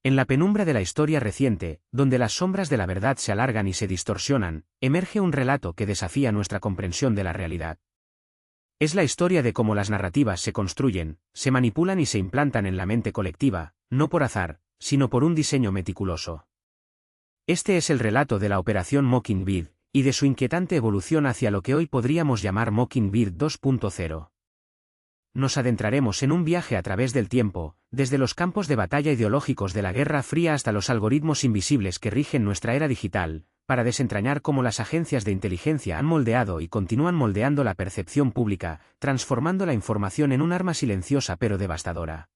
En la penumbra de la historia reciente, donde las sombras de la verdad se alargan y se distorsionan, emerge un relato que desafía nuestra comprensión de la realidad. Es la historia de cómo las narrativas se construyen, se manipulan y se implantan en la mente colectiva, no por azar, sino por un diseño meticuloso. Este es el relato de la Operación Mockingbird, y de su inquietante evolución hacia lo que hoy podríamos llamar Mockingbird 2.0. Nos adentraremos en un viaje a través del tiempo, desde los campos de batalla ideológicos de la Guerra Fría hasta los algoritmos invisibles que rigen nuestra era digital, para desentrañar cómo las agencias de inteligencia han moldeado y continúan moldeando la percepción pública, transformando la información en un arma silenciosa pero devastadora.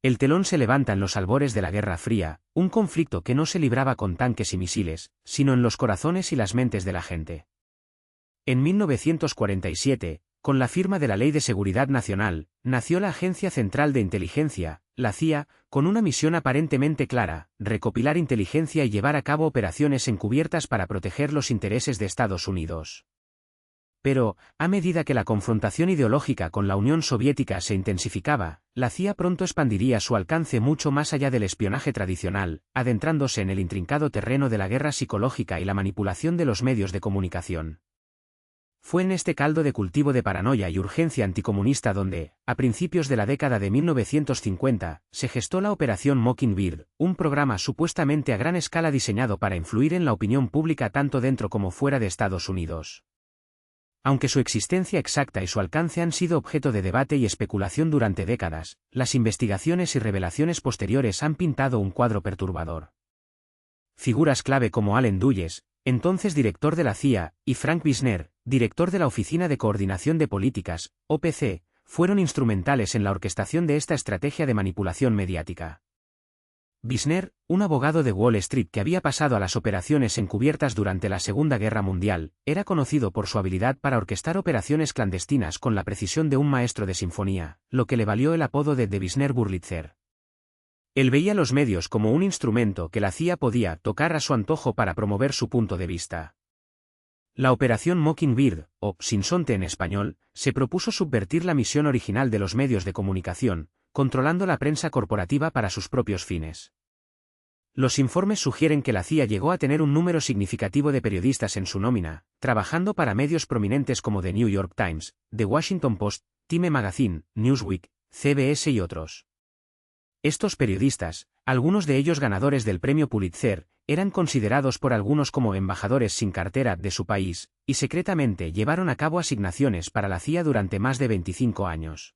El telón se levanta en los albores de la Guerra Fría, un conflicto que no se libraba con tanques y misiles, sino en los corazones y las mentes de la gente. En 1947, con la firma de la Ley de Seguridad Nacional, nació la Agencia Central de Inteligencia, la CIA, con una misión aparentemente clara: recopilar inteligencia y llevar a cabo operaciones encubiertas para proteger los intereses de Estados Unidos. Pero, a medida que la confrontación ideológica con la Unión Soviética se intensificaba, la CIA pronto expandiría su alcance mucho más allá del espionaje tradicional, adentrándose en el intrincado terreno de la guerra psicológica y la manipulación de los medios de comunicación. Fue en este caldo de cultivo de paranoia y urgencia anticomunista donde, a principios de la década de 1950, se gestó la Operación Mockingbird, un programa supuestamente a gran escala diseñado para influir en la opinión pública tanto dentro como fuera de Estados Unidos. Aunque su existencia exacta y su alcance han sido objeto de debate y especulación durante décadas, las investigaciones y revelaciones posteriores han pintado un cuadro perturbador. Figuras clave como Allen Dulles, entonces director de la CIA, y Frank Wisner, director de la Oficina de Coordinación de Políticas, OPC, fueron instrumentales en la orquestación de esta estrategia de manipulación mediática. Wisner, un abogado de Wall Street que había pasado a las operaciones encubiertas durante la Segunda Guerra Mundial, era conocido por su habilidad para orquestar operaciones clandestinas con la precisión de un maestro de sinfonía, lo que le valió el apodo de The Wisner Wurlitzer. Él veía los medios como un instrumento que la CIA podía tocar a su antojo para promover su punto de vista. La Operación Mockingbird, o Sinsonte en español, se propuso subvertir la misión original de los medios de comunicación, controlando la prensa corporativa para sus propios fines. Los informes sugieren que la CIA llegó a tener un número significativo de periodistas en su nómina, trabajando para medios prominentes como The New York Times, The Washington Post, Time Magazine, Newsweek, CBS y otros. Estos periodistas, algunos de ellos ganadores del premio Pulitzer, eran considerados por algunos como embajadores sin cartera de su país, y secretamente llevaron a cabo asignaciones para la CIA durante más de 25 años.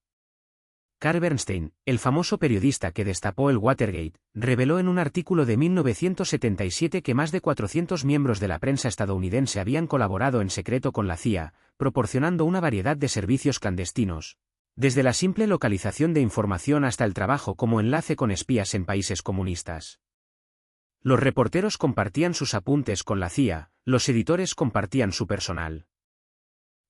Carl Bernstein, el famoso periodista que destapó el Watergate, reveló en un artículo de 1977 que más de 400 miembros de la prensa estadounidense habían colaborado en secreto con la CIA, proporcionando una variedad de servicios clandestinos, desde la simple localización de información hasta el trabajo como enlace con espías en países comunistas. Los reporteros compartían sus apuntes con la CIA, los editores compartían su personal.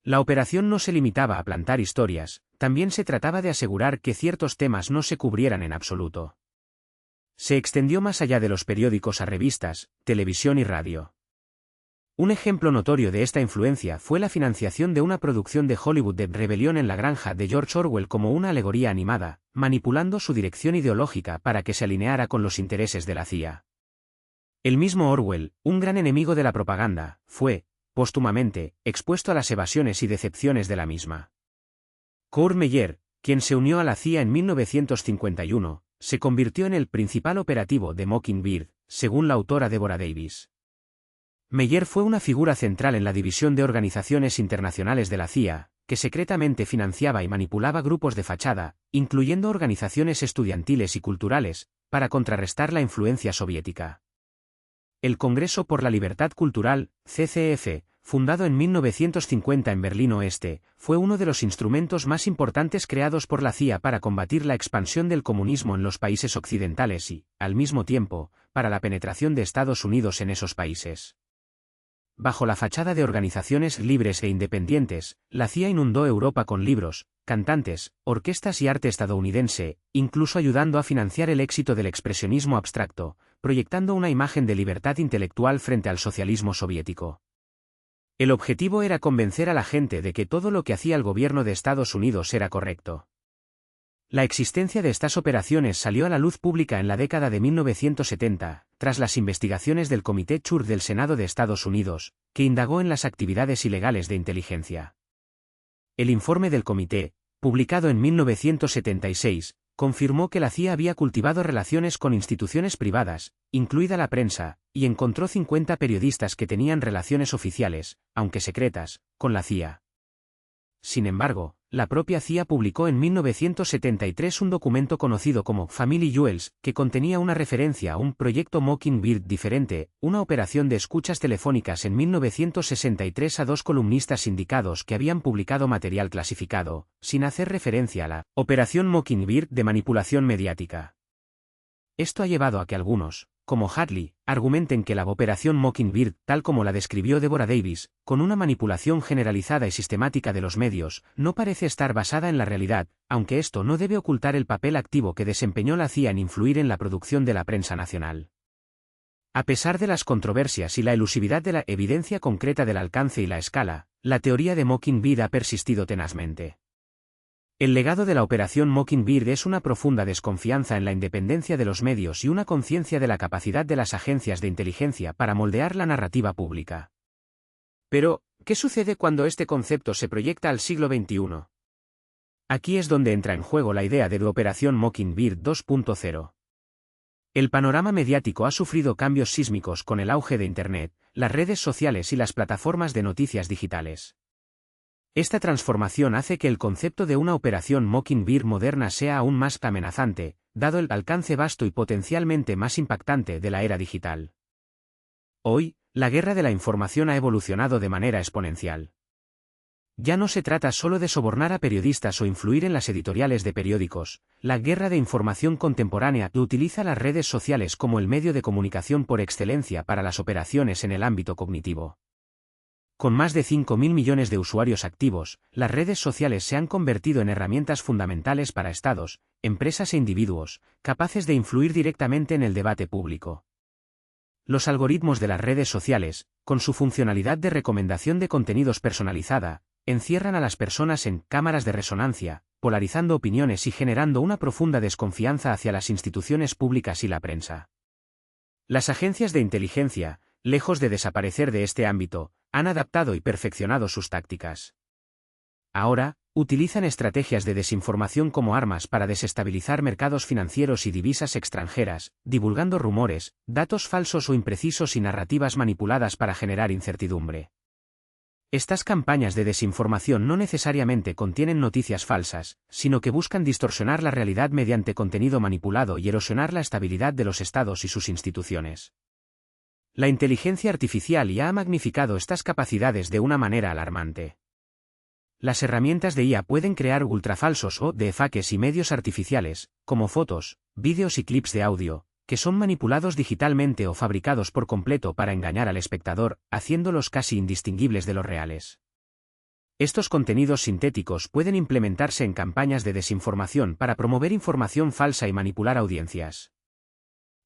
La operación no se limitaba a plantar historias, también se trataba de asegurar que ciertos temas no se cubrieran en absoluto. Se extendió más allá de los periódicos a revistas, televisión y radio. Un ejemplo notorio de esta influencia fue la financiación de una producción de Hollywood de Rebelión en la Granja de George Orwell como una alegoría animada, manipulando su dirección ideológica para que se alineara con los intereses de la CIA. El mismo Orwell, un gran enemigo de la propaganda, fue, póstumamente, expuesto a las evasiones y decepciones de la misma. Kurt Meyer, quien se unió a la CIA en 1951, se convirtió en el principal operativo de Mockingbird, según la autora Deborah Davis. Meyer fue una figura central en la división de organizaciones internacionales de la CIA, que secretamente financiaba y manipulaba grupos de fachada, incluyendo organizaciones estudiantiles y culturales, para contrarrestar la influencia soviética. El Congreso por la Libertad Cultural, CCF, fundado en 1950 en Berlín Oeste, fue uno de los instrumentos más importantes creados por la CIA para combatir la expansión del comunismo en los países occidentales y, al mismo tiempo, para la penetración de Estados Unidos en esos países. Bajo la fachada de organizaciones libres e independientes, la CIA inundó Europa con libros, cantantes, orquestas y arte estadounidense, incluso ayudando a financiar el éxito del expresionismo abstracto, proyectando una imagen de libertad intelectual frente al socialismo soviético. El objetivo era convencer a la gente de que todo lo que hacía el gobierno de Estados Unidos era correcto. La existencia de estas operaciones salió a la luz pública en la década de 1970, tras las investigaciones del Comité Chur del Senado de Estados Unidos, que indagó en las actividades ilegales de inteligencia. El informe del comité, publicado en 1976, confirmó que la CIA había cultivado relaciones con instituciones privadas, incluida la prensa, y encontró 50 periodistas que tenían relaciones oficiales, aunque secretas, con la CIA. Sin embargo, la propia CIA publicó en 1973 un documento conocido como Family Jewels, que contenía una referencia a un proyecto Mockingbird diferente, una operación de escuchas telefónicas en 1963 a 2 columnistas sindicados que habían publicado material clasificado, sin hacer referencia a la Operación Mockingbird de manipulación mediática. Esto ha llevado a que algunos, como Hadley, argumenten que la Operación Mockingbird, tal como la describió Deborah Davis, con una manipulación generalizada y sistemática de los medios, no parece estar basada en la realidad, aunque esto no debe ocultar el papel activo que desempeñó la CIA en influir en la producción de la prensa nacional. A pesar de las controversias y la elusividad de la evidencia concreta del alcance y la escala, la teoría de Mockingbird ha persistido tenazmente. El legado de la Operación Mockingbird es una profunda desconfianza en la independencia de los medios y una conciencia de la capacidad de las agencias de inteligencia para moldear la narrativa pública. Pero, ¿qué sucede cuando este concepto se proyecta al siglo XXI? Aquí es donde entra en juego la idea de la Operación Mockingbird 2.0. El panorama mediático ha sufrido cambios sísmicos con el auge de Internet, las redes sociales y las plataformas de noticias digitales. Esta transformación hace que el concepto de una operación Mockingbird moderna sea aún más amenazante, dado el alcance vasto y potencialmente más impactante de la era digital. Hoy, la guerra de la información ha evolucionado de manera exponencial. Ya no se trata solo de sobornar a periodistas o influir en las editoriales de periódicos, la guerra de información contemporánea utiliza las redes sociales como el medio de comunicación por excelencia para las operaciones en el ámbito cognitivo. Con más de 5.000 millones de usuarios activos, las redes sociales se han convertido en herramientas fundamentales para estados, empresas e individuos, capaces de influir directamente en el debate público. Los algoritmos de las redes sociales, con su funcionalidad de recomendación de contenidos personalizada, encierran a las personas en cámaras de resonancia, polarizando opiniones y generando una profunda desconfianza hacia las instituciones públicas y la prensa. Las agencias de inteligencia, lejos de desaparecer de este ámbito, han adaptado y perfeccionado sus tácticas. Ahora, utilizan estrategias de desinformación como armas para desestabilizar mercados financieros y divisas extranjeras, divulgando rumores, datos falsos o imprecisos y narrativas manipuladas para generar incertidumbre. Estas campañas de desinformación no necesariamente contienen noticias falsas, sino que buscan distorsionar la realidad mediante contenido manipulado y erosionar la estabilidad de los estados y sus instituciones. La inteligencia artificial ya ha magnificado estas capacidades de una manera alarmante. Las herramientas de IA pueden crear ultrafalsos o deepfakes y medios artificiales, como fotos, vídeos y clips de audio, que son manipulados digitalmente o fabricados por completo para engañar al espectador, haciéndolos casi indistinguibles de los reales. Estos contenidos sintéticos pueden implementarse en campañas de desinformación para promover información falsa y manipular audiencias.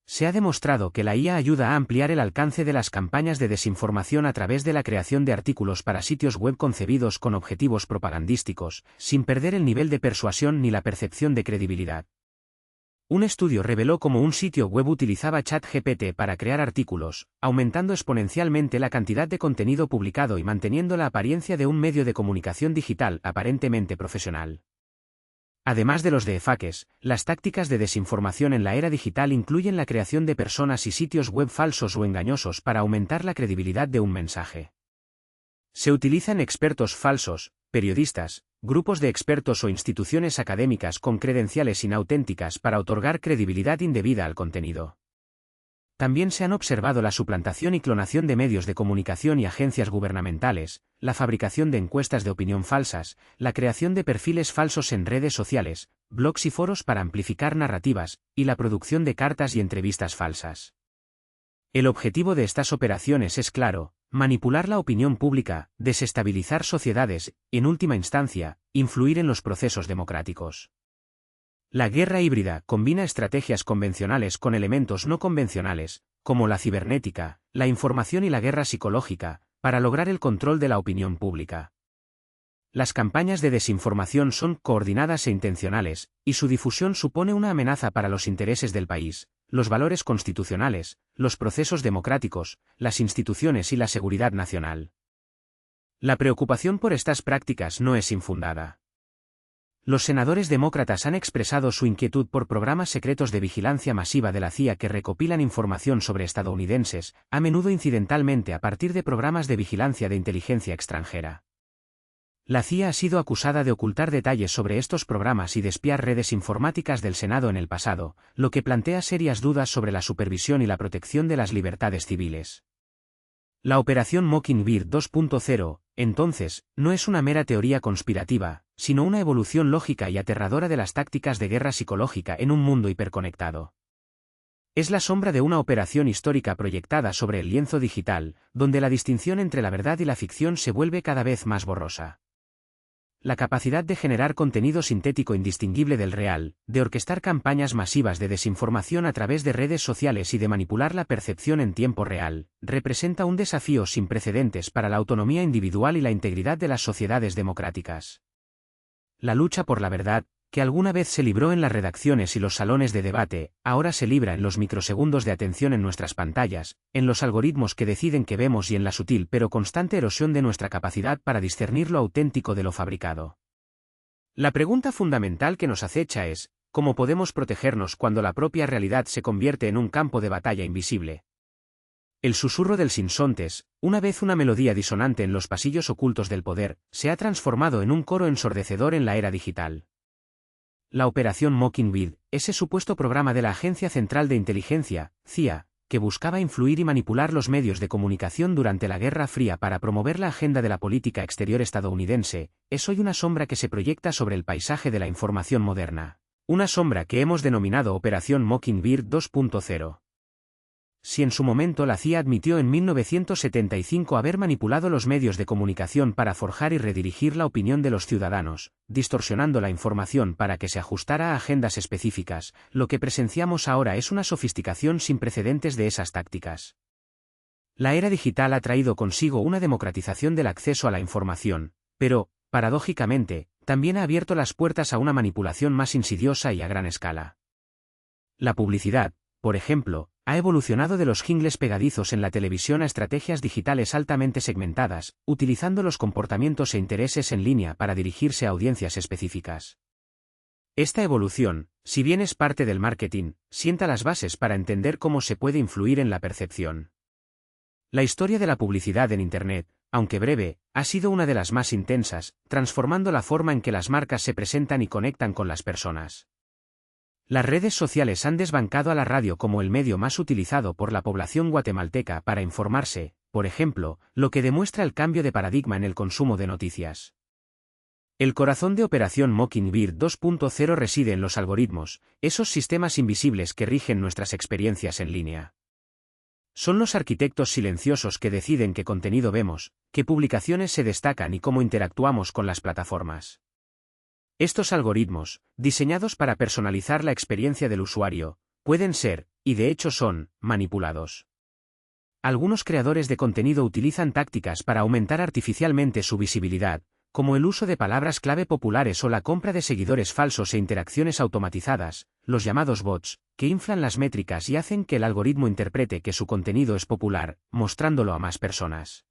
Se ha demostrado que la IA ayuda a ampliar el alcance de las campañas de desinformación a través de la creación de artículos para sitios web concebidos con objetivos propagandísticos, sin perder el nivel de persuasión ni la percepción de credibilidad. Un estudio reveló cómo un sitio web utilizaba ChatGPT para crear artículos, aumentando exponencialmente la cantidad de contenido publicado y manteniendo la apariencia de un medio de comunicación digital aparentemente profesional. Además de los deepfakes, las tácticas de desinformación en la era digital incluyen la creación de personas y sitios web falsos o engañosos para aumentar la credibilidad de un mensaje. Se utilizan expertos falsos, periodistas, grupos de expertos o instituciones académicas con credenciales inauténticas para otorgar credibilidad indebida al contenido. También se han observado la suplantación y clonación de medios de comunicación y agencias gubernamentales, la fabricación de encuestas de opinión falsas, la creación de perfiles falsos en redes sociales, blogs y foros para amplificar narrativas, y la producción de cartas y entrevistas falsas. El objetivo de estas operaciones es claro: manipular la opinión pública, desestabilizar sociedades, y en última instancia, influir en los procesos democráticos. La guerra híbrida combina estrategias convencionales con elementos no convencionales, como la cibernética, la información y la guerra psicológica, para lograr el control de la opinión pública. Las campañas de desinformación son coordinadas e intencionales, y su difusión supone una amenaza para los intereses del país, los valores constitucionales, los procesos democráticos, las instituciones y la seguridad nacional. La preocupación por estas prácticas no es infundada. Los senadores demócratas han expresado su inquietud por programas secretos de vigilancia masiva de la CIA que recopilan información sobre estadounidenses, a menudo incidentalmente a partir de programas de vigilancia de inteligencia extranjera. La CIA ha sido acusada de ocultar detalles sobre estos programas y de espiar redes informáticas del Senado en el pasado, lo que plantea serias dudas sobre la supervisión y la protección de las libertades civiles. La operación Mockingbird 2.0, entonces, no es una mera teoría conspirativa, sino una evolución lógica y aterradora de las tácticas de guerra psicológica en un mundo hiperconectado. Es la sombra de una operación histórica proyectada sobre el lienzo digital, donde la distinción entre la verdad y la ficción se vuelve cada vez más borrosa. La capacidad de generar contenido sintético indistinguible del real, de orquestar campañas masivas de desinformación a través de redes sociales y de manipular la percepción en tiempo real, representa un desafío sin precedentes para la autonomía individual y la integridad de las sociedades democráticas. La lucha por la verdad, que alguna vez se libró en las redacciones y los salones de debate, ahora se libra en los microsegundos de atención en nuestras pantallas, en los algoritmos que deciden qué vemos y en la sutil pero constante erosión de nuestra capacidad para discernir lo auténtico de lo fabricado. La pregunta fundamental que nos acecha es, ¿cómo podemos protegernos cuando la propia realidad se convierte en un campo de batalla invisible? El susurro del sinsontes, una vez una melodía disonante en los pasillos ocultos del poder, se ha transformado en un coro ensordecedor en la era digital. La operación Mockingbird, ese supuesto programa de la Agencia Central de Inteligencia, CIA, que buscaba influir y manipular los medios de comunicación durante la Guerra Fría para promover la agenda de la política exterior estadounidense, es hoy una sombra que se proyecta sobre el paisaje de la información moderna. Una sombra que hemos denominado Operación Mockingbird 2.0. Si en su momento la CIA admitió en 1975 haber manipulado los medios de comunicación para forjar y redirigir la opinión de los ciudadanos, distorsionando la información para que se ajustara a agendas específicas, lo que presenciamos ahora es una sofisticación sin precedentes de esas tácticas. La era digital ha traído consigo una democratización del acceso a la información, pero, paradójicamente, también ha abierto las puertas a una manipulación más insidiosa y a gran escala. La publicidad, por ejemplo, ha evolucionado de los jingles pegadizos en la televisión a estrategias digitales altamente segmentadas, utilizando los comportamientos e intereses en línea para dirigirse a audiencias específicas. Esta evolución, si bien es parte del marketing, sienta las bases para entender cómo se puede influir en la percepción. La historia de la publicidad en Internet, aunque breve, ha sido una de las más intensas, transformando la forma en que las marcas se presentan y conectan con las personas. Las redes sociales han desbancado a la radio como el medio más utilizado por la población guatemalteca para informarse, por ejemplo, lo que demuestra el cambio de paradigma en el consumo de noticias. El corazón de Operación Mockingbird 2.0 reside en los algoritmos, esos sistemas invisibles que rigen nuestras experiencias en línea. Son los arquitectos silenciosos que deciden qué contenido vemos, qué publicaciones se destacan y cómo interactuamos con las plataformas. Estos algoritmos, diseñados para personalizar la experiencia del usuario, pueden ser, y de hecho son, manipulados. Algunos creadores de contenido utilizan tácticas para aumentar artificialmente su visibilidad, como el uso de palabras clave populares o la compra de seguidores falsos e interacciones automatizadas, los llamados bots, que inflan las métricas y hacen que el algoritmo interprete que su contenido es popular, mostrándolo a más personas.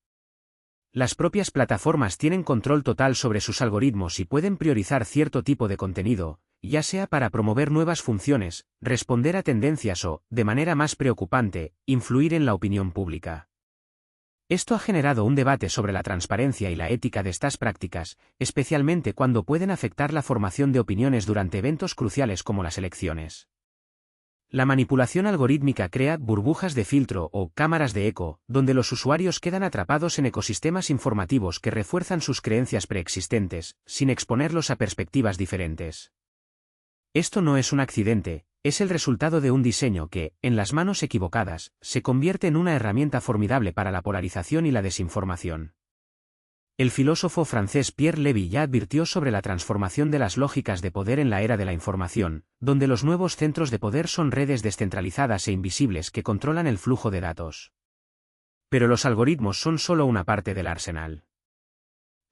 Las propias plataformas tienen control total sobre sus algoritmos y pueden priorizar cierto tipo de contenido, ya sea para promover nuevas funciones, responder a tendencias o, de manera más preocupante, influir en la opinión pública. Esto ha generado un debate sobre la transparencia y la ética de estas prácticas, especialmente cuando pueden afectar la formación de opiniones durante eventos cruciales como las elecciones. La manipulación algorítmica crea burbujas de filtro o cámaras de eco, donde los usuarios quedan atrapados en ecosistemas informativos que refuerzan sus creencias preexistentes, sin exponerlos a perspectivas diferentes. Esto no es un accidente, es el resultado de un diseño que, en las manos equivocadas, se convierte en una herramienta formidable para la polarización y la desinformación. El filósofo francés Pierre Levy ya advirtió sobre la transformación de las lógicas de poder en la era de la información, donde los nuevos centros de poder son redes descentralizadas e invisibles que controlan el flujo de datos. Pero los algoritmos son solo una parte del arsenal.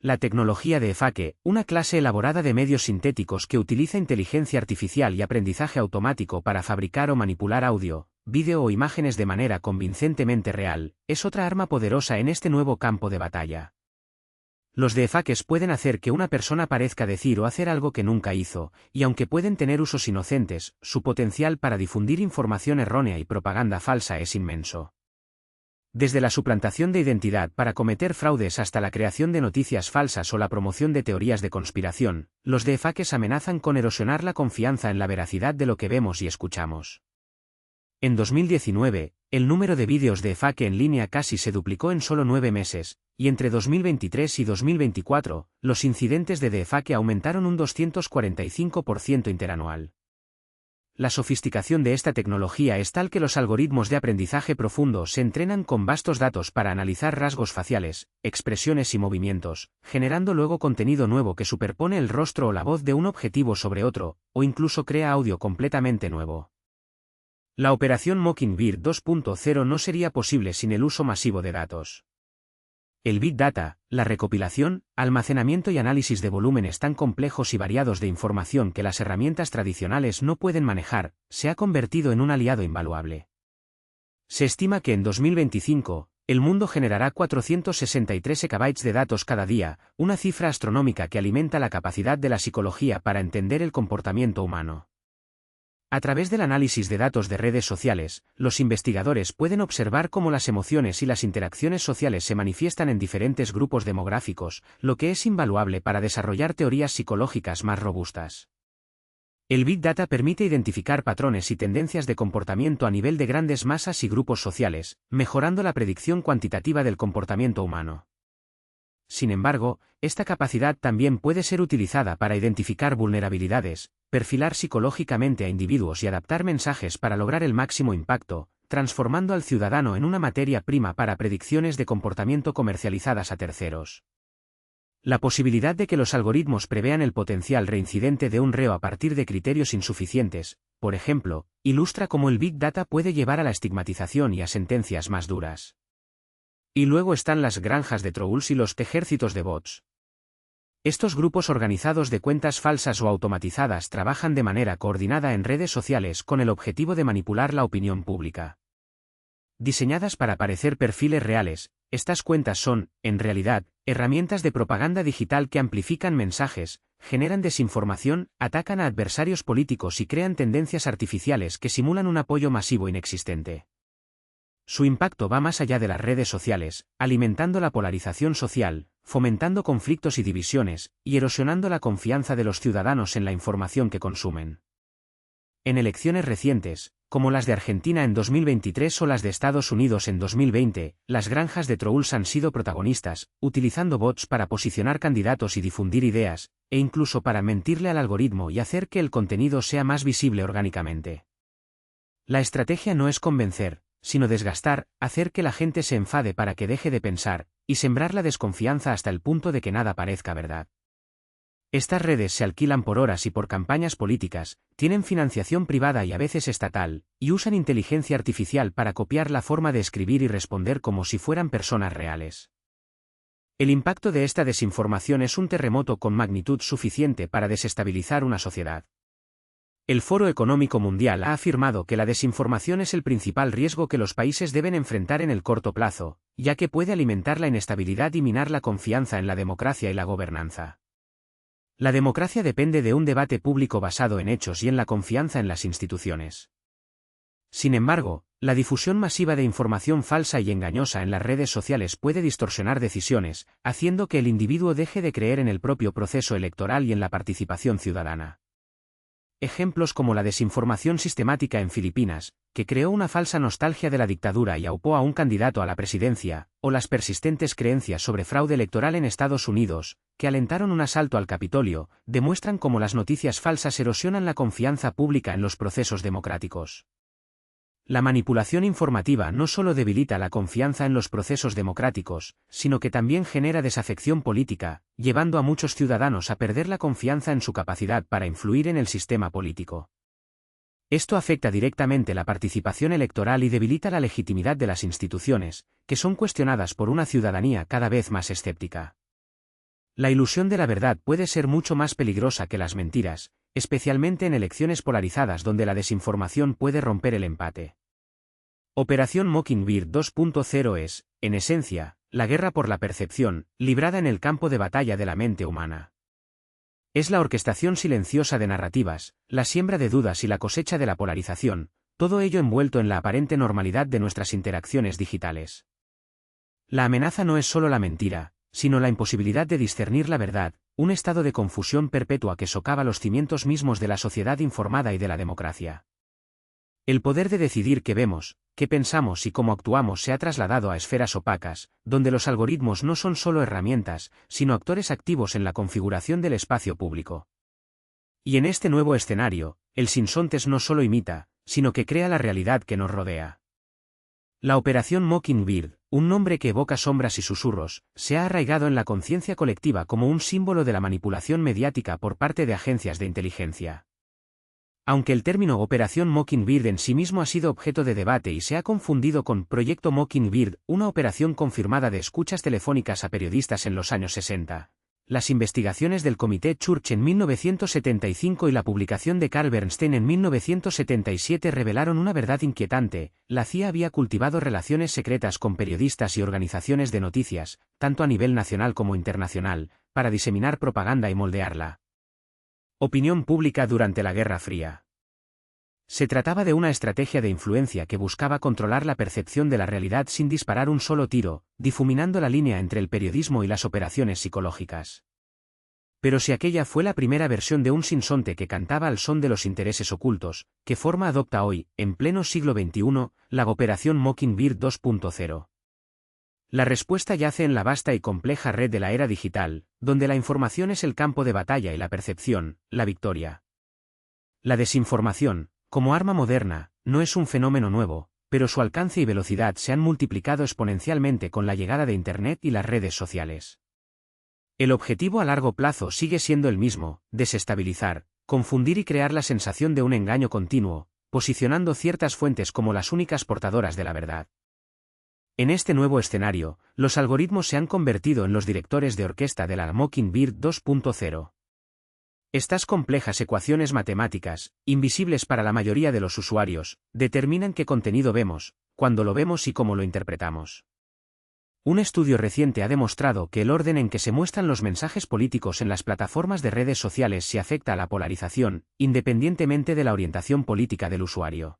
La tecnología de Efake, una clase elaborada de medios sintéticos que utiliza inteligencia artificial y aprendizaje automático para fabricar o manipular audio, vídeo o imágenes de manera convincentemente real, es otra arma poderosa en este nuevo campo de batalla. Los deepfakes pueden hacer que una persona parezca decir o hacer algo que nunca hizo, y aunque pueden tener usos inocentes, su potencial para difundir información errónea y propaganda falsa es inmenso. Desde la suplantación de identidad para cometer fraudes hasta la creación de noticias falsas o la promoción de teorías de conspiración, los deepfakes amenazan con erosionar la confianza en la veracidad de lo que vemos y escuchamos. En 2019, el número de vídeos deepfake en línea casi se duplicó en solo 9 meses, y entre 2023 y 2024, los incidentes de deepfake aumentaron un 245% interanual. La sofisticación de esta tecnología es tal que los algoritmos de aprendizaje profundo se entrenan con vastos datos para analizar rasgos faciales, expresiones y movimientos, generando luego contenido nuevo que superpone el rostro o la voz de un objetivo sobre otro, o incluso crea audio completamente nuevo. La operación Mockingbird 2.0 no sería posible sin el uso masivo de datos. El Big Data, la recopilación, almacenamiento y análisis de volúmenes tan complejos y variados de información que las herramientas tradicionales no pueden manejar, se ha convertido en un aliado invaluable. Se estima que en 2025, el mundo generará 463 exabytes de datos cada día, una cifra astronómica que alimenta la capacidad de la psicología para entender el comportamiento humano. A través del análisis de datos de redes sociales, los investigadores pueden observar cómo las emociones y las interacciones sociales se manifiestan en diferentes grupos demográficos, lo que es invaluable para desarrollar teorías psicológicas más robustas. El Big Data permite identificar patrones y tendencias de comportamiento a nivel de grandes masas y grupos sociales, mejorando la predicción cuantitativa del comportamiento humano. Sin embargo, esta capacidad también puede ser utilizada para identificar vulnerabilidades, perfilar psicológicamente a individuos y adaptar mensajes para lograr el máximo impacto, transformando al ciudadano en una materia prima para predicciones de comportamiento comercializadas a terceros. La posibilidad de que los algoritmos prevean el potencial reincidente de un reo a partir de criterios insuficientes, por ejemplo, ilustra cómo el Big Data puede llevar a la estigmatización y a sentencias más duras. Y luego están las granjas de trolls y los ejércitos de bots. Estos grupos organizados de cuentas falsas o automatizadas trabajan de manera coordinada en redes sociales con el objetivo de manipular la opinión pública. Diseñadas para parecer perfiles reales, estas cuentas son, en realidad, herramientas de propaganda digital que amplifican mensajes, generan desinformación, atacan a adversarios políticos y crean tendencias artificiales que simulan un apoyo masivo inexistente. Su impacto va más allá de las redes sociales, alimentando la polarización social, fomentando conflictos y divisiones, y erosionando la confianza de los ciudadanos en la información que consumen. En elecciones recientes, como las de Argentina en 2023 o las de Estados Unidos en 2020, las granjas de trolls han sido protagonistas, utilizando bots para posicionar candidatos y difundir ideas, e incluso para mentirle al algoritmo y hacer que el contenido sea más visible orgánicamente. La estrategia no es convencer, sino desgastar, hacer que la gente se enfade para que deje de pensar, y sembrar la desconfianza hasta el punto de que nada parezca verdad. Estas redes se alquilan por horas y por campañas políticas, tienen financiación privada y a veces estatal, y usan inteligencia artificial para copiar la forma de escribir y responder como si fueran personas reales. El impacto de esta desinformación es un terremoto con magnitud suficiente para desestabilizar una sociedad. El Foro Económico Mundial ha afirmado que la desinformación es el principal riesgo que los países deben enfrentar en el corto plazo, ya que puede alimentar la inestabilidad y minar la confianza en la democracia y la gobernanza. La democracia depende de un debate público basado en hechos y en la confianza en las instituciones. Sin embargo, la difusión masiva de información falsa y engañosa en las redes sociales puede distorsionar decisiones, haciendo que el individuo deje de creer en el propio proceso electoral y en la participación ciudadana. Ejemplos como la desinformación sistemática en Filipinas, que creó una falsa nostalgia de la dictadura y aupó a un candidato a la presidencia, o las persistentes creencias sobre fraude electoral en Estados Unidos, que alentaron un asalto al Capitolio, demuestran cómo las noticias falsas erosionan la confianza pública en los procesos democráticos. La manipulación informativa no solo debilita la confianza en los procesos democráticos, sino que también genera desafección política, llevando a muchos ciudadanos a perder la confianza en su capacidad para influir en el sistema político. Esto afecta directamente la participación electoral y debilita la legitimidad de las instituciones, que son cuestionadas por una ciudadanía cada vez más escéptica. La ilusión de la verdad puede ser mucho más peligrosa que las mentiras, especialmente en elecciones polarizadas donde la desinformación puede romper el empate. Operación Mockingbird 2.0 es, en esencia, la guerra por la percepción, librada en el campo de batalla de la mente humana. Es la orquestación silenciosa de narrativas, la siembra de dudas y la cosecha de la polarización, todo ello envuelto en la aparente normalidad de nuestras interacciones digitales. La amenaza no es solo la mentira, sino la imposibilidad de discernir la verdad, un estado de confusión perpetua que socava los cimientos mismos de la sociedad informada y de la democracia. El poder de decidir qué vemos, qué pensamos y cómo actuamos se ha trasladado a esferas opacas, donde los algoritmos no son solo herramientas, sino actores activos en la configuración del espacio público. Y en este nuevo escenario, el sinsontes no solo imita, sino que crea la realidad que nos rodea. La Operación Mockingbird, un nombre que evoca sombras y susurros, se ha arraigado en la conciencia colectiva como un símbolo de la manipulación mediática por parte de agencias de inteligencia. Aunque el término Operación Mockingbird en sí mismo ha sido objeto de debate y se ha confundido con Proyecto Mockingbird, una operación confirmada de escuchas telefónicas a periodistas en los años 60, las investigaciones del Comité Church en 1975 y la publicación de Carl Bernstein en 1977 revelaron una verdad inquietante: la CIA había cultivado relaciones secretas con periodistas y organizaciones de noticias, tanto a nivel nacional como internacional, para diseminar propaganda y moldearla. Opinión pública durante la Guerra Fría. Se trataba de una estrategia de influencia que buscaba controlar la percepción de la realidad sin disparar un solo tiro, difuminando la línea entre el periodismo y las operaciones psicológicas. Pero si aquella fue la primera versión de un sinsonte que cantaba al son de los intereses ocultos, ¿qué forma adopta hoy, en pleno siglo XXI, la Operación Mockingbird 2.0? La respuesta yace en la vasta y compleja red de la era digital, donde la información es el campo de batalla y la percepción, la victoria. La desinformación, como arma moderna, no es un fenómeno nuevo, pero su alcance y velocidad se han multiplicado exponencialmente con la llegada de Internet y las redes sociales. El objetivo a largo plazo sigue siendo el mismo: desestabilizar, confundir y crear la sensación de un engaño continuo, posicionando ciertas fuentes como las únicas portadoras de la verdad. En este nuevo escenario, los algoritmos se han convertido en los directores de orquesta de la Mockingbird 2.0. Estas complejas ecuaciones matemáticas, invisibles para la mayoría de los usuarios, determinan qué contenido vemos, cuándo lo vemos y cómo lo interpretamos. Un estudio reciente ha demostrado que el orden en que se muestran los mensajes políticos en las plataformas de redes sociales se afecta a la polarización, independientemente de la orientación política del usuario.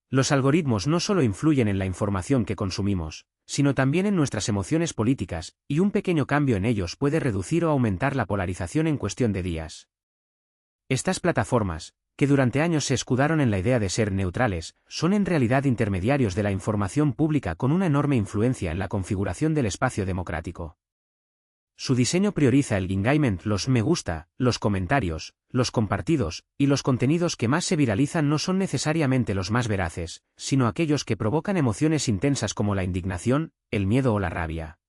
Los algoritmos no solo influyen en la información que consumimos, sino también en nuestras emociones políticas, y un pequeño cambio en ellos puede reducir o aumentar la polarización en cuestión de días. Estas plataformas, que durante años se escudaron en la idea de ser neutrales, son en realidad intermediarios de la información pública con una enorme influencia en la configuración del espacio democrático. Su diseño prioriza el engagement, los me gusta, los comentarios, los compartidos, y los contenidos que más se viralizan no son necesariamente los más veraces, sino aquellos que provocan emociones intensas como la indignación, el miedo o la rabia.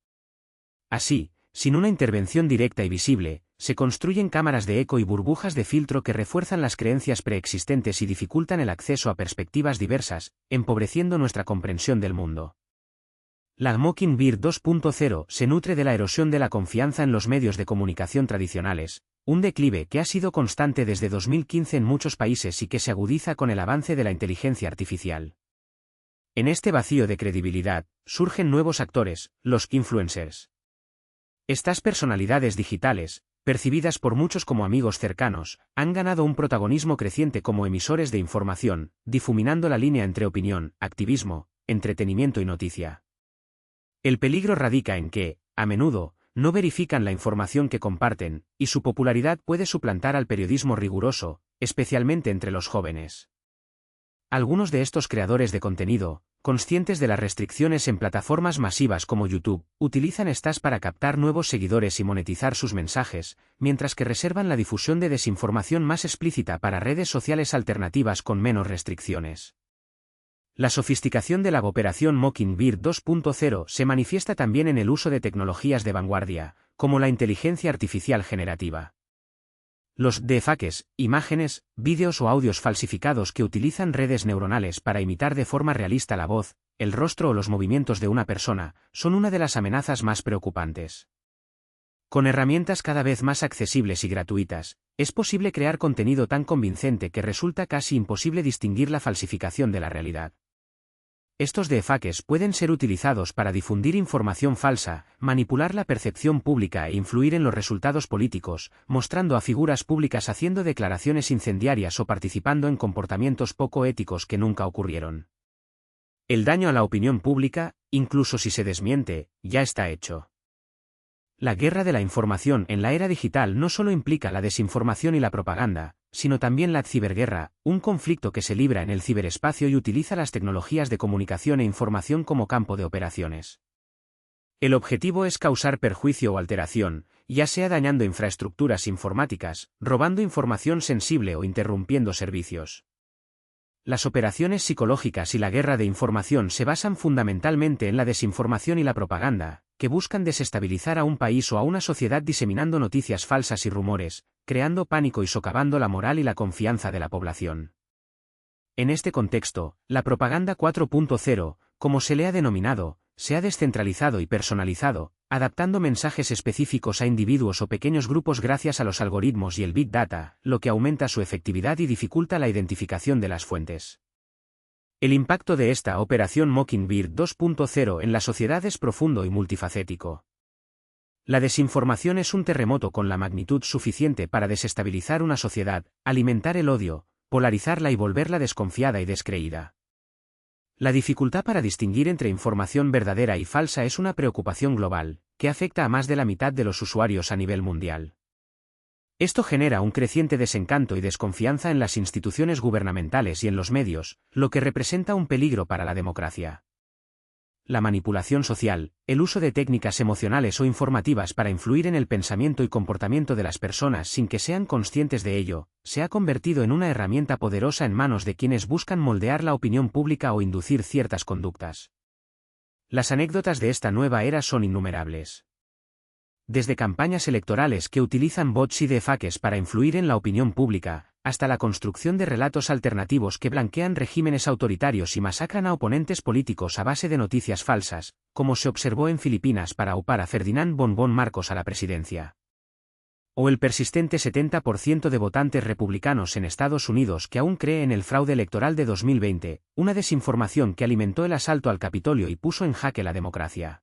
Así, sin una intervención directa y visible, se construyen cámaras de eco y burbujas de filtro que refuerzan las creencias preexistentes y dificultan el acceso a perspectivas diversas, empobreciendo nuestra comprensión del mundo. La Mockingbird 2.0 se nutre de la erosión de la confianza en los medios de comunicación tradicionales, un declive que ha sido constante desde 2015 en muchos países y que se agudiza con el avance de la inteligencia artificial. En este vacío de credibilidad, surgen nuevos actores, los influencers. Estas personalidades digitales, percibidas por muchos como amigos cercanos, han ganado un protagonismo creciente como emisores de información, difuminando la línea entre opinión, activismo, entretenimiento y noticia. El peligro radica en que, a menudo, no verifican la información que comparten, y su popularidad puede suplantar al periodismo riguroso, especialmente entre los jóvenes. Algunos de estos creadores de contenido, conscientes de las restricciones en plataformas masivas como YouTube, utilizan estas para captar nuevos seguidores y monetizar sus mensajes, mientras que reservan la difusión de desinformación más explícita para redes sociales alternativas con menos restricciones. La sofisticación de la Operación Mockingbird 2.0 se manifiesta también en el uso de tecnologías de vanguardia, como la inteligencia artificial generativa. Los deepfakes, imágenes, vídeos o audios falsificados que utilizan redes neuronales para imitar de forma realista la voz, el rostro o los movimientos de una persona, son una de las amenazas más preocupantes. Con herramientas cada vez más accesibles y gratuitas, es posible crear contenido tan convincente que resulta casi imposible distinguir la falsificación de la realidad. Estos deepfakes pueden ser utilizados para difundir información falsa, manipular la percepción pública e influir en los resultados políticos, mostrando a figuras públicas haciendo declaraciones incendiarias o participando en comportamientos poco éticos que nunca ocurrieron. El daño a la opinión pública, incluso si se desmiente, ya está hecho. La guerra de la información en la era digital no solo implica la desinformación y la propaganda, sino también la ciberguerra, un conflicto que se libra en el ciberespacio y utiliza las tecnologías de comunicación e información como campo de operaciones. El objetivo es causar perjuicio o alteración, ya sea dañando infraestructuras informáticas, robando información sensible o interrumpiendo servicios. Las operaciones psicológicas y la guerra de información se basan fundamentalmente en la desinformación y la propaganda, que buscan desestabilizar a un país o a una sociedad diseminando noticias falsas y rumores, creando pánico y socavando la moral y la confianza de la población. En este contexto, la propaganda 4.0, como se le ha denominado, se ha descentralizado y personalizado, adaptando mensajes específicos a individuos o pequeños grupos gracias a los algoritmos y el Big Data, lo que aumenta su efectividad y dificulta la identificación de las fuentes. El impacto de esta operación Mockingbird 2.0 en la sociedad es profundo y multifacético. La desinformación es un terremoto con la magnitud suficiente para desestabilizar una sociedad, alimentar el odio, polarizarla y volverla desconfiada y descreída. La dificultad para distinguir entre información verdadera y falsa es una preocupación global, que afecta a más de la mitad de los usuarios a nivel mundial. Esto genera un creciente desencanto y desconfianza en las instituciones gubernamentales y en los medios, lo que representa un peligro para la democracia. La manipulación social, el uso de técnicas emocionales o informativas para influir en el pensamiento y comportamiento de las personas sin que sean conscientes de ello, se ha convertido en una herramienta poderosa en manos de quienes buscan moldear la opinión pública o inducir ciertas conductas. Las anécdotas de esta nueva era son innumerables. Desde campañas electorales que utilizan bots y deepfakes para influir en la opinión pública, hasta la construcción de relatos alternativos que blanquean regímenes autoritarios y masacran a oponentes políticos a base de noticias falsas, como se observó en Filipinas para aupar a Ferdinand Bongbong Marcos a la presidencia. O el persistente 70% de votantes republicanos en Estados Unidos que aún cree en el fraude electoral de 2020, una desinformación que alimentó el asalto al Capitolio y puso en jaque la democracia.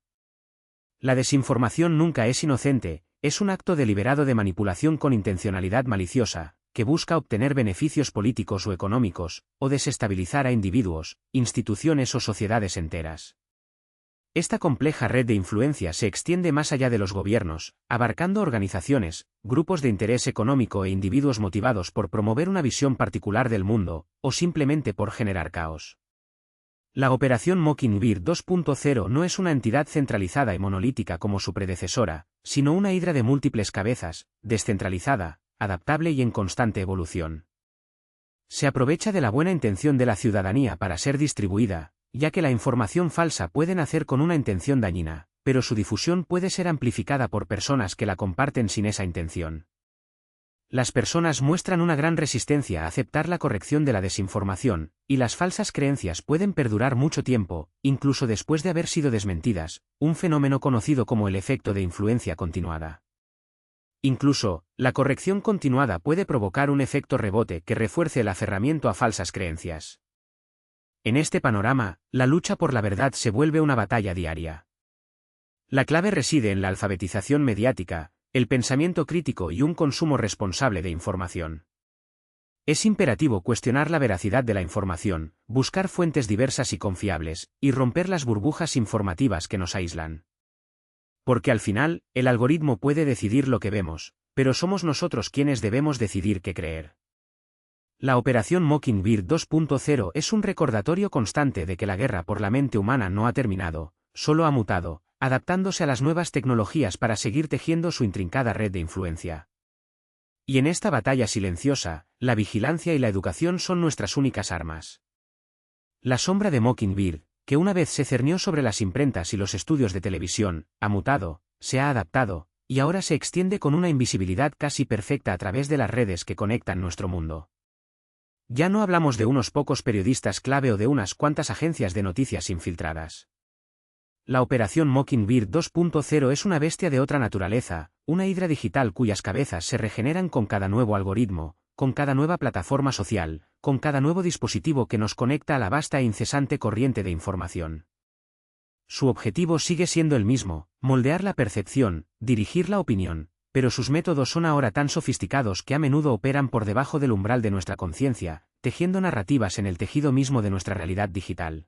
La desinformación nunca es inocente, es un acto deliberado de manipulación con intencionalidad maliciosa, que busca obtener beneficios políticos o económicos, o desestabilizar a individuos, instituciones o sociedades enteras. Esta compleja red de influencia se extiende más allá de los gobiernos, abarcando organizaciones, grupos de interés económico e individuos motivados por promover una visión particular del mundo, o simplemente por generar caos. La operación Mockingbird 2.0 no es una entidad centralizada y monolítica como su predecesora, sino una hidra de múltiples cabezas, descentralizada, adaptable y en constante evolución. Se aprovecha de la buena intención de la ciudadanía para ser distribuida, ya que la información falsa puede nacer con una intención dañina, pero su difusión puede ser amplificada por personas que la comparten sin esa intención. Las personas muestran una gran resistencia a aceptar la corrección de la desinformación, y las falsas creencias pueden perdurar mucho tiempo, incluso después de haber sido desmentidas, un fenómeno conocido como el efecto de influencia continuada. Incluso, la corrección continuada puede provocar un efecto rebote que refuerce el aferramiento a falsas creencias. En este panorama, la lucha por la verdad se vuelve una batalla diaria. La clave reside en la alfabetización mediática, el pensamiento crítico y un consumo responsable de información. Es imperativo cuestionar la veracidad de la información, buscar fuentes diversas y confiables, y romper las burbujas informativas que nos aíslan. Porque al final, el algoritmo puede decidir lo que vemos, pero somos nosotros quienes debemos decidir qué creer. La operación Mockingbird 2.0 es un recordatorio constante de que la guerra por la mente humana no ha terminado, solo ha mutado, adaptándose a las nuevas tecnologías para seguir tejiendo su intrincada red de influencia. Y en esta batalla silenciosa, la vigilancia y la educación son nuestras únicas armas. La sombra de Mockingbird, que una vez se cernió sobre las imprentas y los estudios de televisión, ha mutado, se ha adaptado, y ahora se extiende con una invisibilidad casi perfecta a través de las redes que conectan nuestro mundo. Ya no hablamos de unos pocos periodistas clave o de unas cuantas agencias de noticias infiltradas. La operación Mockingbird 2.0 es una bestia de otra naturaleza, una hidra digital cuyas cabezas se regeneran con cada nuevo algoritmo, con cada nueva plataforma social, con cada nuevo dispositivo que nos conecta a la vasta e incesante corriente de información. Su objetivo sigue siendo el mismo, moldear la percepción, dirigir la opinión, pero sus métodos son ahora tan sofisticados que a menudo operan por debajo del umbral de nuestra conciencia, tejiendo narrativas en el tejido mismo de nuestra realidad digital.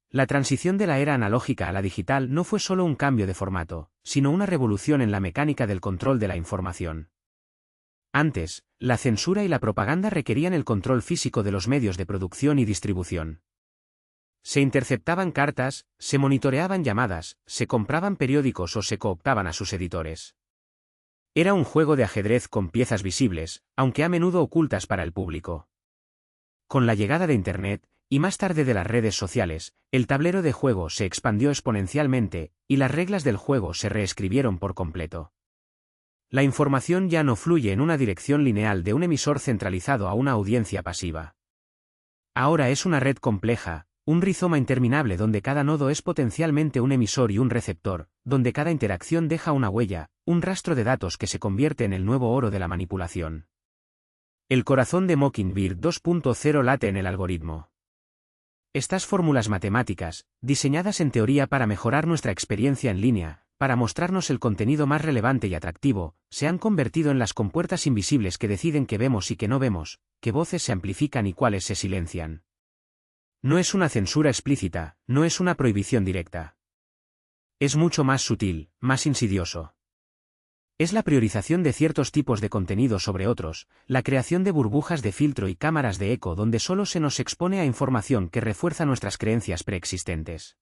La transición de la era analógica a la digital no fue solo un cambio de formato, sino una revolución en la mecánica del control de la información. Antes, la censura y la propaganda requerían el control físico de los medios de producción y distribución. Se interceptaban cartas, se monitoreaban llamadas, se compraban periódicos o se cooptaban a sus editores. Era un juego de ajedrez con piezas visibles, aunque a menudo ocultas para el público. Con la llegada de Internet, y más tarde de las redes sociales, el tablero de juego se expandió exponencialmente, y las reglas del juego se reescribieron por completo. La información ya no fluye en una dirección lineal de un emisor centralizado a una audiencia pasiva. Ahora es una red compleja, un rizoma interminable donde cada nodo es potencialmente un emisor y un receptor, donde cada interacción deja una huella, un rastro de datos que se convierte en el nuevo oro de la manipulación. El corazón de Mockingbird 2.0 late en el algoritmo. Estas fórmulas matemáticas, diseñadas en teoría para mejorar nuestra experiencia en línea, para mostrarnos el contenido más relevante y atractivo, se han convertido en las compuertas invisibles que deciden qué vemos y qué no vemos, qué voces se amplifican y cuáles se silencian. No es una censura explícita, no es una prohibición directa. Es mucho más sutil, más insidioso. Es la priorización de ciertos tipos de contenido sobre otros, la creación de burbujas de filtro y cámaras de eco donde solo se nos expone a información que refuerza nuestras creencias preexistentes.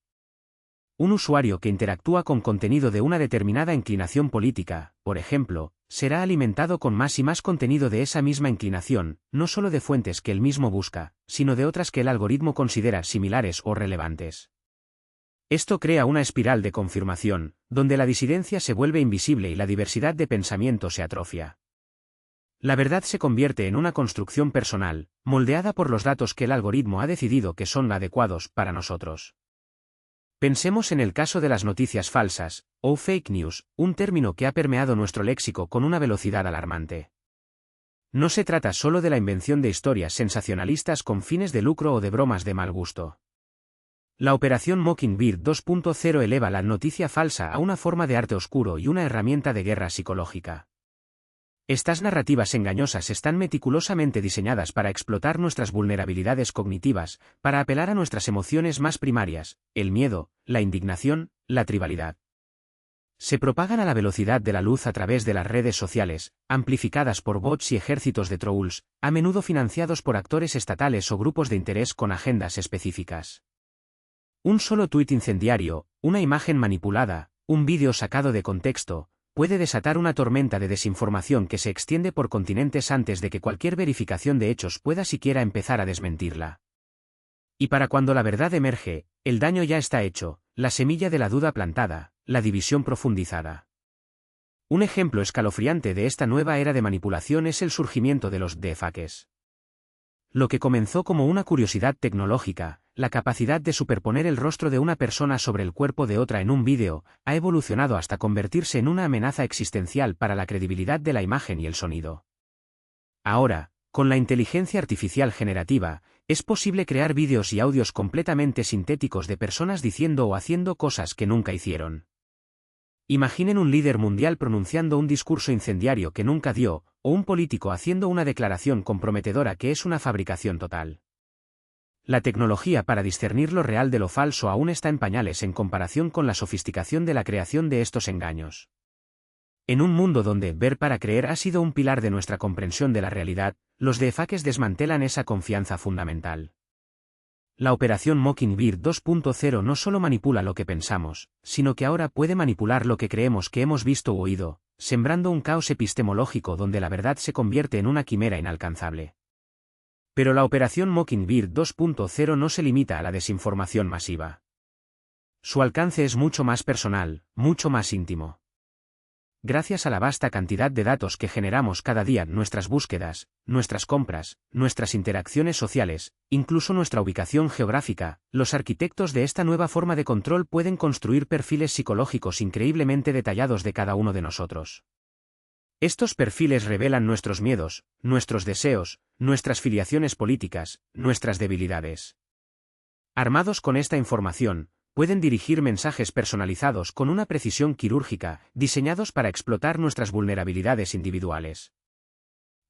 Un usuario que interactúa con contenido de una determinada inclinación política, por ejemplo, será alimentado con más y más contenido de esa misma inclinación, no solo de fuentes que él mismo busca, sino de otras que el algoritmo considera similares o relevantes. Esto crea una espiral de confirmación, donde la disidencia se vuelve invisible y la diversidad de pensamiento se atrofia. La verdad se convierte en una construcción personal, moldeada por los datos que el algoritmo ha decidido que son adecuados para nosotros. Pensemos en el caso de las noticias falsas, o fake news, un término que ha permeado nuestro léxico con una velocidad alarmante. No se trata solo de la invención de historias sensacionalistas con fines de lucro o de bromas de mal gusto. La operación Mockingbird 2.0 eleva la noticia falsa a una forma de arte oscuro y una herramienta de guerra psicológica. Estas narrativas engañosas están meticulosamente diseñadas para explotar nuestras vulnerabilidades cognitivas, para apelar a nuestras emociones más primarias, el miedo, la indignación, la tribalidad. Se propagan a la velocidad de la luz a través de las redes sociales, amplificadas por bots y ejércitos de trolls, a menudo financiados por actores estatales o grupos de interés con agendas específicas. Un solo tuit incendiario, una imagen manipulada, un vídeo sacado de contexto, puede desatar una tormenta de desinformación que se extiende por continentes antes de que cualquier verificación de hechos pueda siquiera empezar a desmentirla. Y para cuando la verdad emerge, el daño ya está hecho, la semilla de la duda plantada, la división profundizada. Un ejemplo escalofriante de esta nueva era de manipulación es el surgimiento de los deepfakes. Lo que comenzó como una curiosidad tecnológica, la capacidad de superponer el rostro de una persona sobre el cuerpo de otra en un vídeo, ha evolucionado hasta convertirse en una amenaza existencial para la credibilidad de la imagen y el sonido. Ahora, con la inteligencia artificial generativa, es posible crear vídeos y audios completamente sintéticos de personas diciendo o haciendo cosas que nunca hicieron. Imaginen un líder mundial pronunciando un discurso incendiario que nunca dio, o un político haciendo una declaración comprometedora que es una fabricación total. La tecnología para discernir lo real de lo falso aún está en pañales en comparación con la sofisticación de la creación de estos engaños. En un mundo donde ver para creer ha sido un pilar de nuestra comprensión de la realidad, los deepfakes desmantelan esa confianza fundamental. La operación Mockingbird 2.0 no solo manipula lo que pensamos, sino que ahora puede manipular lo que creemos que hemos visto u oído, sembrando un caos epistemológico donde la verdad se convierte en una quimera inalcanzable. Pero la operación Mockingbird 2.0 no se limita a la desinformación masiva. Su alcance es mucho más personal, mucho más íntimo. gracias a la vasta cantidad de datos que generamos cada día, nuestras búsquedas, nuestras compras, nuestras interacciones sociales, incluso nuestra ubicación geográfica, los arquitectos de esta nueva forma de control pueden construir perfiles psicológicos increíblemente detallados de cada uno de nosotros. Estos perfiles revelan nuestros miedos, nuestros deseos, nuestras filiaciones políticas, nuestras debilidades. Armados con esta información, pueden dirigir mensajes personalizados con una precisión quirúrgica, diseñados para explotar nuestras vulnerabilidades individuales.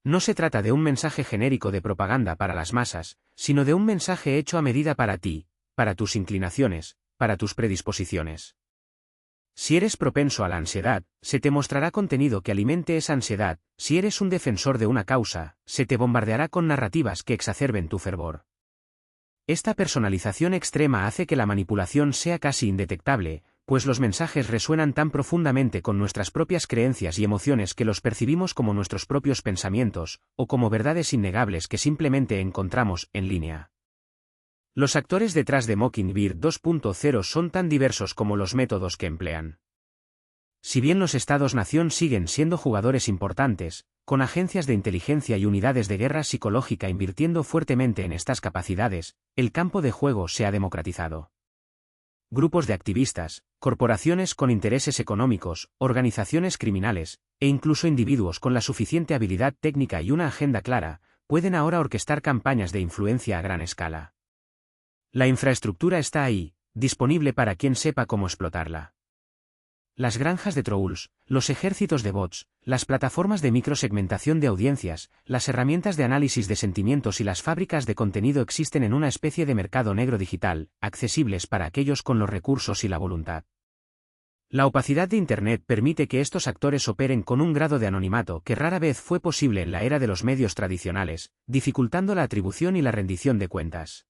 No se trata de un mensaje genérico de propaganda para las masas, sino de un mensaje hecho a medida para ti, para tus inclinaciones, para tus predisposiciones. Si eres propenso a la ansiedad, se te mostrará contenido que alimente esa ansiedad; si eres un defensor de una causa, se te bombardeará con narrativas que exacerben tu fervor. Esta personalización extrema hace que la manipulación sea casi indetectable, pues los mensajes resuenan tan profundamente con nuestras propias creencias y emociones que los percibimos como nuestros propios pensamientos, o como verdades innegables que simplemente encontramos en línea. Los actores detrás de Mockingbird 2.0 son tan diversos como los métodos que emplean. Si bien los Estados-nación siguen siendo jugadores importantes, con agencias de inteligencia y unidades de guerra psicológica invirtiendo fuertemente en estas capacidades, el campo de juego se ha democratizado. Grupos de activistas, corporaciones con intereses económicos, organizaciones criminales, e incluso individuos con la suficiente habilidad técnica y una agenda clara, pueden ahora orquestar campañas de influencia a gran escala. La infraestructura está ahí, disponible para quien sepa cómo explotarla. Las granjas de trolls, los ejércitos de bots, las plataformas de microsegmentación de audiencias, las herramientas de análisis de sentimientos y las fábricas de contenido existen en una especie de mercado negro digital, accesibles para aquellos con los recursos y la voluntad. La opacidad de Internet permite que estos actores operen con un grado de anonimato que rara vez fue posible en la era de los medios tradicionales, dificultando la atribución y la rendición de cuentas.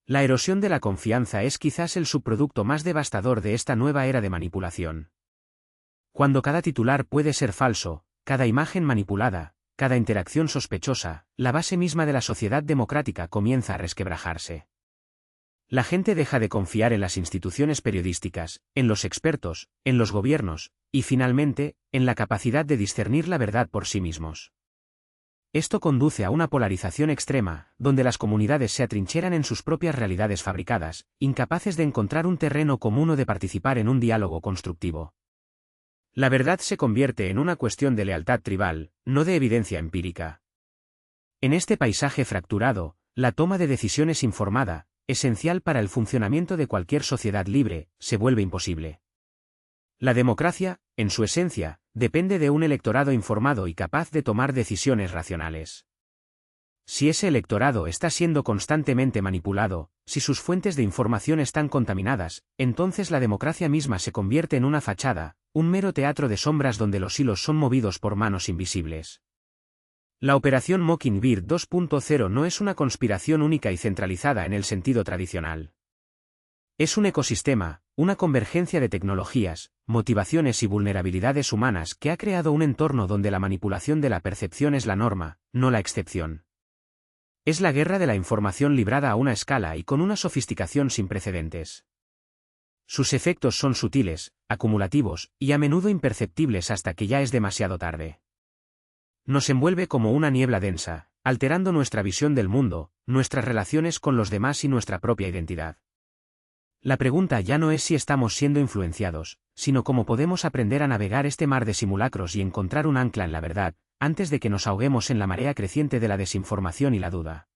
La erosión de la confianza es quizás el subproducto más devastador de esta nueva era de manipulación. Cuando cada titular puede ser falso, cada imagen manipulada, cada interacción sospechosa, la base misma de la sociedad democrática comienza a resquebrajarse. La gente deja de confiar en las instituciones periodísticas, en los expertos, en los gobiernos, y finalmente, en la capacidad de discernir la verdad por sí mismos. Esto conduce a una polarización extrema, donde las comunidades se atrincheran en sus propias realidades fabricadas, incapaces de encontrar un terreno común o de participar en un diálogo constructivo. La verdad se convierte en una cuestión de lealtad tribal, no de evidencia empírica. En este paisaje fracturado, la toma de decisiones informada, esencial para el funcionamiento de cualquier sociedad libre, se vuelve imposible. La democracia, en su esencia, depende de un electorado informado y capaz de tomar decisiones racionales. Si ese electorado está siendo constantemente manipulado, si sus fuentes de información están contaminadas, entonces la democracia misma se convierte en una fachada, un mero teatro de sombras donde los hilos son movidos por manos invisibles. La operación Mockingbird 2.0 no es una conspiración única y centralizada en el sentido tradicional. Es un ecosistema, una convergencia de tecnologías, motivaciones y vulnerabilidades humanas que ha creado un entorno donde la manipulación de la percepción es la norma, no la excepción. Es la guerra de la información librada a una escala y con una sofisticación sin precedentes. Sus efectos son sutiles, acumulativos, y a menudo imperceptibles hasta que ya es demasiado tarde. Nos envuelve como una niebla densa, alterando nuestra visión del mundo, nuestras relaciones con los demás y nuestra propia identidad. La pregunta ya no es si estamos siendo influenciados, sino cómo podemos aprender a navegar este mar de simulacros y encontrar un ancla en la verdad, antes de que nos ahoguemos en la marea creciente de la desinformación y la duda.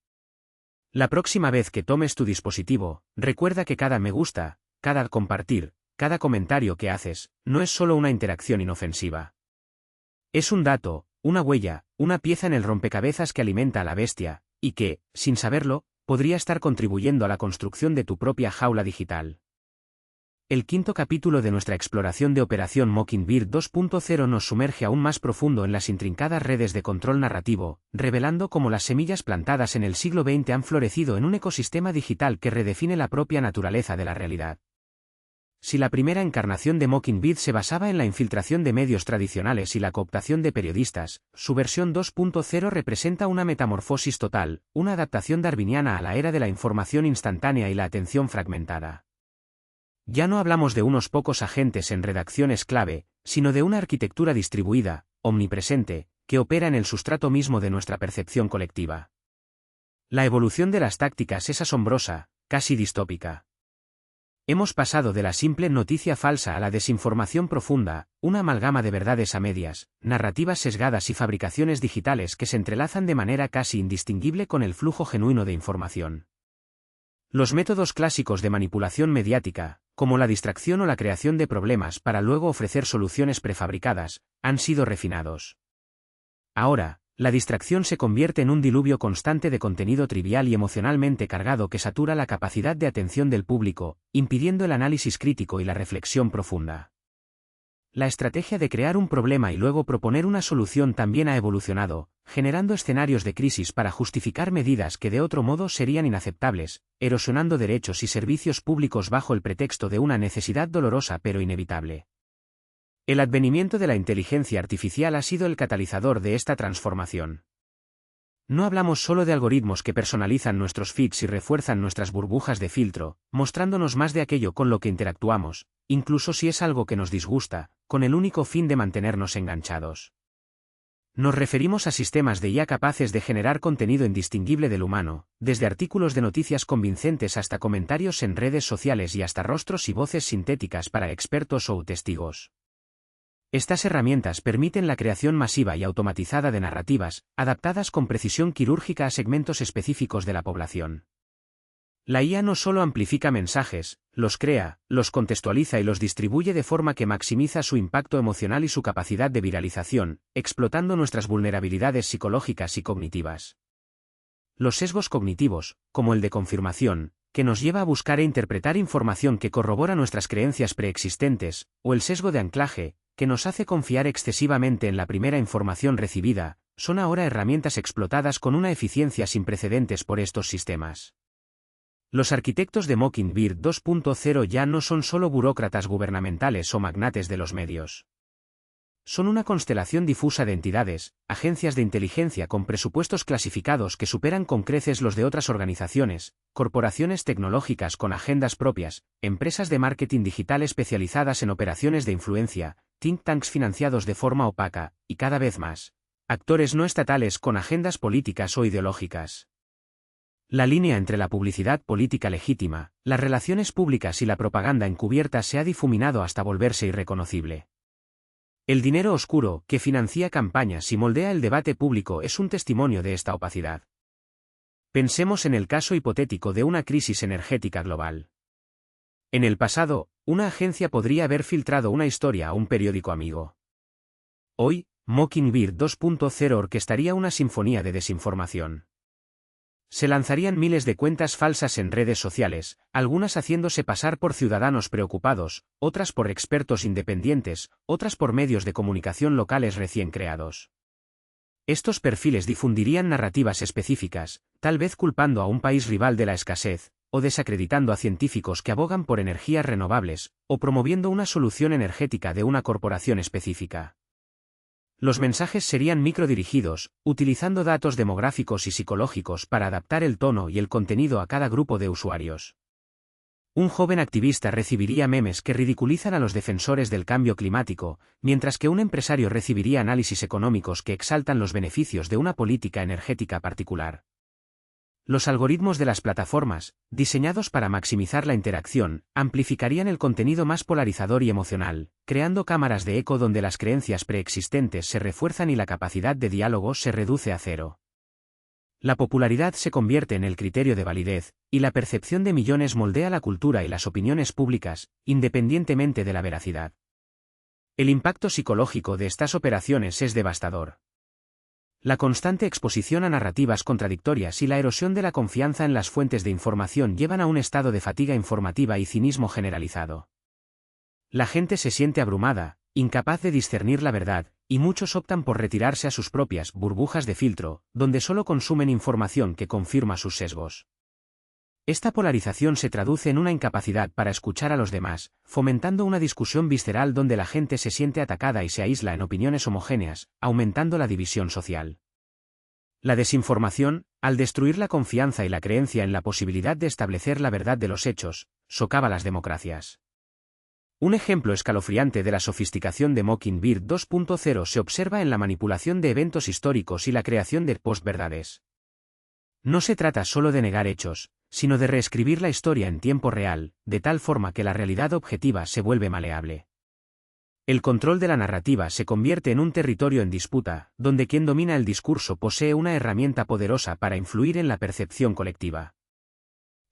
La próxima vez que tomes tu dispositivo, recuerda que cada me gusta, cada compartir, cada comentario que haces, no es solo una interacción inofensiva. Es un dato, una huella, una pieza en el rompecabezas que alimenta a la bestia, y que, sin saberlo, podría estar contribuyendo a la construcción de tu propia jaula digital. El quinto capítulo de nuestra exploración de Operación Mockingbird 2.0 nos sumerge aún más profundo en las intrincadas redes de control narrativo, revelando cómo las semillas plantadas en el siglo XX han florecido en un ecosistema digital que redefine la propia naturaleza de la realidad. Si la primera encarnación de Mockingbird se basaba en la infiltración de medios tradicionales y la cooptación de periodistas, su versión 2.0 representa una metamorfosis total, una adaptación darwiniana a la era de la información instantánea y la atención fragmentada. Ya no hablamos de unos pocos agentes en redacciones clave, sino de una arquitectura distribuida, omnipresente, que opera en el sustrato mismo de nuestra percepción colectiva. La evolución de las tácticas es asombrosa, casi distópica. Hemos pasado de la simple noticia falsa a la desinformación profunda, una amalgama de verdades a medias, narrativas sesgadas y fabricaciones digitales que se entrelazan de manera casi indistinguible con el flujo genuino de información. Los métodos clásicos de manipulación mediática, como la distracción o la creación de problemas para luego ofrecer soluciones prefabricadas, han sido refinados. Ahora, la distracción se convierte en un diluvio constante de contenido trivial y emocionalmente cargado que satura la capacidad de atención del público, impidiendo el análisis crítico y la reflexión profunda. La estrategia de crear un problema y luego proponer una solución también ha evolucionado, generando escenarios de crisis para justificar medidas que de otro modo serían inaceptables, erosionando derechos y servicios públicos bajo el pretexto de una necesidad dolorosa pero inevitable. El advenimiento de la inteligencia artificial ha sido el catalizador de esta transformación. No hablamos solo de algoritmos que personalizan nuestros feeds y refuerzan nuestras burbujas de filtro, mostrándonos más de aquello con lo que interactuamos, incluso si es algo que nos disgusta, con el único fin de mantenernos enganchados. Nos referimos a sistemas de IA capaces de generar contenido indistinguible del humano, desde artículos de noticias convincentes hasta comentarios en redes sociales y hasta rostros y voces sintéticas para expertos o testigos. Estas herramientas permiten la creación masiva y automatizada de narrativas, adaptadas con precisión quirúrgica a segmentos específicos de la población. La IA no solo amplifica mensajes, los crea, los contextualiza y los distribuye de forma que maximiza su impacto emocional y su capacidad de viralización, explotando nuestras vulnerabilidades psicológicas y cognitivas. Los sesgos cognitivos, como el de confirmación, que nos lleva a buscar e interpretar información que corrobora nuestras creencias preexistentes, o el sesgo de anclaje, que nos hace confiar excesivamente en la primera información recibida, son ahora herramientas explotadas con una eficiencia sin precedentes por estos sistemas. Los arquitectos de Mockingbird 2.0 ya no son solo burócratas gubernamentales o magnates de los medios. Son una constelación difusa de entidades, agencias de inteligencia con presupuestos clasificados que superan con creces los de otras organizaciones, corporaciones tecnológicas con agendas propias, empresas de marketing digital especializadas en operaciones de influencia, think tanks financiados de forma opaca, y cada vez más, actores no estatales con agendas políticas o ideológicas. La línea entre la publicidad política legítima, las relaciones públicas y la propaganda encubierta se ha difuminado hasta volverse irreconocible. El dinero oscuro, que financia campañas y moldea el debate público, es un testimonio de esta opacidad. Pensemos en el caso hipotético de una crisis energética global. En el pasado, una agencia podría haber filtrado una historia a un periódico amigo. Hoy, Mockingbird 2.0 orquestaría una sinfonía de desinformación. Se lanzarían miles de cuentas falsas en redes sociales, algunas haciéndose pasar por ciudadanos preocupados, otras por expertos independientes, otras por medios de comunicación locales recién creados. Estos perfiles difundirían narrativas específicas, tal vez culpando a un país rival de la escasez, o desacreditando a científicos que abogan por energías renovables, o promoviendo una solución energética de una corporación específica. Los mensajes serían microdirigidos, utilizando datos demográficos y psicológicos para adaptar el tono y el contenido a cada grupo de usuarios. Un joven activista recibiría memes que ridiculizan a los defensores del cambio climático, mientras que un empresario recibiría análisis económicos que exaltan los beneficios de una política energética particular. Los algoritmos de las plataformas, diseñados para maximizar la interacción, amplificarían el contenido más polarizador y emocional, creando cámaras de eco donde las creencias preexistentes se refuerzan y la capacidad de diálogo se reduce a cero. La popularidad se convierte en el criterio de validez, y la percepción de millones moldea la cultura y las opiniones públicas, independientemente de la veracidad. El impacto psicológico de estas operaciones es devastador. La constante exposición a narrativas contradictorias y la erosión de la confianza en las fuentes de información llevan a un estado de fatiga informativa y cinismo generalizado. La gente se siente abrumada, incapaz de discernir la verdad, y muchos optan por retirarse a sus propias burbujas de filtro, donde solo consumen información que confirma sus sesgos. Esta polarización se traduce en una incapacidad para escuchar a los demás, fomentando una discusión visceral donde la gente se siente atacada y se aísla en opiniones homogéneas, aumentando la división social. La desinformación, al destruir la confianza y la creencia en la posibilidad de establecer la verdad de los hechos, socava las democracias. Un ejemplo escalofriante de la sofisticación de Mockingbird 2.0 se observa en la manipulación de eventos históricos y la creación de posverdades. No se trata solo de negar hechos, sino de reescribir la historia en tiempo real, de tal forma que la realidad objetiva se vuelve maleable. El control de la narrativa se convierte en un territorio en disputa, donde quien domina el discurso posee una herramienta poderosa para influir en la percepción colectiva.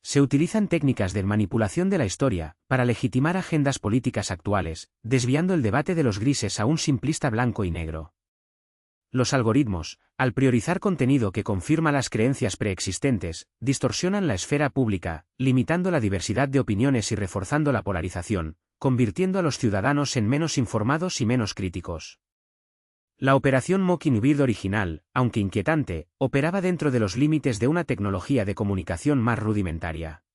Se utilizan técnicas de manipulación de la historia, para legitimar agendas políticas actuales, desviando el debate de los grises a un simplista blanco y negro. Los algoritmos, al priorizar contenido que confirma las creencias preexistentes, distorsionan la esfera pública, limitando la diversidad de opiniones y reforzando la polarización, convirtiendo a los ciudadanos en menos informados y menos críticos. La operación Mockingbird original, aunque inquietante, operaba dentro de los límites de una tecnología de comunicación más rudimentaria.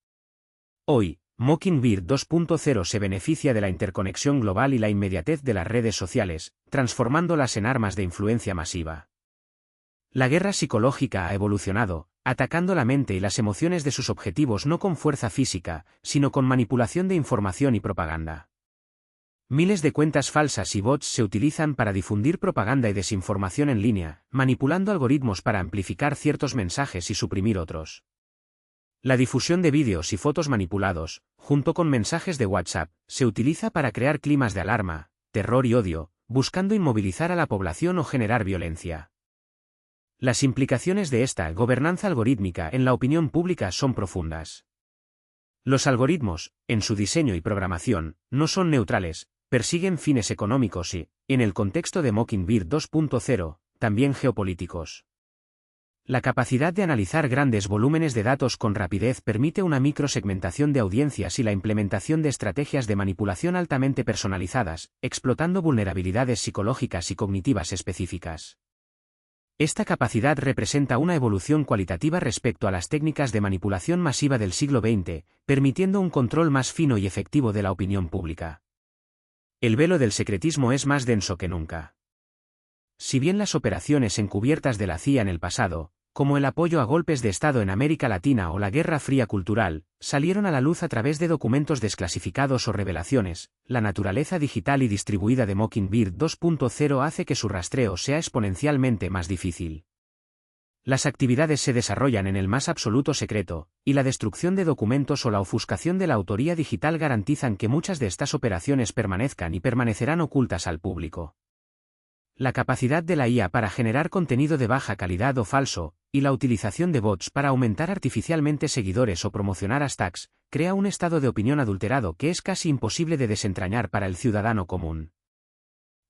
Hoy, Mockingbird 2.0 se beneficia de la interconexión global y la inmediatez de las redes sociales, transformándolas en armas de influencia masiva. La guerra psicológica ha evolucionado, atacando la mente y las emociones de sus objetivos no con fuerza física, sino con manipulación de información y propaganda. Miles de cuentas falsas y bots se utilizan para difundir propaganda y desinformación en línea, manipulando algoritmos para amplificar ciertos mensajes y suprimir otros. La difusión de vídeos y fotos manipulados, junto con mensajes de WhatsApp, se utiliza para crear climas de alarma, terror y odio, buscando inmovilizar a la población o generar violencia. Las implicaciones de esta gobernanza algorítmica en la opinión pública son profundas. Los algoritmos, en su diseño y programación, no son neutrales, persiguen fines económicos y, en el contexto de Mockingbird 2.0, también geopolíticos. La capacidad de analizar grandes volúmenes de datos con rapidez permite una microsegmentación de audiencias y la implementación de estrategias de manipulación altamente personalizadas, explotando vulnerabilidades psicológicas y cognitivas específicas. Esta capacidad representa una evolución cualitativa respecto a las técnicas de manipulación masiva del siglo XX, permitiendo un control más fino y efectivo de la opinión pública. El velo del secretismo es más denso que nunca. Si bien las operaciones encubiertas de la CIA en el pasado, como el apoyo a golpes de Estado en América Latina o la Guerra Fría cultural, salieron a la luz a través de documentos desclasificados o revelaciones, la naturaleza digital y distribuida de Mockingbird 2.0 hace que su rastreo sea exponencialmente más difícil. Las actividades se desarrollan en el más absoluto secreto, y la destrucción de documentos o la ofuscación de la autoría digital garantizan que muchas de estas operaciones permanezcan y permanecerán ocultas al público. La capacidad de la IA para generar contenido de baja calidad o falso, y la utilización de bots para aumentar artificialmente seguidores o promocionar hashtags, crea un estado de opinión adulterado que es casi imposible de desentrañar para el ciudadano común.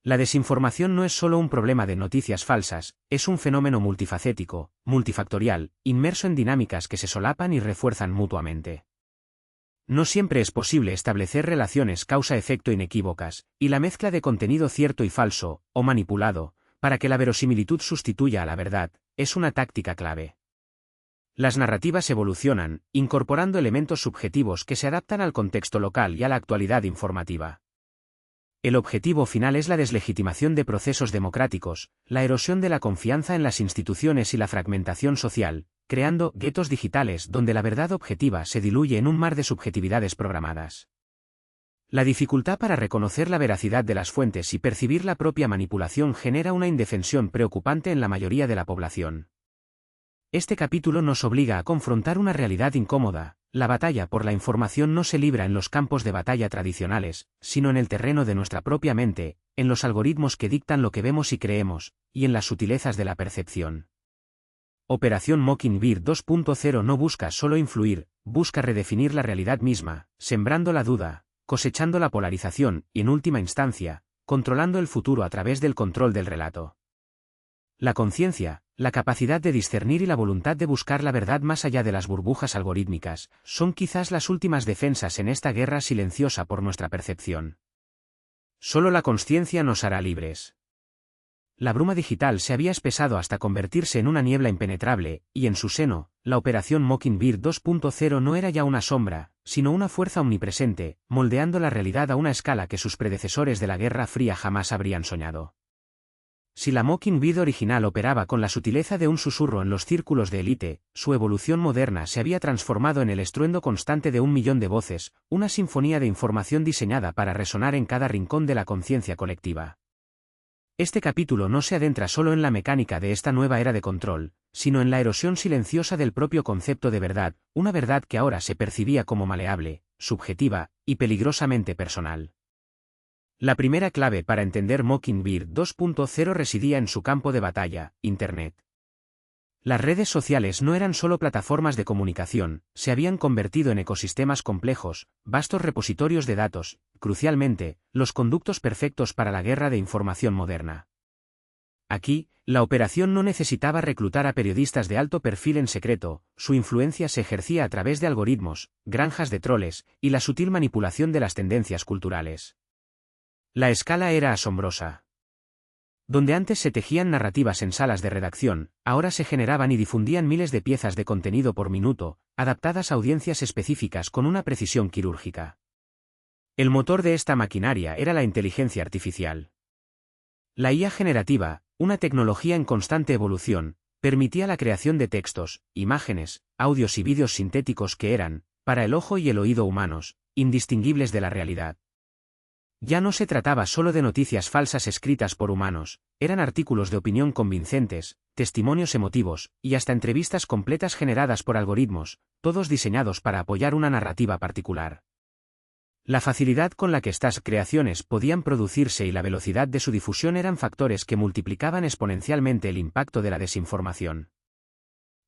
La desinformación no es solo un problema de noticias falsas, es un fenómeno multifacético, multifactorial, inmerso en dinámicas que se solapan y refuerzan mutuamente. No siempre es posible establecer relaciones causa-efecto inequívocas, y la mezcla de contenido cierto y falso, o manipulado, para que la verosimilitud sustituya a la verdad, es una táctica clave. Las narrativas evolucionan, incorporando elementos subjetivos que se adaptan al contexto local y a la actualidad informativa. El objetivo final es la deslegitimación de procesos democráticos, la erosión de la confianza en las instituciones y la fragmentación social, creando guetos digitales donde la verdad objetiva se diluye en un mar de subjetividades programadas. La dificultad para reconocer la veracidad de las fuentes y percibir la propia manipulación genera una indefensión preocupante en la mayoría de la población. Este capítulo nos obliga a confrontar una realidad incómoda: la batalla por la información no se libra en los campos de batalla tradicionales, sino en el terreno de nuestra propia mente, en los algoritmos que dictan lo que vemos y creemos, y en las sutilezas de la percepción. Operación Mockingbird 2.0 no busca solo influir, busca redefinir la realidad misma, sembrando la duda, cosechando la polarización y, en última instancia, controlando el futuro a través del control del relato. La conciencia, la capacidad de discernir y la voluntad de buscar la verdad más allá de las burbujas algorítmicas, son quizás las últimas defensas en esta guerra silenciosa por nuestra percepción. Solo la consciencia nos hará libres. La bruma digital se había espesado hasta convertirse en una niebla impenetrable, y en su seno, la operación Mockingbird 2.0 no era ya una sombra, sino una fuerza omnipresente, moldeando la realidad a una escala que sus predecesores de la Guerra Fría jamás habrían soñado. Si la Mockingbird original operaba con la sutileza de un susurro en los círculos de élite, su evolución moderna se había transformado en el estruendo constante de 1.000.000 de voces, una sinfonía de información diseñada para resonar en cada rincón de la conciencia colectiva. Este capítulo no se adentra solo en la mecánica de esta nueva era de control, sino en la erosión silenciosa del propio concepto de verdad, una verdad que ahora se percibía como maleable, subjetiva y peligrosamente personal. La primera clave para entender Mockingbird 2.0 residía en su campo de batalla, Internet. Las redes sociales no eran solo plataformas de comunicación, se habían convertido en ecosistemas complejos, vastos repositorios de datos, crucialmente, los conductos perfectos para la guerra de información moderna. Aquí, la operación no necesitaba reclutar a periodistas de alto perfil en secreto, su influencia se ejercía a través de algoritmos, granjas de troles, y la sutil manipulación de las tendencias culturales. La escala era asombrosa. Donde antes se tejían narrativas en salas de redacción, ahora se generaban y difundían miles de piezas de contenido por minuto, adaptadas a audiencias específicas con una precisión quirúrgica. El motor de esta maquinaria era la inteligencia artificial. La IA generativa, una tecnología en constante evolución, permitía la creación de textos, imágenes, audios y vídeos sintéticos que eran, para el ojo y el oído humanos, indistinguibles de la realidad. Ya no se trataba solo de noticias falsas escritas por humanos, eran artículos de opinión convincentes, testimonios emotivos, y hasta entrevistas completas generadas por algoritmos, todos diseñados para apoyar una narrativa particular. La facilidad con la que estas creaciones podían producirse y la velocidad de su difusión eran factores que multiplicaban exponencialmente el impacto de la desinformación.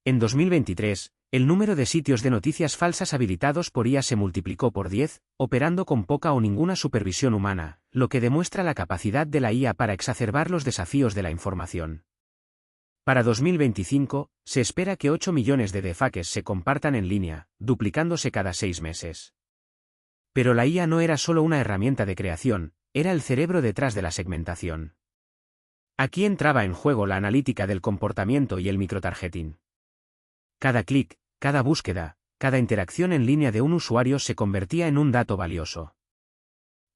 En 2023, el número de sitios de noticias falsas habilitados por IA se multiplicó por 10, operando con poca o ninguna supervisión humana, lo que demuestra la capacidad de la IA para exacerbar los desafíos de la información. Para 2025, se espera que 8 millones de deepfakes se compartan en línea, duplicándose cada 6 meses. Pero la IA no era solo una herramienta de creación, era el cerebro detrás de la segmentación. Aquí entraba en juego la analítica del comportamiento y el microtargeting. Cada clic, cada búsqueda, cada interacción en línea de un usuario se convertía en un dato valioso.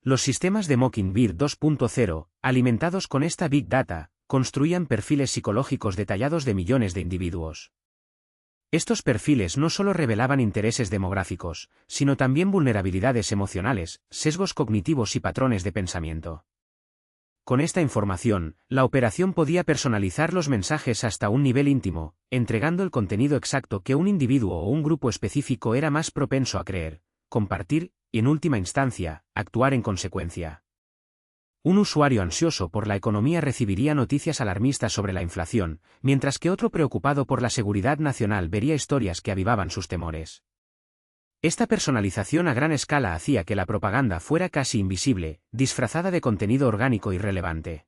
Los sistemas de Mockingbird 2.0, alimentados con esta Big Data, construían perfiles psicológicos detallados de millones de individuos. Estos perfiles no solo revelaban intereses demográficos, sino también vulnerabilidades emocionales, sesgos cognitivos y patrones de pensamiento. Con esta información, la operación podía personalizar los mensajes hasta un nivel íntimo, entregando el contenido exacto que un individuo o un grupo específico era más propenso a creer, compartir, y en última instancia, actuar en consecuencia. Un usuario ansioso por la economía recibiría noticias alarmistas sobre la inflación, mientras que otro preocupado por la seguridad nacional vería historias que avivaban sus temores. Esta personalización a gran escala hacía que la propaganda fuera casi invisible, disfrazada de contenido orgánico y relevante.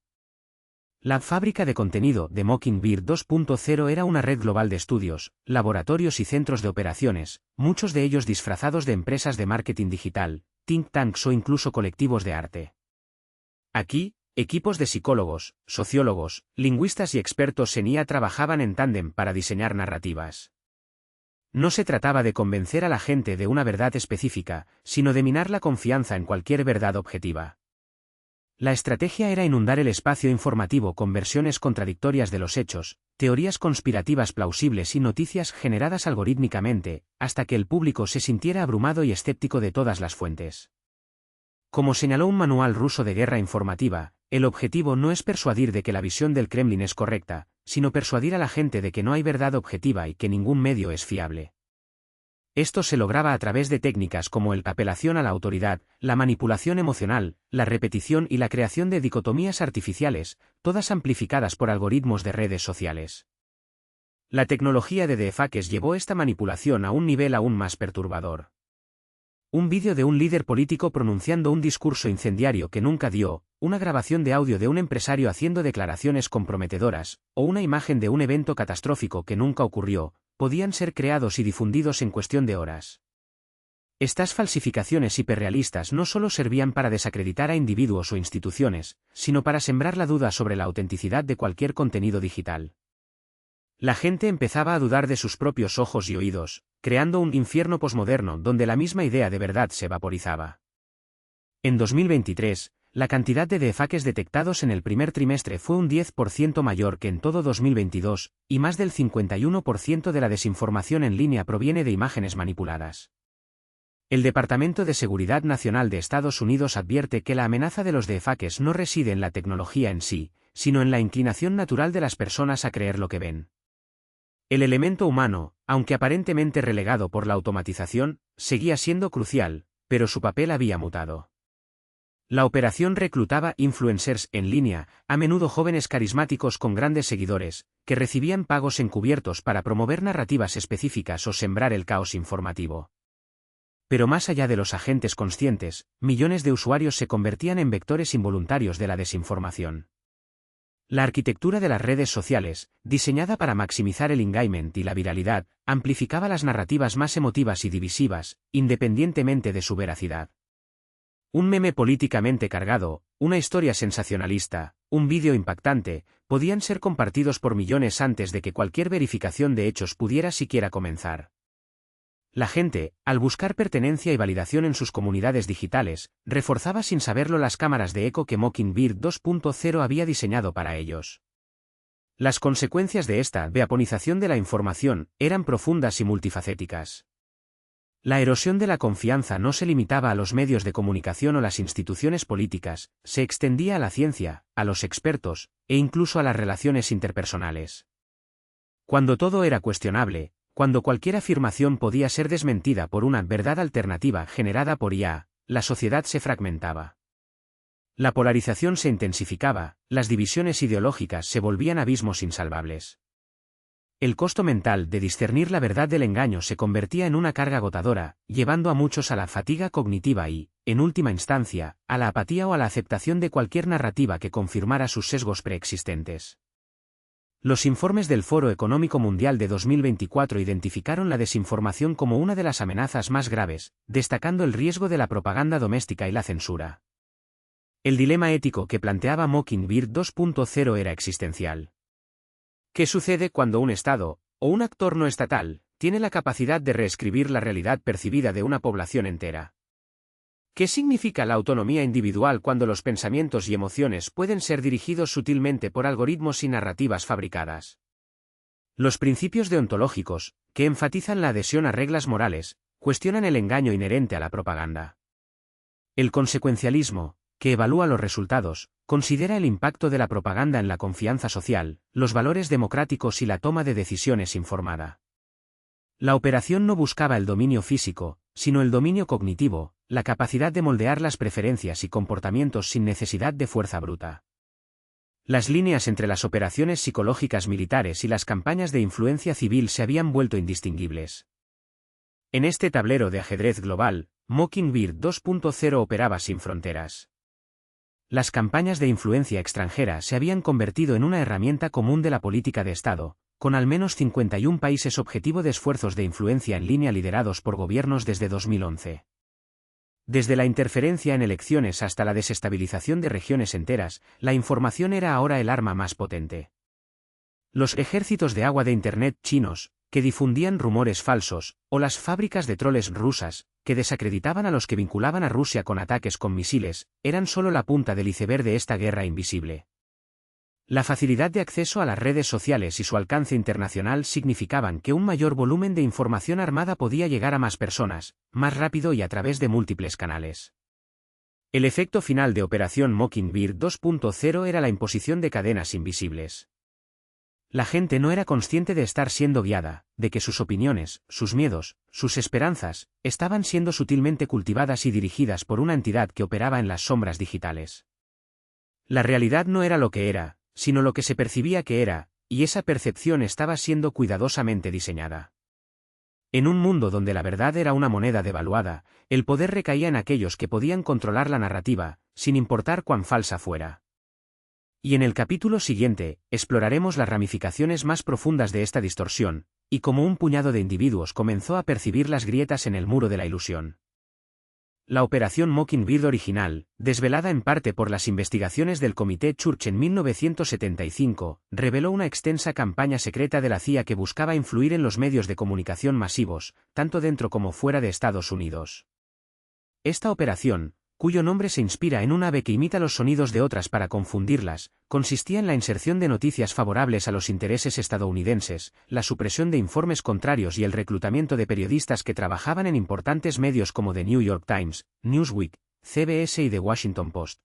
La fábrica de contenido de Mockingbird 2.0 era una red global de estudios, laboratorios y centros de operaciones, muchos de ellos disfrazados de empresas de marketing digital, think tanks o incluso colectivos de arte. Aquí, equipos de psicólogos, sociólogos, lingüistas y expertos en IA trabajaban en tándem para diseñar narrativas. No se trataba de convencer a la gente de una verdad específica, sino de minar la confianza en cualquier verdad objetiva. La estrategia era inundar el espacio informativo con versiones contradictorias de los hechos, teorías conspirativas plausibles y noticias generadas algorítmicamente, hasta que el público se sintiera abrumado y escéptico de todas las fuentes. Como señaló un manual ruso de guerra informativa, el objetivo no es persuadir de que la visión del Kremlin es correcta, sino persuadir a la gente de que no hay verdad objetiva y que ningún medio es fiable. Esto se lograba a través de técnicas como la apelación a la autoridad, la manipulación emocional, la repetición y la creación de dicotomías artificiales, todas amplificadas por algoritmos de redes sociales. La tecnología de deepfakes llevó esta manipulación a un nivel aún más perturbador. Un vídeo de un líder político pronunciando un discurso incendiario que nunca dio, una grabación de audio de un empresario haciendo declaraciones comprometedoras, o una imagen de un evento catastrófico que nunca ocurrió, podían ser creados y difundidos en cuestión de horas. Estas falsificaciones hiperrealistas no solo servían para desacreditar a individuos o instituciones, sino para sembrar la duda sobre la autenticidad de cualquier contenido digital. La gente empezaba a dudar de sus propios ojos y oídos, creando un infierno posmoderno donde la misma idea de verdad se vaporizaba. En 2023, la cantidad de deepfakes detectados en el primer trimestre fue un 10% mayor que en todo 2022, y más del 51% de la desinformación en línea proviene de imágenes manipuladas. El Departamento de Seguridad Nacional de Estados Unidos advierte que la amenaza de los deepfakes no reside en la tecnología en sí, sino en la inclinación natural de las personas a creer lo que ven. El elemento humano, aunque aparentemente relegado por la automatización, seguía siendo crucial, pero su papel había mutado. La operación reclutaba influencers en línea, a menudo jóvenes carismáticos con grandes seguidores, que recibían pagos encubiertos para promover narrativas específicas o sembrar el caos informativo. Pero más allá de los agentes conscientes, millones de usuarios se convertían en vectores involuntarios de la desinformación. La arquitectura de las redes sociales, diseñada para maximizar el engagement y la viralidad, amplificaba las narrativas más emotivas y divisivas, independientemente de su veracidad. Un meme políticamente cargado, una historia sensacionalista, un vídeo impactante, podían ser compartidos por millones antes de que cualquier verificación de hechos pudiera siquiera comenzar. La gente, al buscar pertenencia y validación en sus comunidades digitales, reforzaba sin saberlo las cámaras de eco que Mockingbird 2.0 había diseñado para ellos. Las consecuencias de esta vaporización de la información eran profundas y multifacéticas. La erosión de la confianza no se limitaba a los medios de comunicación o las instituciones políticas, se extendía a la ciencia, a los expertos, e incluso a las relaciones interpersonales. Cuando todo era cuestionable, cuando cualquier afirmación podía ser desmentida por una verdad alternativa generada por IA, la sociedad se fragmentaba. La polarización se intensificaba, las divisiones ideológicas se volvían abismos insalvables. El costo mental de discernir la verdad del engaño se convertía en una carga agotadora, llevando a muchos a la fatiga cognitiva y, en última instancia, a la apatía o a la aceptación de cualquier narrativa que confirmara sus sesgos preexistentes. Los informes del Foro Económico Mundial de 2024 identificaron la desinformación como una de las amenazas más graves, destacando el riesgo de la propaganda doméstica y la censura. El dilema ético que planteaba Mockingbird 2.0 era existencial. ¿Qué sucede cuando un Estado, o un actor no estatal, tiene la capacidad de reescribir la realidad percibida de una población entera? ¿Qué significa la autonomía individual cuando los pensamientos y emociones pueden ser dirigidos sutilmente por algoritmos y narrativas fabricadas? Los principios deontológicos, que enfatizan la adhesión a reglas morales, cuestionan el engaño inherente a la propaganda. El consecuencialismo, que evalúa los resultados, considera el impacto de la propaganda en la confianza social, los valores democráticos y la toma de decisiones informada. La operación no buscaba el dominio físico, sino el dominio cognitivo, la capacidad de moldear las preferencias y comportamientos sin necesidad de fuerza bruta. Las líneas entre las operaciones psicológicas militares y las campañas de influencia civil se habían vuelto indistinguibles. En este tablero de ajedrez global, Mockingbird 2.0 operaba sin fronteras. Las campañas de influencia extranjera se habían convertido en una herramienta común de la política de Estado, con al menos 51 países objetivo de esfuerzos de influencia en línea liderados por gobiernos desde 2011. Desde la interferencia en elecciones hasta la desestabilización de regiones enteras, la información era ahora el arma más potente. Los ejércitos de agua de Internet chinos, que difundían rumores falsos, o las fábricas de troles rusas, que desacreditaban a los que vinculaban a Rusia con ataques con misiles, eran solo la punta del iceberg de esta guerra invisible. La facilidad de acceso a las redes sociales y su alcance internacional significaban que un mayor volumen de información armada podía llegar a más personas, más rápido y a través de múltiples canales. El efecto final de Operación Mockingbird 2.0 era la imposición de cadenas invisibles. La gente no era consciente de estar siendo guiada, de que sus opiniones, sus miedos, sus esperanzas, estaban siendo sutilmente cultivadas y dirigidas por una entidad que operaba en las sombras digitales. La realidad no era lo que era, sino lo que se percibía que era, y esa percepción estaba siendo cuidadosamente diseñada. En un mundo donde la verdad era una moneda devaluada, el poder recaía en aquellos que podían controlar la narrativa, sin importar cuán falsa fuera. Y en el capítulo siguiente, exploraremos las ramificaciones más profundas de esta distorsión, y cómo un puñado de individuos comenzó a percibir las grietas en el muro de la ilusión. La Operación Mockingbird original, desvelada en parte por las investigaciones del Comité Church en 1975, reveló una extensa campaña secreta de la CIA que buscaba influir en los medios de comunicación masivos, tanto dentro como fuera de Estados Unidos. Esta operación, cuyo nombre se inspira en un ave que imita los sonidos de otras para confundirlas, consistía en la inserción de noticias favorables a los intereses estadounidenses, la supresión de informes contrarios y el reclutamiento de periodistas que trabajaban en importantes medios como The New York Times, Newsweek, CBS y The Washington Post.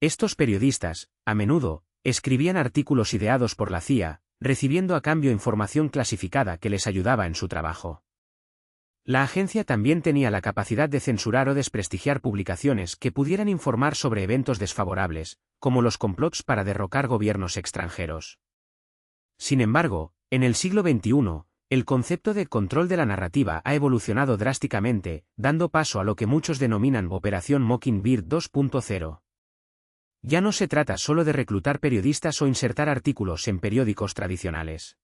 Estos periodistas, a menudo, escribían artículos ideados por la CIA, recibiendo a cambio información clasificada que les ayudaba en su trabajo. La agencia también tenía la capacidad de censurar o desprestigiar publicaciones que pudieran informar sobre eventos desfavorables, como los complots para derrocar gobiernos extranjeros. Sin embargo, en el siglo XXI, el concepto de control de la narrativa ha evolucionado drásticamente, dando paso a lo que muchos denominan Operación Mockingbird 2.0. Ya no se trata solo de reclutar periodistas o insertar artículos en periódicos tradicionales.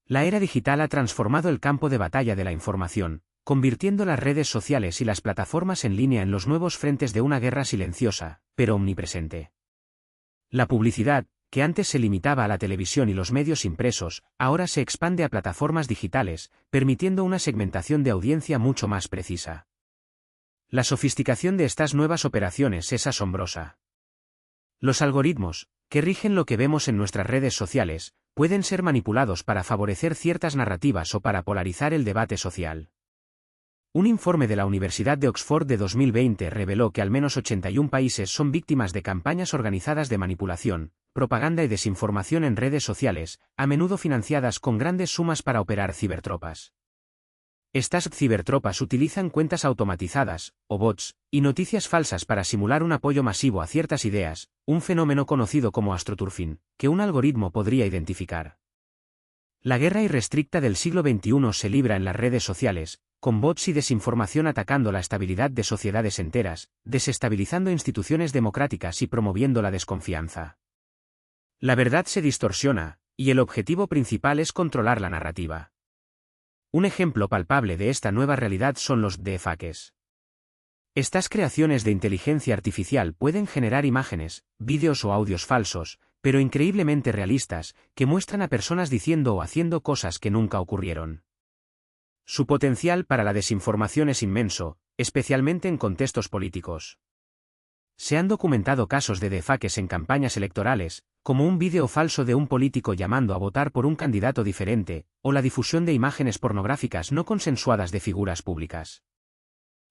La era digital ha transformado el campo de batalla de la información, convirtiendo las redes sociales y las plataformas en línea en los nuevos frentes de una guerra silenciosa, pero omnipresente. La publicidad, que antes se limitaba a la televisión y los medios impresos, ahora se expande a plataformas digitales, permitiendo una segmentación de audiencia mucho más precisa. La sofisticación de estas nuevas operaciones es asombrosa. Los algoritmos, que rigen lo que vemos en nuestras redes sociales, pueden ser manipulados para favorecer ciertas narrativas o para polarizar el debate social. Un informe de la Universidad de Oxford de 2020 reveló que al menos 81 países son víctimas de campañas organizadas de manipulación, propaganda y desinformación en redes sociales, a menudo financiadas con grandes sumas para operar cibertropas. Estas cibertropas utilizan cuentas automatizadas, o bots, y noticias falsas para simular un apoyo masivo a ciertas ideas, un fenómeno conocido como astroturfing, que un algoritmo podría identificar. La guerra irrestricta del siglo XXI se libra en las redes sociales, con bots y desinformación atacando la estabilidad de sociedades enteras, desestabilizando instituciones democráticas y promoviendo la desconfianza. La verdad se distorsiona, y el objetivo principal es controlar la narrativa. Un ejemplo palpable de esta nueva realidad son los deepfakes. Estas creaciones de inteligencia artificial pueden generar imágenes, vídeos o audios falsos, pero increíblemente realistas, que muestran a personas diciendo o haciendo cosas que nunca ocurrieron. Su potencial para la desinformación es inmenso, especialmente en contextos políticos. Se han documentado casos de deepfakes en campañas electorales, como un vídeo falso de un político llamando a votar por un candidato diferente, o la difusión de imágenes pornográficas no consensuadas de figuras públicas.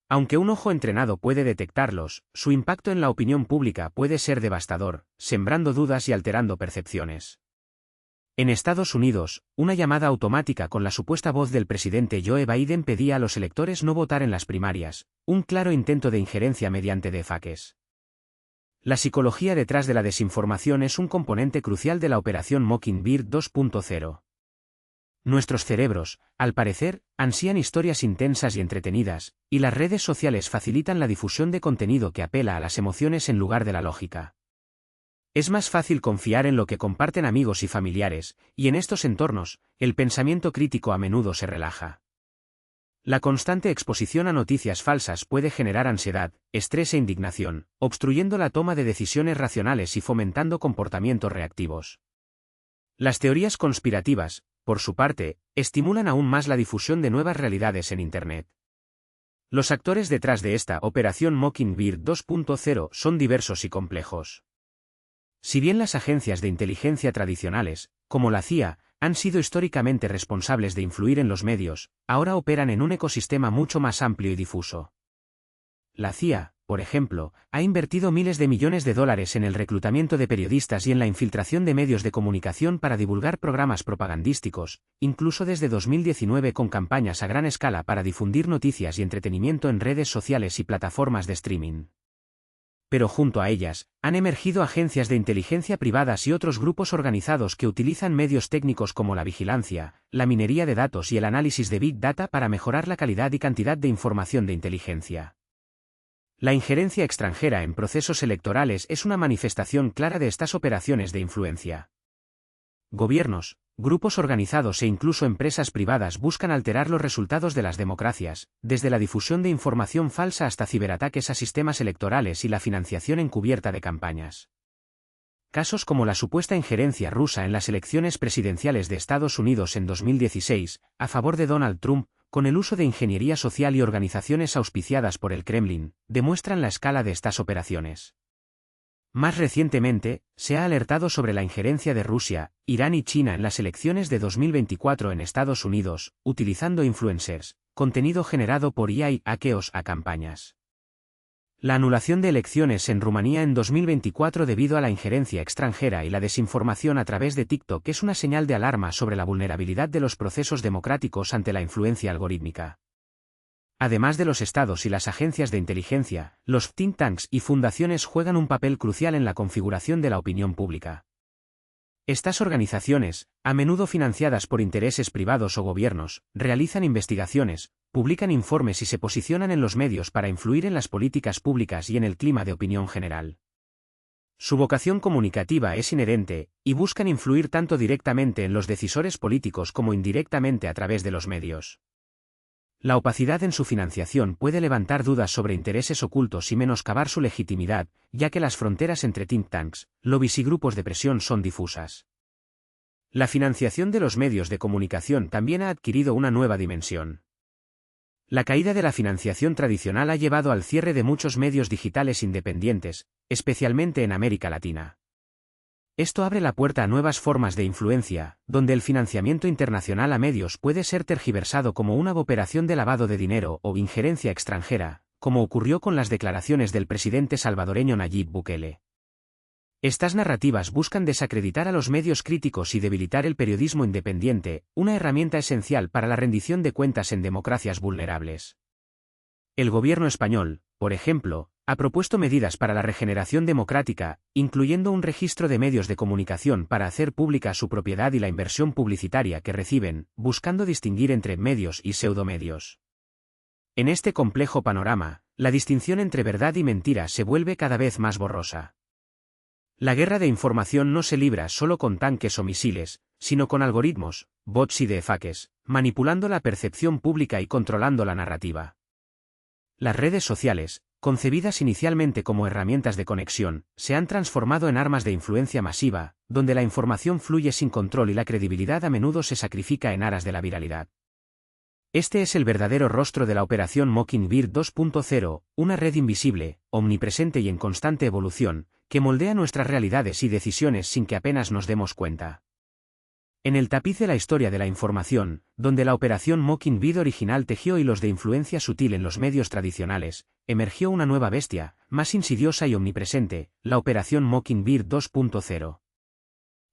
Aunque un ojo entrenado puede detectarlos, su impacto en la opinión pública puede ser devastador, sembrando dudas y alterando percepciones. En Estados Unidos, una llamada automática con la supuesta voz del presidente Joe Biden pedía a los electores no votar en las primarias, un claro intento de injerencia mediante deepfakes. La psicología detrás de la desinformación es un componente crucial de la operación Mockingbird 2.0. Nuestros cerebros, al parecer, ansían historias intensas y entretenidas, y las redes sociales facilitan la difusión de contenido que apela a las emociones en lugar de la lógica. Es más fácil confiar en lo que comparten amigos y familiares, y en estos entornos, el pensamiento crítico a menudo se relaja. La constante exposición a noticias falsas puede generar ansiedad, estrés e indignación, obstruyendo la toma de decisiones racionales y fomentando comportamientos reactivos. Las teorías conspirativas, por su parte, estimulan aún más la difusión de nuevas realidades en Internet. Los actores detrás de esta operación Mockingbird 2.0 son diversos y complejos. Si bien las agencias de inteligencia tradicionales, como la CIA, han sido históricamente responsables de influir en los medios, ahora operan en un ecosistema mucho más amplio y difuso. La CIA, por ejemplo, ha invertido miles de millones de dólares en el reclutamiento de periodistas y en la infiltración de medios de comunicación para divulgar programas propagandísticos, incluso desde 2019 con campañas a gran escala para difundir noticias y entretenimiento en redes sociales y plataformas de streaming. Pero junto a ellas, han emergido agencias de inteligencia privadas y otros grupos organizados que utilizan medios técnicos como la vigilancia, la minería de datos y el análisis de Big Data para mejorar la calidad y cantidad de información de inteligencia. La injerencia extranjera en procesos electorales es una manifestación clara de estas operaciones de influencia. Gobiernos, grupos organizados e incluso empresas privadas buscan alterar los resultados de las democracias, desde la difusión de información falsa hasta ciberataques a sistemas electorales y la financiación encubierta de campañas. Casos como la supuesta injerencia rusa en las elecciones presidenciales de Estados Unidos en 2016, a favor de Donald Trump, con el uso de ingeniería social y organizaciones auspiciadas por el Kremlin, demuestran la escala de estas operaciones. Más recientemente, se ha alertado sobre la injerencia de Rusia, Irán y China en las elecciones de 2024 en Estados Unidos, utilizando influencers, contenido generado por IA y hackeos a campañas. La anulación de elecciones en Rumanía en 2024 debido a la injerencia extranjera y la desinformación a través de TikTok es una señal de alarma sobre la vulnerabilidad de los procesos democráticos ante la influencia algorítmica. Además de los estados y las agencias de inteligencia, los think tanks y fundaciones juegan un papel crucial en la configuración de la opinión pública. Estas organizaciones, a menudo financiadas por intereses privados o gobiernos, realizan investigaciones, publican informes y se posicionan en los medios para influir en las políticas públicas y en el clima de opinión general. Su vocación comunicativa es inherente, y buscan influir tanto directamente en los decisores políticos como indirectamente a través de los medios. La opacidad en su financiación puede levantar dudas sobre intereses ocultos y menoscabar su legitimidad, ya que las fronteras entre think tanks, lobbies y grupos de presión son difusas. La financiación de los medios de comunicación también ha adquirido una nueva dimensión. La caída de la financiación tradicional ha llevado al cierre de muchos medios digitales independientes, especialmente en América Latina. Esto abre la puerta a nuevas formas de influencia, donde el financiamiento internacional a medios puede ser tergiversado como una operación de lavado de dinero o injerencia extranjera, como ocurrió con las declaraciones del presidente salvadoreño Nayib Bukele. Estas narrativas buscan desacreditar a los medios críticos y debilitar el periodismo independiente, una herramienta esencial para la rendición de cuentas en democracias vulnerables. El gobierno español, por ejemplo, ha propuesto medidas para la regeneración democrática, incluyendo un registro de medios de comunicación para hacer pública su propiedad y la inversión publicitaria que reciben, buscando distinguir entre medios y pseudomedios. En este complejo panorama, la distinción entre verdad y mentira se vuelve cada vez más borrosa. La guerra de información no se libra solo con tanques o misiles, sino con algoritmos, bots y deepfakes, manipulando la percepción pública y controlando la narrativa. Las redes sociales, concebidas inicialmente como herramientas de conexión, se han transformado en armas de influencia masiva, donde la información fluye sin control y la credibilidad a menudo se sacrifica en aras de la viralidad. Este es el verdadero rostro de la operación Mockingbird 2.0, una red invisible, omnipresente y en constante evolución, que moldea nuestras realidades y decisiones sin que apenas nos demos cuenta. En el tapiz de la historia de la información, donde la operación Mockingbird original tejió hilos de influencia sutil en los medios tradicionales, emergió una nueva bestia, más insidiosa y omnipresente, la operación Mockingbird 2.0.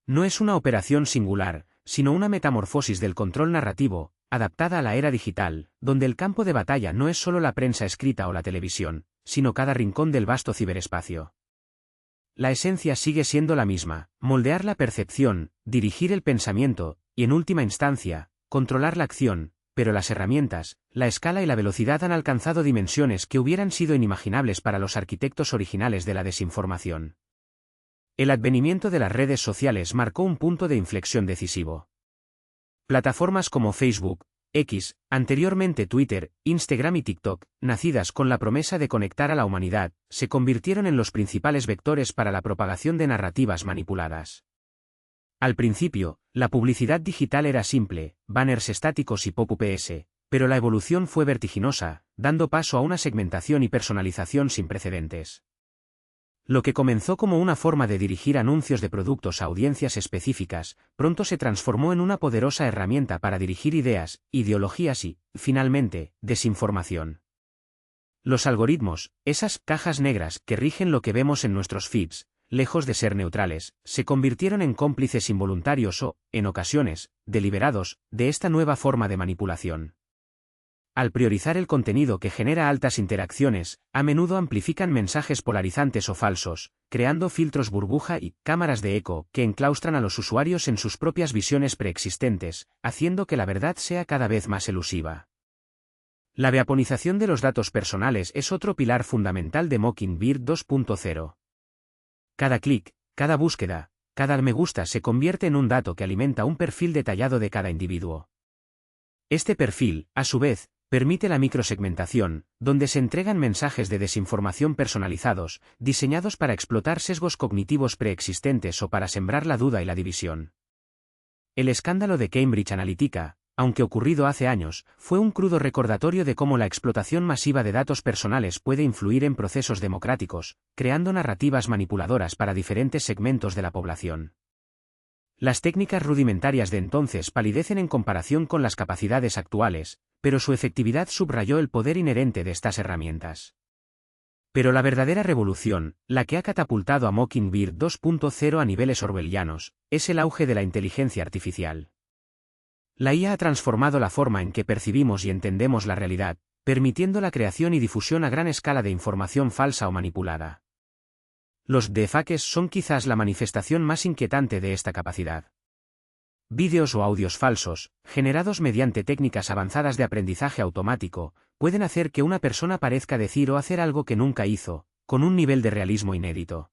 No es una operación singular, sino una metamorfosis del control narrativo, adaptada a la era digital, donde el campo de batalla no es solo la prensa escrita o la televisión, sino cada rincón del vasto ciberespacio. La esencia sigue siendo la misma, moldear la percepción, dirigir el pensamiento, y en última instancia, controlar la acción, pero las herramientas, la escala y la velocidad han alcanzado dimensiones que hubieran sido inimaginables para los arquitectos originales de la desinformación. El advenimiento de las redes sociales marcó un punto de inflexión decisivo. Plataformas como Facebook, X, anteriormente Twitter, Instagram y TikTok, nacidas con la promesa de conectar a la humanidad, se convirtieron en los principales vectores para la propagación de narrativas manipuladas. Al principio, la publicidad digital era simple, banners estáticos y pop-ups, pero la evolución fue vertiginosa, dando paso a una segmentación y personalización sin precedentes. Lo que comenzó como una forma de dirigir anuncios de productos a audiencias específicas, pronto se transformó en una poderosa herramienta para dirigir ideas, ideologías y, finalmente, desinformación. Los algoritmos, esas cajas negras que rigen lo que vemos en nuestros feeds, lejos de ser neutrales, se convirtieron en cómplices involuntarios o, en ocasiones, deliberados, de esta nueva forma de manipulación. Al priorizar el contenido que genera altas interacciones, a menudo amplifican mensajes polarizantes o falsos, creando filtros burbuja y cámaras de eco que enclaustran a los usuarios en sus propias visiones preexistentes, haciendo que la verdad sea cada vez más elusiva. La weaponización de los datos personales es otro pilar fundamental de Mockingbird 2.0. Cada clic, cada búsqueda, cada me gusta se convierte en un dato que alimenta un perfil detallado de cada individuo. Este perfil, a su vez, permite la microsegmentación, donde se entregan mensajes de desinformación personalizados, diseñados para explotar sesgos cognitivos preexistentes o para sembrar la duda y la división. El escándalo de Cambridge Analytica, aunque ocurrido hace años, fue un crudo recordatorio de cómo la explotación masiva de datos personales puede influir en procesos democráticos, creando narrativas manipuladoras para diferentes segmentos de la población. Las técnicas rudimentarias de entonces palidecen en comparación con las capacidades actuales, pero su efectividad subrayó el poder inherente de estas herramientas. Pero la verdadera revolución, la que ha catapultado a Mockingbird 2.0 a niveles orwellianos, es el auge de la inteligencia artificial. La IA ha transformado la forma en que percibimos y entendemos la realidad, permitiendo la creación y difusión a gran escala de información falsa o manipulada. Los deepfakes son quizás la manifestación más inquietante de esta capacidad. Vídeos o audios falsos, generados mediante técnicas avanzadas de aprendizaje automático, pueden hacer que una persona parezca decir o hacer algo que nunca hizo, con un nivel de realismo inédito.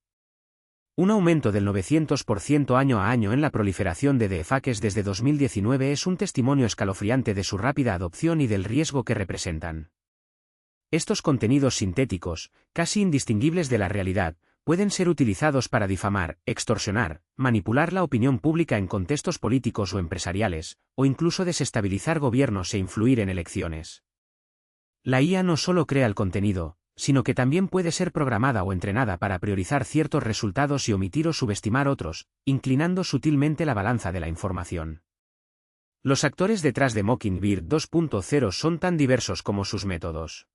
Un aumento del 900% año a año en la proliferación de deepfakes desde 2019 es un testimonio escalofriante de su rápida adopción y del riesgo que representan. Estos contenidos sintéticos, casi indistinguibles de la realidad, pueden ser utilizados para difamar, extorsionar, manipular la opinión pública en contextos políticos o empresariales, o incluso desestabilizar gobiernos e influir en elecciones. La IA no solo crea el contenido, sino que también puede ser programada o entrenada para priorizar ciertos resultados y omitir o subestimar otros, inclinando sutilmente la balanza de la información. Los actores detrás de Mockingbird 2.0 son tan diversos como sus métodos.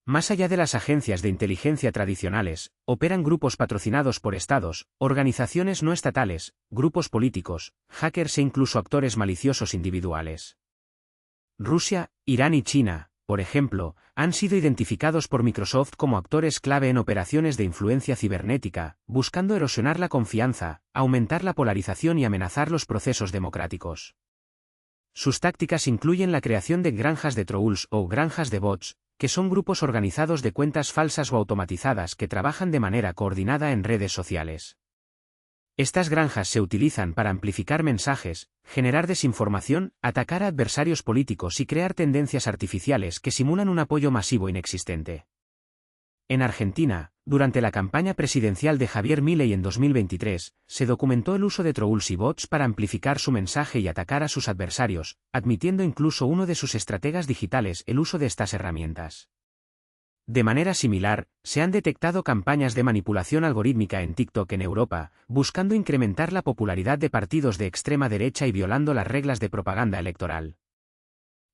Más allá de las agencias de inteligencia tradicionales, operan grupos patrocinados por estados, organizaciones no estatales, grupos políticos, hackers e incluso actores maliciosos individuales. Rusia, Irán y China, por ejemplo, han sido identificados por Microsoft como actores clave en operaciones de influencia cibernética, buscando erosionar la confianza, aumentar la polarización y amenazar los procesos democráticos. Sus tácticas incluyen la creación de granjas de trolls o granjas de bots, que son grupos organizados de cuentas falsas o automatizadas que trabajan de manera coordinada en redes sociales. Estas granjas se utilizan para amplificar mensajes, generar desinformación, atacar a adversarios políticos y crear tendencias artificiales que simulan un apoyo masivo inexistente. En Argentina, durante la campaña presidencial de Javier Milei en 2023, se documentó el uso de trolls y bots para amplificar su mensaje y atacar a sus adversarios, admitiendo incluso uno de sus estrategas digitales el uso de estas herramientas. De manera similar, se han detectado campañas de manipulación algorítmica en TikTok en Europa, buscando incrementar la popularidad de partidos de extrema derecha y violando las reglas de propaganda electoral.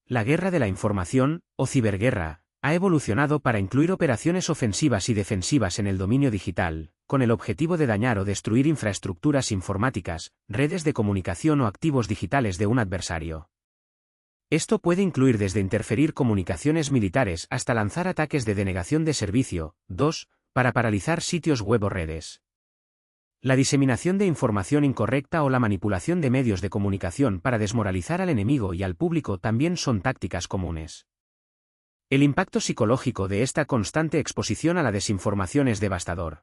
La guerra de la información, o ciberguerra, ha evolucionado para incluir operaciones ofensivas y defensivas en el dominio digital, con el objetivo de dañar o destruir infraestructuras informáticas, redes de comunicación o activos digitales de un adversario. Esto puede incluir desde interferir comunicaciones militares hasta lanzar ataques de denegación de servicio, para paralizar sitios web o redes. La diseminación de información incorrecta o la manipulación de medios de comunicación para desmoralizar al enemigo y al público también son tácticas comunes. El impacto psicológico de esta constante exposición a la desinformación es devastador.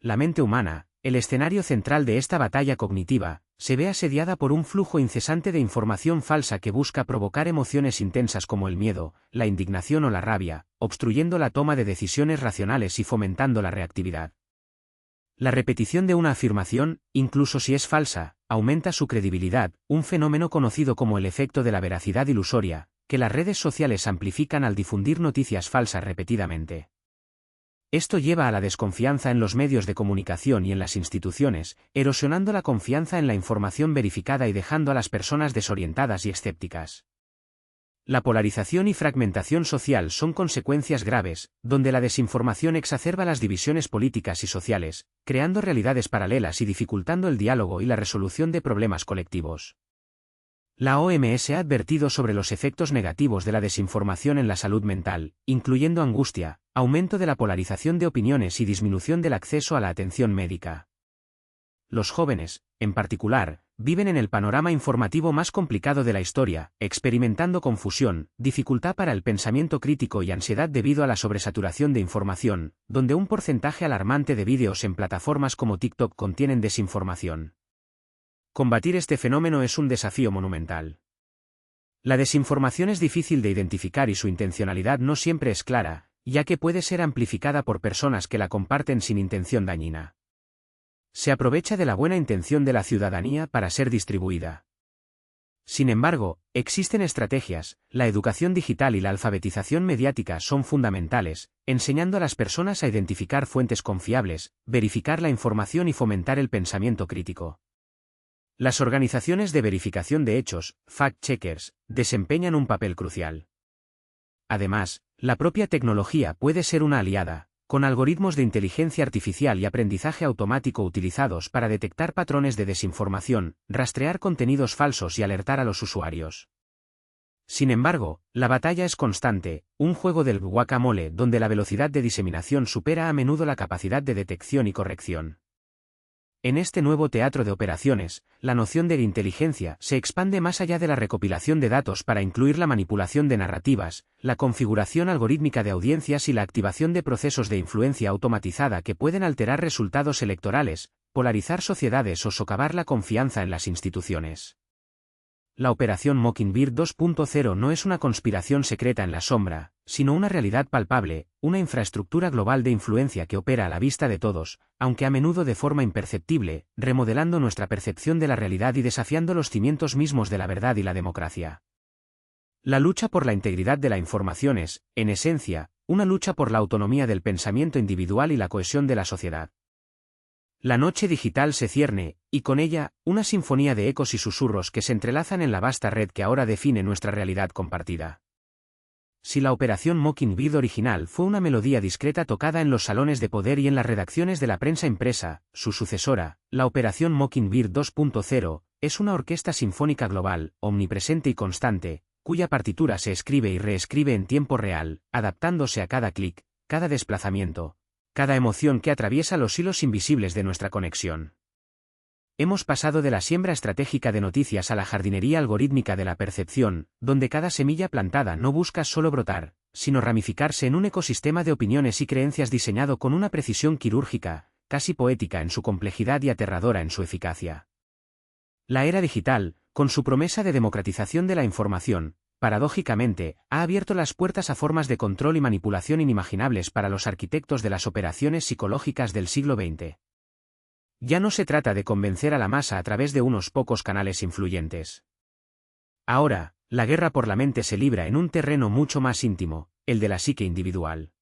La mente humana, el escenario central de esta batalla cognitiva, se ve asediada por un flujo incesante de información falsa que busca provocar emociones intensas como el miedo, la indignación o la rabia, obstruyendo la toma de decisiones racionales y fomentando la reactividad. La repetición de una afirmación, incluso si es falsa, aumenta su credibilidad, un fenómeno conocido como el efecto de la veracidad ilusoria, que las redes sociales amplifican al difundir noticias falsas repetidamente. Esto lleva a la desconfianza en los medios de comunicación y en las instituciones, erosionando la confianza en la información verificada y dejando a las personas desorientadas y escépticas. La polarización y fragmentación social son consecuencias graves, donde la desinformación exacerba las divisiones políticas y sociales, creando realidades paralelas y dificultando el diálogo y la resolución de problemas colectivos. La OMS ha advertido sobre los efectos negativos de la desinformación en la salud mental, incluyendo angustia, aumento de la polarización de opiniones y disminución del acceso a la atención médica. Los jóvenes, en particular, viven en el panorama informativo más complicado de la historia, experimentando confusión, dificultad para el pensamiento crítico y ansiedad debido a la sobresaturación de información, donde un porcentaje alarmante de vídeos en plataformas como TikTok contienen desinformación. Combatir este fenómeno es un desafío monumental. La desinformación es difícil de identificar y su intencionalidad no siempre es clara, ya que puede ser amplificada por personas que la comparten sin intención dañina. Se aprovecha de la buena intención de la ciudadanía para ser distribuida. Sin embargo, existen estrategias, la educación digital y la alfabetización mediática son fundamentales, enseñando a las personas a identificar fuentes confiables, verificar la información y fomentar el pensamiento crítico. Las organizaciones de verificación de hechos, fact-checkers, desempeñan un papel crucial. Además, la propia tecnología puede ser una aliada, con algoritmos de inteligencia artificial y aprendizaje automático utilizados para detectar patrones de desinformación, rastrear contenidos falsos y alertar a los usuarios. Sin embargo, la batalla es constante, un juego del guacamole donde la velocidad de diseminación supera a menudo la capacidad de detección y corrección. En este nuevo teatro de operaciones, la noción de inteligencia se expande más allá de la recopilación de datos para incluir la manipulación de narrativas, la configuración algorítmica de audiencias y la activación de procesos de influencia automatizada que pueden alterar resultados electorales, polarizar sociedades o socavar la confianza en las instituciones. La operación Mockingbird 2.0 no es una conspiración secreta en la sombra, sino una realidad palpable, una infraestructura global de influencia que opera a la vista de todos, aunque a menudo de forma imperceptible, remodelando nuestra percepción de la realidad y desafiando los cimientos mismos de la verdad y la democracia. La lucha por la integridad de la información es, en esencia, una lucha por la autonomía del pensamiento individual y la cohesión de la sociedad. La noche digital se cierne, y con ella, una sinfonía de ecos y susurros que se entrelazan en la vasta red que ahora define nuestra realidad compartida. Si la operación Mockingbird original fue una melodía discreta tocada en los salones de poder y en las redacciones de la prensa impresa, su sucesora, la operación Mockingbird 2.0, es una orquesta sinfónica global, omnipresente y constante, cuya partitura se escribe y reescribe en tiempo real, adaptándose a cada clic, cada desplazamiento, cada emoción que atraviesa los hilos invisibles de nuestra conexión. Hemos pasado de la siembra estratégica de noticias a la jardinería algorítmica de la percepción, donde cada semilla plantada no busca solo brotar, sino ramificarse en un ecosistema de opiniones y creencias diseñado con una precisión quirúrgica, casi poética en su complejidad y aterradora en su eficacia. La era digital, con su promesa de democratización de la información, paradójicamente, ha abierto las puertas a formas de control y manipulación inimaginables para los arquitectos de las operaciones psicológicas del siglo XX. Ya no se trata de convencer a la masa a través de unos pocos canales influyentes. Ahora, la guerra por la mente se libra en un terreno mucho más íntimo, el de la psique individual.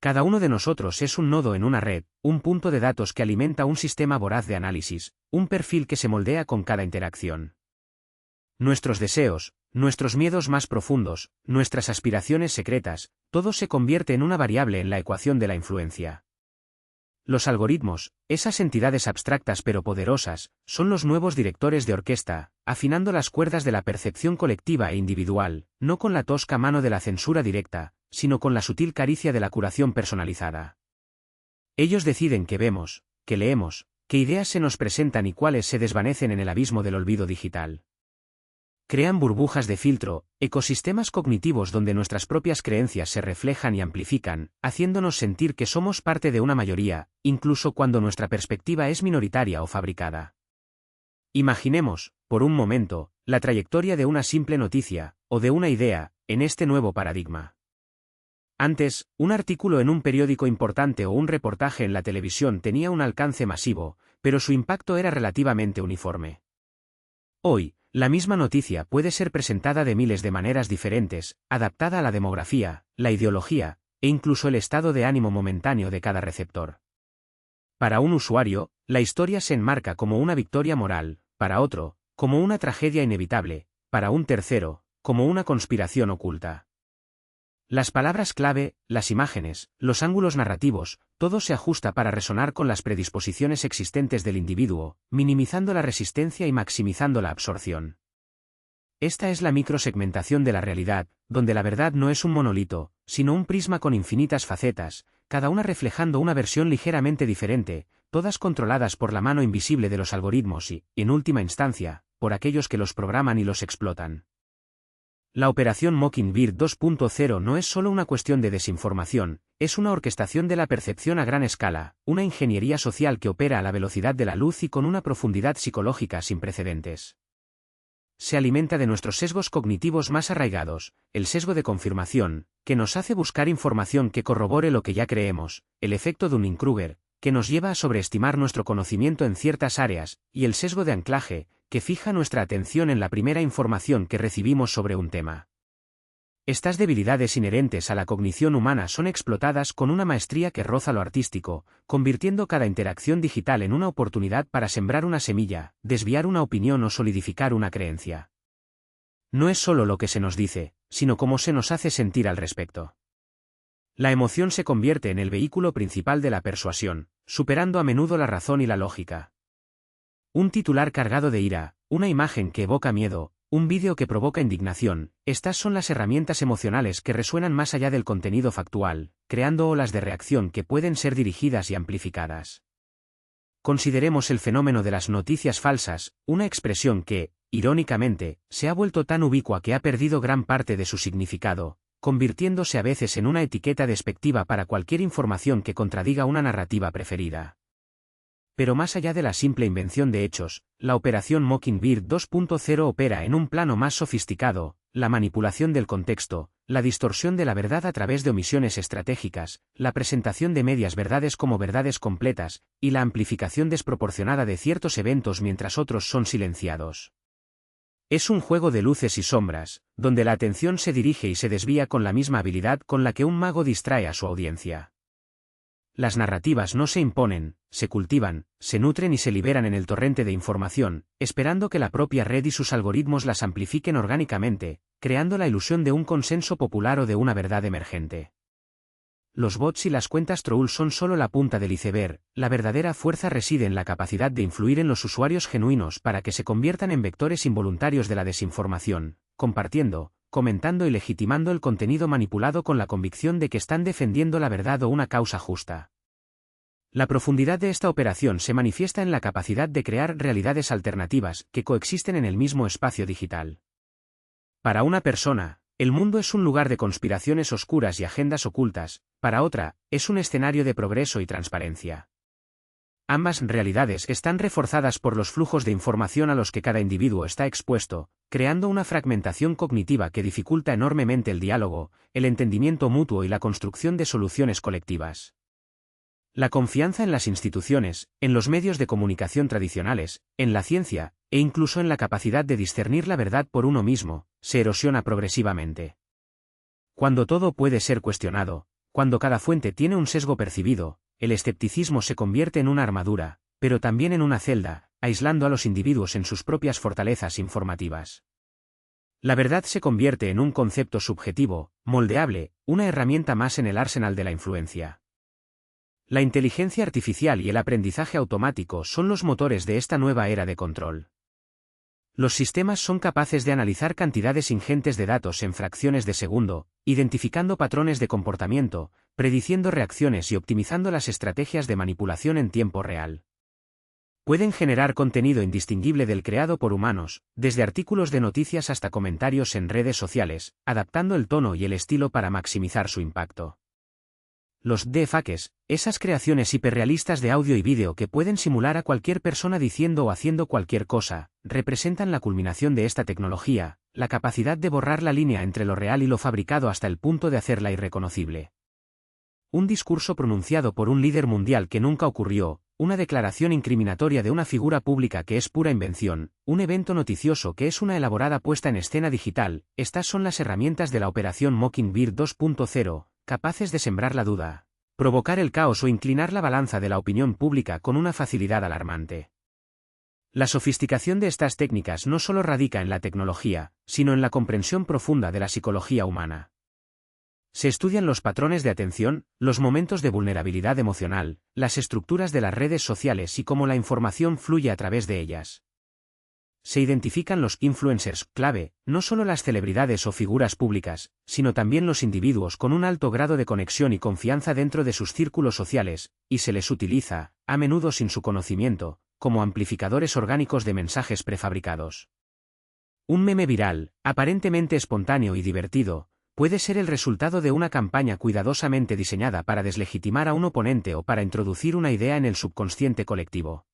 Cada uno de nosotros es un nodo en una red, un punto de datos que alimenta un sistema voraz de análisis, un perfil que se moldea con cada interacción. Nuestros deseos, nuestros miedos más profundos, nuestras aspiraciones secretas, todo se convierte en una variable en la ecuación de la influencia. Los algoritmos, esas entidades abstractas pero poderosas, son los nuevos directores de orquesta, afinando las cuerdas de la percepción colectiva e individual, no con la tosca mano de la censura directa, sino con la sutil caricia de la curación personalizada. Ellos deciden qué vemos, qué leemos, qué ideas se nos presentan y cuáles se desvanecen en el abismo del olvido digital. Crean burbujas de filtro, ecosistemas cognitivos donde nuestras propias creencias se reflejan y amplifican, haciéndonos sentir que somos parte de una mayoría, incluso cuando nuestra perspectiva es minoritaria o fabricada. Imaginemos, por un momento, la trayectoria de una simple noticia, o de una idea, en este nuevo paradigma. Antes, un artículo en un periódico importante o un reportaje en la televisión tenía un alcance masivo, pero su impacto era relativamente uniforme. Hoy, la misma noticia puede ser presentada de miles de maneras diferentes, adaptada a la demografía, la ideología, e incluso el estado de ánimo momentáneo de cada receptor. Para un usuario, la historia se enmarca como una victoria moral, para otro, como una tragedia inevitable, para un tercero, como una conspiración oculta. Las palabras clave, las imágenes, los ángulos narrativos, todo se ajusta para resonar con las predisposiciones existentes del individuo, minimizando la resistencia y maximizando la absorción. Esta es la microsegmentación de la realidad, donde la verdad no es un monolito, sino un prisma con infinitas facetas, cada una reflejando una versión ligeramente diferente, todas controladas por la mano invisible de los algoritmos y, en última instancia, por aquellos que los programan y los explotan. La operación Mockingbird 2.0 no es solo una cuestión de desinformación, es una orquestación de la percepción a gran escala, una ingeniería social que opera a la velocidad de la luz y con una profundidad psicológica sin precedentes. Se alimenta de nuestros sesgos cognitivos más arraigados, el sesgo de confirmación, que nos hace buscar información que corrobore lo que ya creemos, el efecto Dunning-Kruger, que nos lleva a sobreestimar nuestro conocimiento en ciertas áreas, y el sesgo de anclaje, que fija nuestra atención en la primera información que recibimos sobre un tema. Estas debilidades inherentes a la cognición humana son explotadas con una maestría que roza lo artístico, convirtiendo cada interacción digital en una oportunidad para sembrar una semilla, desviar una opinión o solidificar una creencia. No es solo lo que se nos dice, sino cómo se nos hace sentir al respecto. La emoción se convierte en el vehículo principal de la persuasión, superando a menudo la razón y la lógica. Un titular cargado de ira, una imagen que evoca miedo, un vídeo que provoca indignación, estas son las herramientas emocionales que resuenan más allá del contenido factual, creando olas de reacción que pueden ser dirigidas y amplificadas. Consideremos el fenómeno de las noticias falsas, una expresión que, irónicamente, se ha vuelto tan ubicua que ha perdido gran parte de su significado, convirtiéndose a veces en una etiqueta despectiva para cualquier información que contradiga una narrativa preferida. Pero más allá de la simple invención de hechos, la operación Mockingbird 2.0 opera en un plano más sofisticado, la manipulación del contexto, la distorsión de la verdad a través de omisiones estratégicas, la presentación de medias verdades como verdades completas, y la amplificación desproporcionada de ciertos eventos mientras otros son silenciados. Es un juego de luces y sombras, donde la atención se dirige y se desvía con la misma habilidad con la que un mago distrae a su audiencia. Las narrativas no se imponen, se cultivan, se nutren y se liberan en el torrente de información, esperando que la propia red y sus algoritmos las amplifiquen orgánicamente, creando la ilusión de un consenso popular o de una verdad emergente. Los bots y las cuentas troll son solo la punta del iceberg, la verdadera fuerza reside en la capacidad de influir en los usuarios genuinos para que se conviertan en vectores involuntarios de la desinformación, compartiendo, comentando y legitimando el contenido manipulado con la convicción de que están defendiendo la verdad o una causa justa. La profundidad de esta operación se manifiesta en la capacidad de crear realidades alternativas que coexisten en el mismo espacio digital. Para una persona, el mundo es un lugar de conspiraciones oscuras y agendas ocultas, para otra, es un escenario de progreso y transparencia. Ambas realidades están reforzadas por los flujos de información a los que cada individuo está expuesto, creando una fragmentación cognitiva que dificulta enormemente el diálogo, el entendimiento mutuo y la construcción de soluciones colectivas. La confianza en las instituciones, en los medios de comunicación tradicionales, en la ciencia, e incluso en la capacidad de discernir la verdad por uno mismo, se erosiona progresivamente. Cuando todo puede ser cuestionado, cuando cada fuente tiene un sesgo percibido, el escepticismo se convierte en una armadura, pero también en una celda, aislando a los individuos en sus propias fortalezas informativas. La verdad se convierte en un concepto subjetivo, moldeable, una herramienta más en el arsenal de la influencia. La inteligencia artificial y el aprendizaje automático son los motores de esta nueva era de control. Los sistemas son capaces de analizar cantidades ingentes de datos en fracciones de segundo, identificando patrones de comportamiento, prediciendo reacciones y optimizando las estrategias de manipulación en tiempo real. Pueden generar contenido indistinguible del creado por humanos, desde artículos de noticias hasta comentarios en redes sociales, adaptando el tono y el estilo para maximizar su impacto. Los deepfakes, esas creaciones hiperrealistas de audio y vídeo que pueden simular a cualquier persona diciendo o haciendo cualquier cosa, representan la culminación de esta tecnología, la capacidad de borrar la línea entre lo real y lo fabricado hasta el punto de hacerla irreconocible. Un discurso pronunciado por un líder mundial que nunca ocurrió, una declaración incriminatoria de una figura pública que es pura invención, un evento noticioso que es una elaborada puesta en escena digital, estas son las herramientas de la operación Mockingbird 2.0, capaces de sembrar la duda, provocar el caos o inclinar la balanza de la opinión pública con una facilidad alarmante. La sofisticación de estas técnicas no solo radica en la tecnología, sino en la comprensión profunda de la psicología humana. Se estudian los patrones de atención, los momentos de vulnerabilidad emocional, las estructuras de las redes sociales y cómo la información fluye a través de ellas. Se identifican los influencers clave, no solo las celebridades o figuras públicas, sino también los individuos con un alto grado de conexión y confianza dentro de sus círculos sociales, y se les utiliza, a menudo sin su conocimiento, como amplificadores orgánicos de mensajes prefabricados. Un meme viral, aparentemente espontáneo y divertido, puede ser el resultado de una campaña cuidadosamente diseñada para deslegitimar a un oponente o para introducir una idea en el subconsciente colectivo.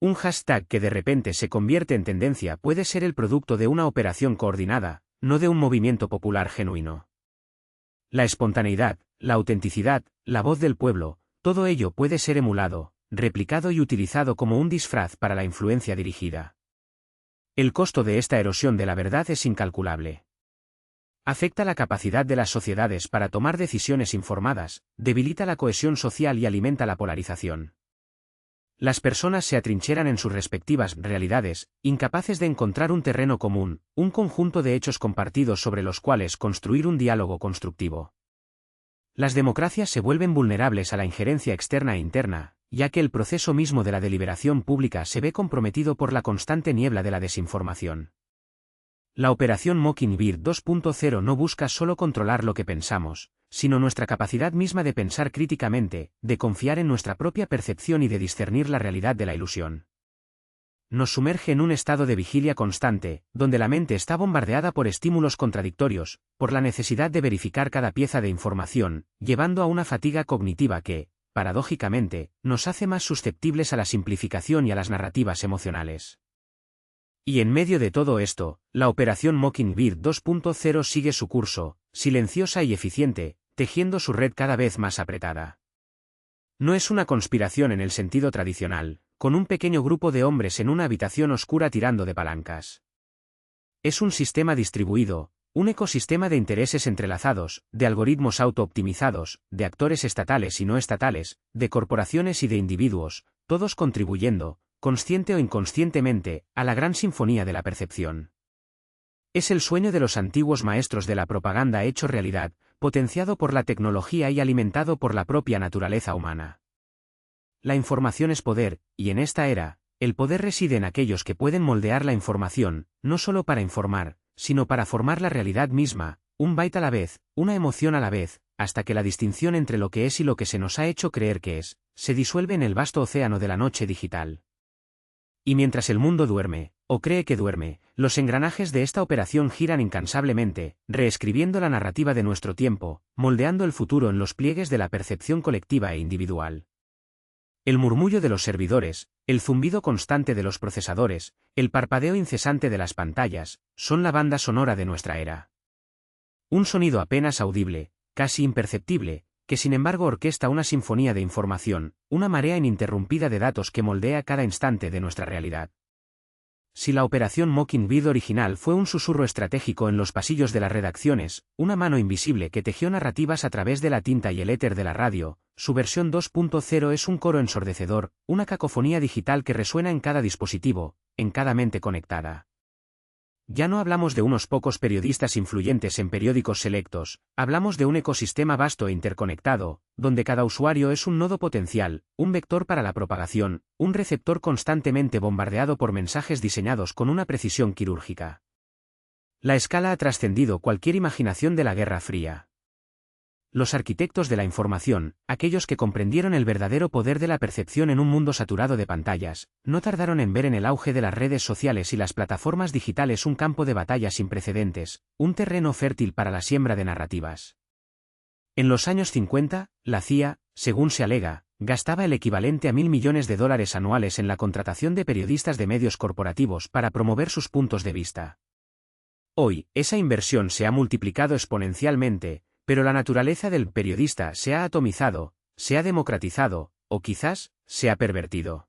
Un hashtag que de repente se convierte en tendencia puede ser el producto de una operación coordinada, no de un movimiento popular genuino. La espontaneidad, la autenticidad, la voz del pueblo, todo ello puede ser emulado, replicado y utilizado como un disfraz para la influencia dirigida. El costo de esta erosión de la verdad es incalculable. Afecta la capacidad de las sociedades para tomar decisiones informadas, debilita la cohesión social y alimenta la polarización. Las personas se atrincheran en sus respectivas realidades, incapaces de encontrar un terreno común, un conjunto de hechos compartidos sobre los cuales construir un diálogo constructivo. Las democracias se vuelven vulnerables a la injerencia externa e interna, ya que el proceso mismo de la deliberación pública se ve comprometido por la constante niebla de la desinformación. La operación Mockingbird 2.0 no busca solo controlar lo que pensamos, sino nuestra capacidad misma de pensar críticamente, de confiar en nuestra propia percepción y de discernir la realidad de la ilusión. Nos sumerge en un estado de vigilia constante, donde la mente está bombardeada por estímulos contradictorios, por la necesidad de verificar cada pieza de información, llevando a una fatiga cognitiva que, paradójicamente, nos hace más susceptibles a la simplificación y a las narrativas emocionales. Y en medio de todo esto, la operación Mockingbird 2.0 sigue su curso, silenciosa y eficiente, tejiendo su red cada vez más apretada. No es una conspiración en el sentido tradicional, con un pequeño grupo de hombres en una habitación oscura tirando de palancas. Es un sistema distribuido, un ecosistema de intereses entrelazados, de algoritmos auto-optimizados, de actores estatales y no estatales, de corporaciones y de individuos, todos contribuyendo, consciente o inconscientemente, a la gran sinfonía de la percepción. Es el sueño de los antiguos maestros de la propaganda hecho realidad, potenciado por la tecnología y alimentado por la propia naturaleza humana. La información es poder, y en esta era, el poder reside en aquellos que pueden moldear la información, no solo para informar, sino para formar la realidad misma, un byte a la vez, una emoción a la vez, hasta que la distinción entre lo que es y lo que se nos ha hecho creer que es, se disuelve en el vasto océano de la noche digital. Y mientras el mundo duerme, o cree que duerme, los engranajes de esta operación giran incansablemente, reescribiendo la narrativa de nuestro tiempo, moldeando el futuro en los pliegues de la percepción colectiva e individual. El murmullo de los servidores, el zumbido constante de los procesadores, el parpadeo incesante de las pantallas, son la banda sonora de nuestra era. Un sonido apenas audible, casi imperceptible, que sin embargo orquesta una sinfonía de información, una marea ininterrumpida de datos que moldea cada instante de nuestra realidad. Si la operación Mockingbird original fue un susurro estratégico en los pasillos de las redacciones, una mano invisible que tejió narrativas a través de la tinta y el éter de la radio, su versión 2.0 es un coro ensordecedor, una cacofonía digital que resuena en cada dispositivo, en cada mente conectada. Ya no hablamos de unos pocos periodistas influyentes en periódicos selectos, hablamos de un ecosistema vasto e interconectado, donde cada usuario es un nodo potencial, un vector para la propagación, un receptor constantemente bombardeado por mensajes diseñados con una precisión quirúrgica. La escala ha trascendido cualquier imaginación de la Guerra Fría. Los arquitectos de la información, aquellos que comprendieron el verdadero poder de la percepción en un mundo saturado de pantallas, no tardaron en ver en el auge de las redes sociales y las plataformas digitales un campo de batalla sin precedentes, un terreno fértil para la siembra de narrativas. En los años 50, la CIA, según se alega, gastaba el equivalente a $1.000 millones anuales en la contratación de periodistas de medios corporativos para promover sus puntos de vista. Hoy, esa inversión se ha multiplicado exponencialmente, pero la naturaleza del periodista se ha atomizado, se ha democratizado, o quizás, se ha pervertido.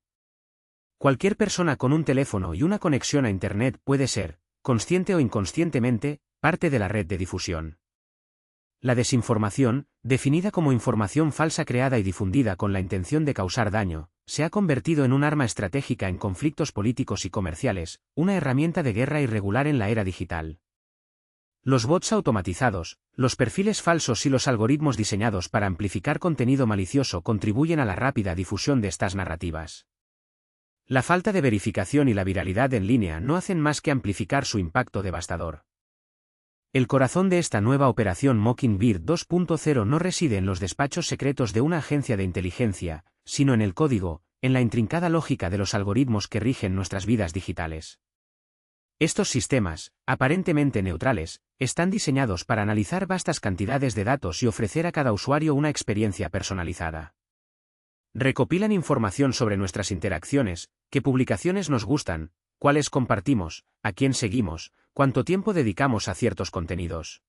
Cualquier persona con un teléfono y una conexión a Internet puede ser, consciente o inconscientemente, parte de la red de difusión. La desinformación, definida como información falsa creada y difundida con la intención de causar daño, se ha convertido en un arma estratégica en conflictos políticos y comerciales, una herramienta de guerra irregular en la era digital. Los bots automatizados, los perfiles falsos y los algoritmos diseñados para amplificar contenido malicioso contribuyen a la rápida difusión de estas narrativas. La falta de verificación y la viralidad en línea no hacen más que amplificar su impacto devastador. El corazón de esta nueva operación Mockingbird 2.0 no reside en los despachos secretos de una agencia de inteligencia, sino en el código, en la intrincada lógica de los algoritmos que rigen nuestras vidas digitales. Estos sistemas, aparentemente neutrales, están diseñados para analizar vastas cantidades de datos y ofrecer a cada usuario una experiencia personalizada. Recopilan información sobre nuestras interacciones, qué publicaciones nos gustan, cuáles compartimos, a quién seguimos, cuánto tiempo dedicamos a ciertos contenidos.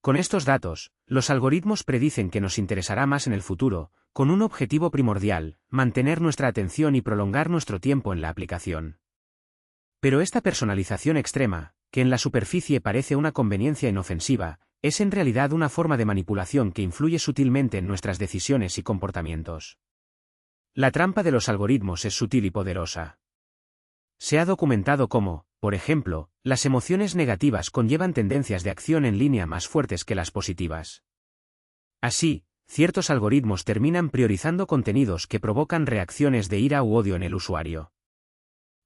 Con estos datos, los algoritmos predicen que nos interesará más en el futuro, con un objetivo primordial, mantener nuestra atención y prolongar nuestro tiempo en la aplicación. Pero esta personalización extrema, que en la superficie parece una conveniencia inofensiva, es en realidad una forma de manipulación que influye sutilmente en nuestras decisiones y comportamientos. La trampa de los algoritmos es sutil y poderosa. Se ha documentado cómo, por ejemplo, las emociones negativas conllevan tendencias de acción en línea más fuertes que las positivas. Así, ciertos algoritmos terminan priorizando contenidos que provocan reacciones de ira u odio en el usuario.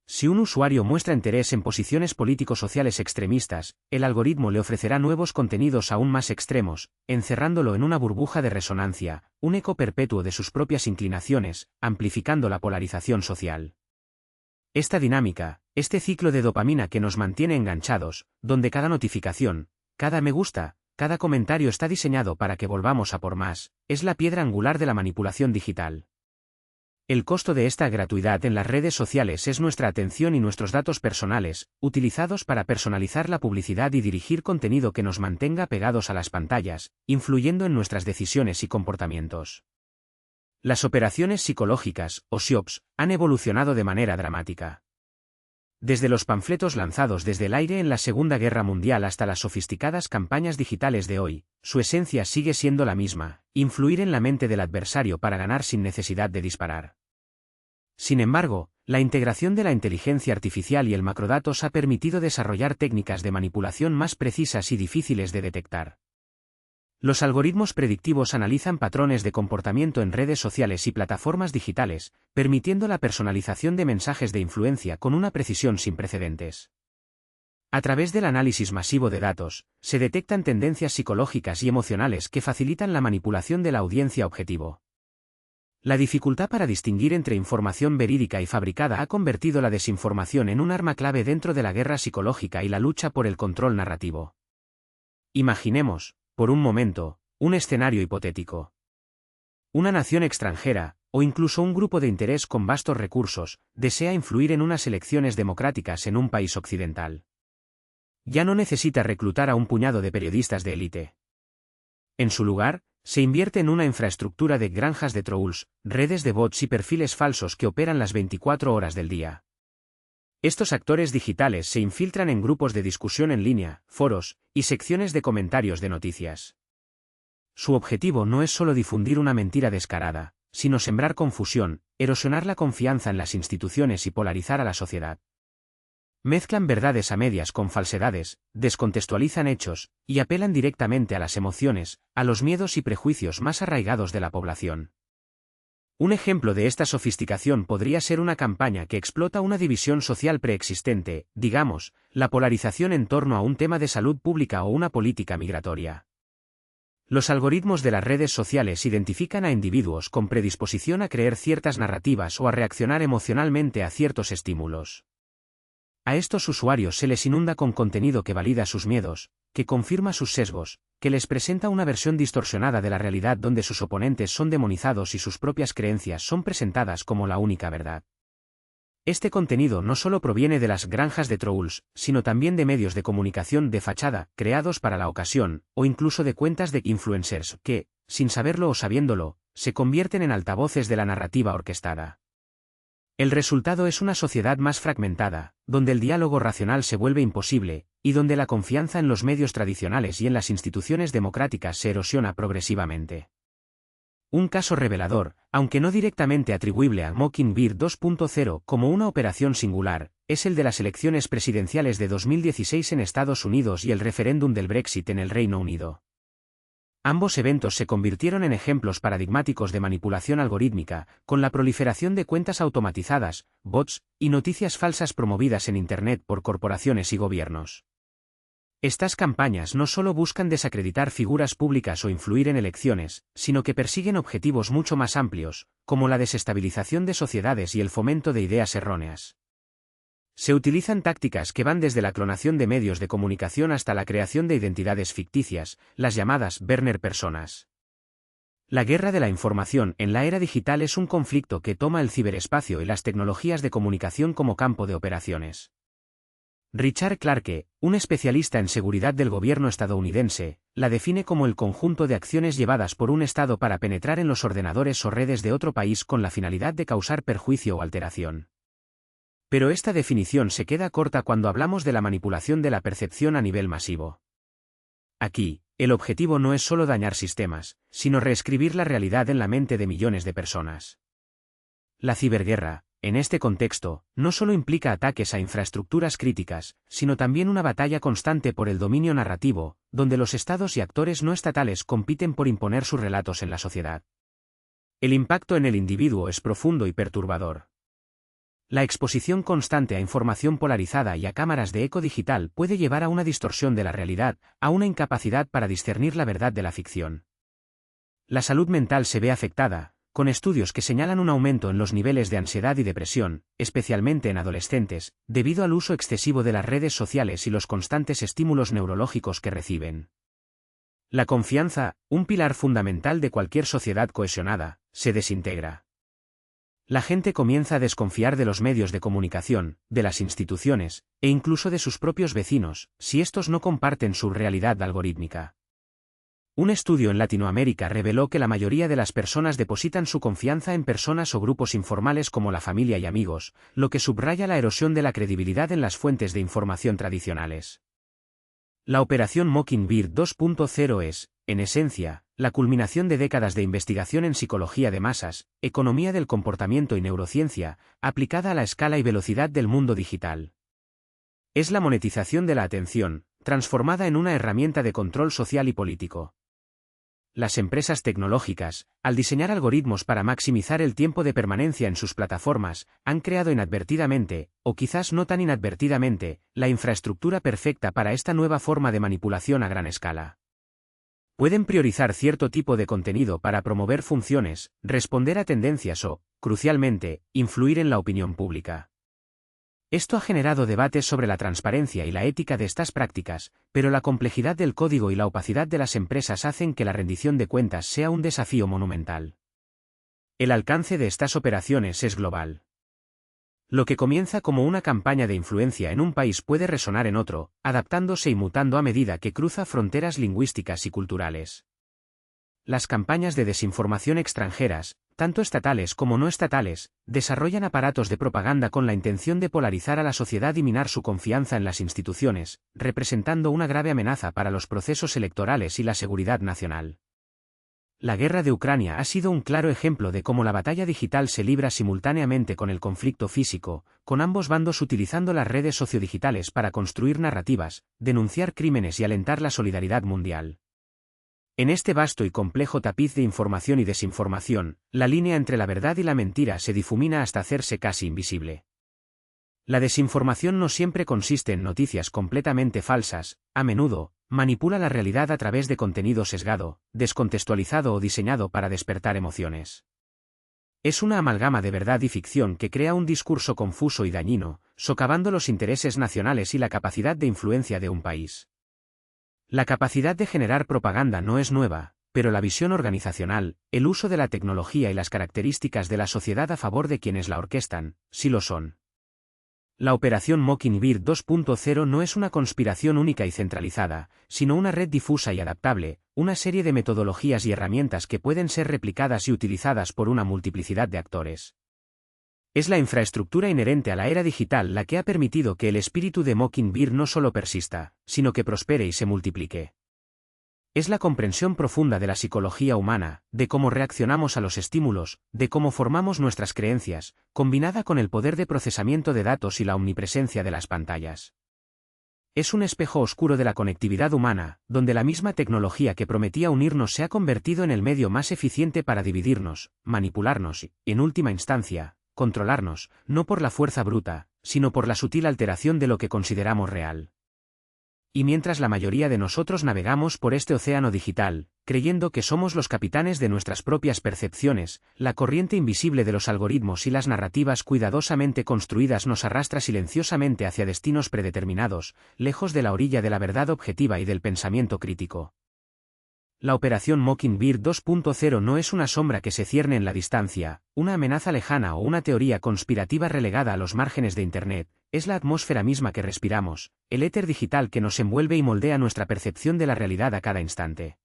Si un usuario muestra interés en posiciones político-sociales extremistas, el algoritmo le ofrecerá nuevos contenidos aún más extremos, encerrándolo en una burbuja de resonancia, un eco perpetuo de sus propias inclinaciones, amplificando la polarización social. Esta dinámica, este ciclo de dopamina que nos mantiene enganchados, donde cada notificación, cada me gusta, cada comentario está diseñado para que volvamos a por más, es la piedra angular de la manipulación digital. El costo de esta gratuidad en las redes sociales es nuestra atención y nuestros datos personales, utilizados para personalizar la publicidad y dirigir contenido que nos mantenga pegados a las pantallas, influyendo en nuestras decisiones y comportamientos. Las operaciones psicológicas, o SIOPs, han evolucionado de manera dramática. Desde los panfletos lanzados desde el aire en la Segunda Guerra Mundial hasta las sofisticadas campañas digitales de hoy, su esencia sigue siendo la misma: influir en la mente del adversario para ganar sin necesidad de disparar. Sin embargo, la integración de la inteligencia artificial y el macrodatos ha permitido desarrollar técnicas de manipulación más precisas y difíciles de detectar. Los algoritmos predictivos analizan patrones de comportamiento en redes sociales y plataformas digitales, permitiendo la personalización de mensajes de influencia con una precisión sin precedentes. A través del análisis masivo de datos, se detectan tendencias psicológicas y emocionales que facilitan la manipulación de la audiencia objetivo. La dificultad para distinguir entre información verídica y fabricada ha convertido la desinformación en un arma clave dentro de la guerra psicológica y la lucha por el control narrativo. Imaginemos, por un momento, un escenario hipotético. Una nación extranjera, o incluso un grupo de interés con vastos recursos, desea influir en unas elecciones democráticas en un país occidental. Ya no necesita reclutar a un puñado de periodistas de élite. En su lugar, se invierte en una infraestructura de granjas de trolls, redes de bots y perfiles falsos que operan las 24 horas del día. Estos actores digitales se infiltran en grupos de discusión en línea, foros, y secciones de comentarios de noticias. Su objetivo no es solo difundir una mentira descarada, sino sembrar confusión, erosionar la confianza en las instituciones y polarizar a la sociedad. Mezclan verdades a medias con falsedades, descontextualizan hechos, y apelan directamente a las emociones, a los miedos y prejuicios más arraigados de la población. Un ejemplo de esta sofisticación podría ser una campaña que explota una división social preexistente, digamos, la polarización en torno a un tema de salud pública o una política migratoria. Los algoritmos de las redes sociales identifican a individuos con predisposición a creer ciertas narrativas o a reaccionar emocionalmente a ciertos estímulos. A estos usuarios se les inunda con contenido que valida sus miedos, que confirma sus sesgos, que les presenta una versión distorsionada de la realidad donde sus oponentes son demonizados y sus propias creencias son presentadas como la única verdad. Este contenido no solo proviene de las granjas de trolls, sino también de medios de comunicación de fachada, creados para la ocasión, o incluso de cuentas de influencers que, sin saberlo o sabiéndolo, se convierten en altavoces de la narrativa orquestada. El resultado es una sociedad más fragmentada, donde el diálogo racional se vuelve imposible, y donde la confianza en los medios tradicionales y en las instituciones democráticas se erosiona progresivamente. Un caso revelador, aunque no directamente atribuible a Mockingbird 2.0 como una operación singular, es el de las elecciones presidenciales de 2016 en Estados Unidos y el referéndum del Brexit en el Reino Unido. Ambos eventos se convirtieron en ejemplos paradigmáticos de manipulación algorítmica, con la proliferación de cuentas automatizadas, bots, y noticias falsas promovidas en Internet por corporaciones y gobiernos. Estas campañas no solo buscan desacreditar figuras públicas o influir en elecciones, sino que persiguen objetivos mucho más amplios, como la desestabilización de sociedades y el fomento de ideas erróneas. Se utilizan tácticas que van desde la clonación de medios de comunicación hasta la creación de identidades ficticias, las llamadas burner personas. La guerra de la información en la era digital es un conflicto que toma el ciberespacio y las tecnologías de comunicación como campo de operaciones. Richard Clarke, un especialista en seguridad del gobierno estadounidense, la define como el conjunto de acciones llevadas por un Estado para penetrar en los ordenadores o redes de otro país con la finalidad de causar perjuicio o alteración. Pero esta definición se queda corta cuando hablamos de la manipulación de la percepción a nivel masivo. Aquí, el objetivo no es solo dañar sistemas, sino reescribir la realidad en la mente de millones de personas. La ciberguerra, en este contexto, no solo implica ataques a infraestructuras críticas, sino también una batalla constante por el dominio narrativo, donde los estados y actores no estatales compiten por imponer sus relatos en la sociedad. El impacto en el individuo es profundo y perturbador. La exposición constante a información polarizada y a cámaras de eco digital puede llevar a una distorsión de la realidad, a una incapacidad para discernir la verdad de la ficción. La salud mental se ve afectada, con estudios que señalan un aumento en los niveles de ansiedad y depresión, especialmente en adolescentes, debido al uso excesivo de las redes sociales y los constantes estímulos neurológicos que reciben. La confianza, un pilar fundamental de cualquier sociedad cohesionada, se desintegra. La gente comienza a desconfiar de los medios de comunicación, de las instituciones, e incluso de sus propios vecinos, si estos no comparten su realidad algorítmica. Un estudio en Latinoamérica reveló que la mayoría de las personas depositan su confianza en personas o grupos informales como la familia y amigos, lo que subraya la erosión de la credibilidad en las fuentes de información tradicionales. La operación Mockingbird 2.0 es, en esencia, la culminación de décadas de investigación en psicología de masas, economía del comportamiento y neurociencia, aplicada a la escala y velocidad del mundo digital. Es la monetización de la atención, transformada en una herramienta de control social y político. Las empresas tecnológicas, al diseñar algoritmos para maximizar el tiempo de permanencia en sus plataformas, han creado inadvertidamente, o quizás no tan inadvertidamente, la infraestructura perfecta para esta nueva forma de manipulación a gran escala. Pueden priorizar cierto tipo de contenido para promover funciones, responder a tendencias o, crucialmente, influir en la opinión pública. Esto ha generado debates sobre la transparencia y la ética de estas prácticas, pero la complejidad del código y la opacidad de las empresas hacen que la rendición de cuentas sea un desafío monumental. El alcance de estas operaciones es global. Lo que comienza como una campaña de influencia en un país puede resonar en otro, adaptándose y mutando a medida que cruza fronteras lingüísticas y culturales. Las campañas de desinformación extranjeras, tanto estatales como no estatales, desarrollan aparatos de propaganda con la intención de polarizar a la sociedad y minar su confianza en las instituciones, representando una grave amenaza para los procesos electorales y la seguridad nacional. La guerra de Ucrania ha sido un claro ejemplo de cómo la batalla digital se libra simultáneamente con el conflicto físico, con ambos bandos utilizando las redes sociodigitales para construir narrativas, denunciar crímenes y alentar la solidaridad mundial. En este vasto y complejo tapiz de información y desinformación, la línea entre la verdad y la mentira se difumina hasta hacerse casi invisible. La desinformación no siempre consiste en noticias completamente falsas, a menudo, manipula la realidad a través de contenido sesgado, descontextualizado o diseñado para despertar emociones. Es una amalgama de verdad y ficción que crea un discurso confuso y dañino, socavando los intereses nacionales y la capacidad de influencia de un país. La capacidad de generar propaganda no es nueva, pero la visión organizacional, el uso de la tecnología y las características de la sociedad a favor de quienes la orquestan, sí lo son. La operación Mockingbird 2.0 no es una conspiración única y centralizada, sino una red difusa y adaptable, una serie de metodologías y herramientas que pueden ser replicadas y utilizadas por una multiplicidad de actores. Es la infraestructura inherente a la era digital la que ha permitido que el espíritu de Mockingbird no solo persista, sino que prospere y se multiplique. Es la comprensión profunda de la psicología humana, de cómo reaccionamos a los estímulos, de cómo formamos nuestras creencias, combinada con el poder de procesamiento de datos y la omnipresencia de las pantallas. Es un espejo oscuro de la conectividad humana, donde la misma tecnología que prometía unirnos se ha convertido en el medio más eficiente para dividirnos, manipularnos y, en última instancia, controlarnos, no por la fuerza bruta, sino por la sutil alteración de lo que consideramos real. Y mientras la mayoría de nosotros navegamos por este océano digital, creyendo que somos los capitanes de nuestras propias percepciones, la corriente invisible de los algoritmos y las narrativas cuidadosamente construidas nos arrastra silenciosamente hacia destinos predeterminados, lejos de la orilla de la verdad objetiva y del pensamiento crítico. La operación Mockingbird 2.0 no es una sombra que se cierne en la distancia, una amenaza lejana o una teoría conspirativa relegada a los márgenes de Internet, es la atmósfera misma que respiramos, el éter digital que nos envuelve y moldea nuestra percepción de la realidad a cada instante.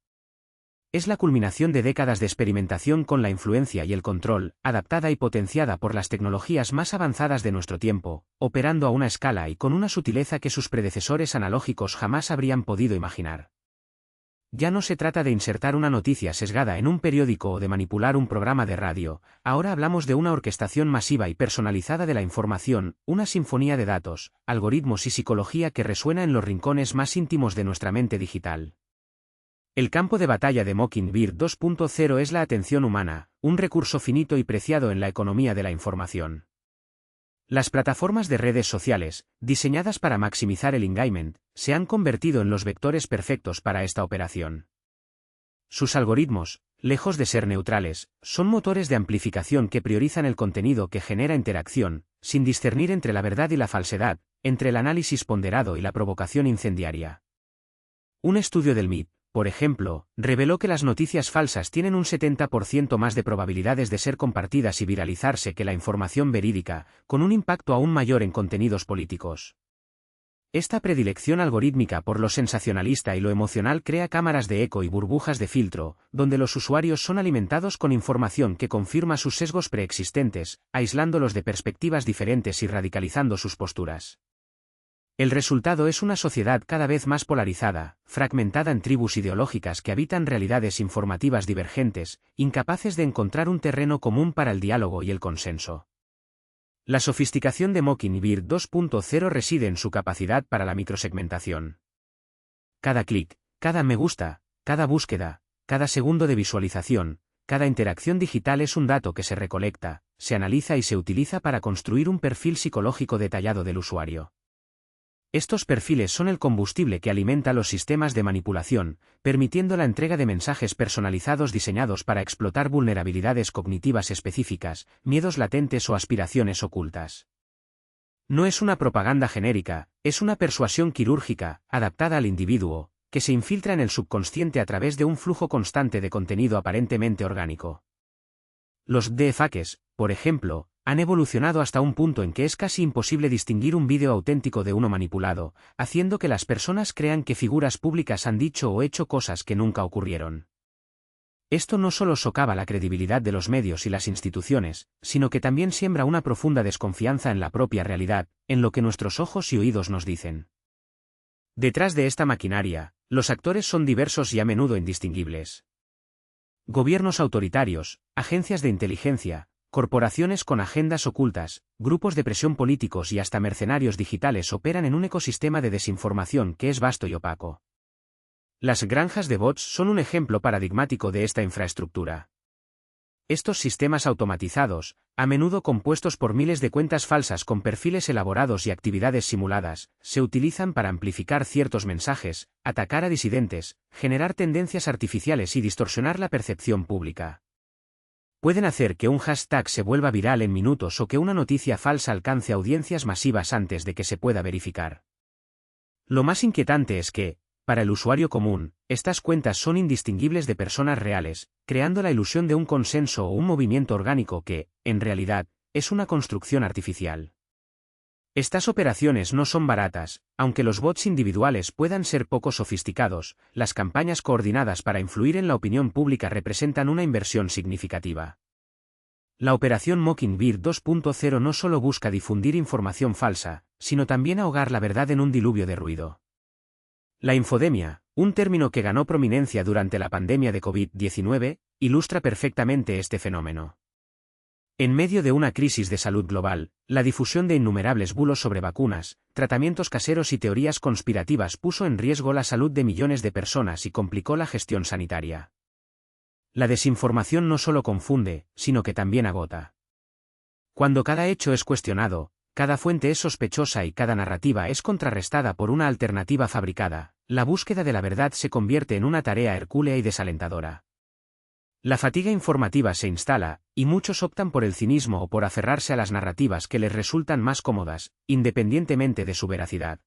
Es la culminación de décadas de experimentación con la influencia y el control, adaptada y potenciada por las tecnologías más avanzadas de nuestro tiempo, operando a una escala y con una sutileza que sus predecesores analógicos jamás habrían podido imaginar. Ya no se trata de insertar una noticia sesgada en un periódico o de manipular un programa de radio, ahora hablamos de una orquestación masiva y personalizada de la información, una sinfonía de datos, algoritmos y psicología que resuena en los rincones más íntimos de nuestra mente digital. El campo de batalla de Mockingbird 2.0 es la atención humana, un recurso finito y preciado en la economía de la información. Las plataformas de redes sociales, diseñadas para maximizar el engagement, se han convertido en los vectores perfectos para esta operación. Sus algoritmos, lejos de ser neutrales, son motores de amplificación que priorizan el contenido que genera interacción, sin discernir entre la verdad y la falsedad, entre el análisis ponderado y la provocación incendiaria. Un estudio del MIT, por ejemplo, reveló que las noticias falsas tienen un 70% más de probabilidades de ser compartidas y viralizarse que la información verídica, con un impacto aún mayor en contenidos políticos. Esta predilección algorítmica por lo sensacionalista y lo emocional crea cámaras de eco y burbujas de filtro, donde los usuarios son alimentados con información que confirma sus sesgos preexistentes, aislándolos de perspectivas diferentes y radicalizando sus posturas. El resultado es una sociedad cada vez más polarizada, fragmentada en tribus ideológicas que habitan realidades informativas divergentes, incapaces de encontrar un terreno común para el diálogo y el consenso. La sofisticación de Mockingbird 2.0 reside en su capacidad para la microsegmentación. Cada clic, cada me gusta, cada búsqueda, cada segundo de visualización, cada interacción digital es un dato que se recolecta, se analiza y se utiliza para construir un perfil psicológico detallado del usuario. Estos perfiles son el combustible que alimenta los sistemas de manipulación, permitiendo la entrega de mensajes personalizados diseñados para explotar vulnerabilidades cognitivas específicas, miedos latentes o aspiraciones ocultas. No es una propaganda genérica, es una persuasión quirúrgica, adaptada al individuo, que se infiltra en el subconsciente a través de un flujo constante de contenido aparentemente orgánico. Los deepfakes, por ejemplo, han evolucionado hasta un punto en que es casi imposible distinguir un vídeo auténtico de uno manipulado, haciendo que las personas crean que figuras públicas han dicho o hecho cosas que nunca ocurrieron. Esto no solo socava la credibilidad de los medios y las instituciones, sino que también siembra una profunda desconfianza en la propia realidad, en lo que nuestros ojos y oídos nos dicen. Detrás de esta maquinaria, los actores son diversos y a menudo indistinguibles. Gobiernos autoritarios, agencias de inteligencia, corporaciones con agendas ocultas, grupos de presión políticos y hasta mercenarios digitales operan en un ecosistema de desinformación que es vasto y opaco. Las granjas de bots son un ejemplo paradigmático de esta infraestructura. Estos sistemas automatizados, a menudo compuestos por miles de cuentas falsas con perfiles elaborados y actividades simuladas, se utilizan para amplificar ciertos mensajes, atacar a disidentes, generar tendencias artificiales y distorsionar la percepción pública. Pueden hacer que un hashtag se vuelva viral en minutos o que una noticia falsa alcance audiencias masivas antes de que se pueda verificar. Lo más inquietante es que, para el usuario común, estas cuentas son indistinguibles de personas reales, creando la ilusión de un consenso o un movimiento orgánico que, en realidad, es una construcción artificial. Estas operaciones no son baratas, aunque los bots individuales puedan ser poco sofisticados, las campañas coordinadas para influir en la opinión pública representan una inversión significativa. La operación Mockingbird 2.0 no solo busca difundir información falsa, sino también ahogar la verdad en un diluvio de ruido. La infodemia, un término que ganó prominencia durante la pandemia de COVID-19, ilustra perfectamente este fenómeno. En medio de una crisis de salud global, la difusión de innumerables bulos sobre vacunas, tratamientos caseros y teorías conspirativas puso en riesgo la salud de millones de personas y complicó la gestión sanitaria. La desinformación no solo confunde, sino que también agota. Cuando cada hecho es cuestionado, cada fuente es sospechosa y cada narrativa es contrarrestada por una alternativa fabricada, la búsqueda de la verdad se convierte en una tarea hercúlea y desalentadora. La fatiga informativa se instala, y muchos optan por el cinismo o por aferrarse a las narrativas que les resultan más cómodas, independientemente de su veracidad.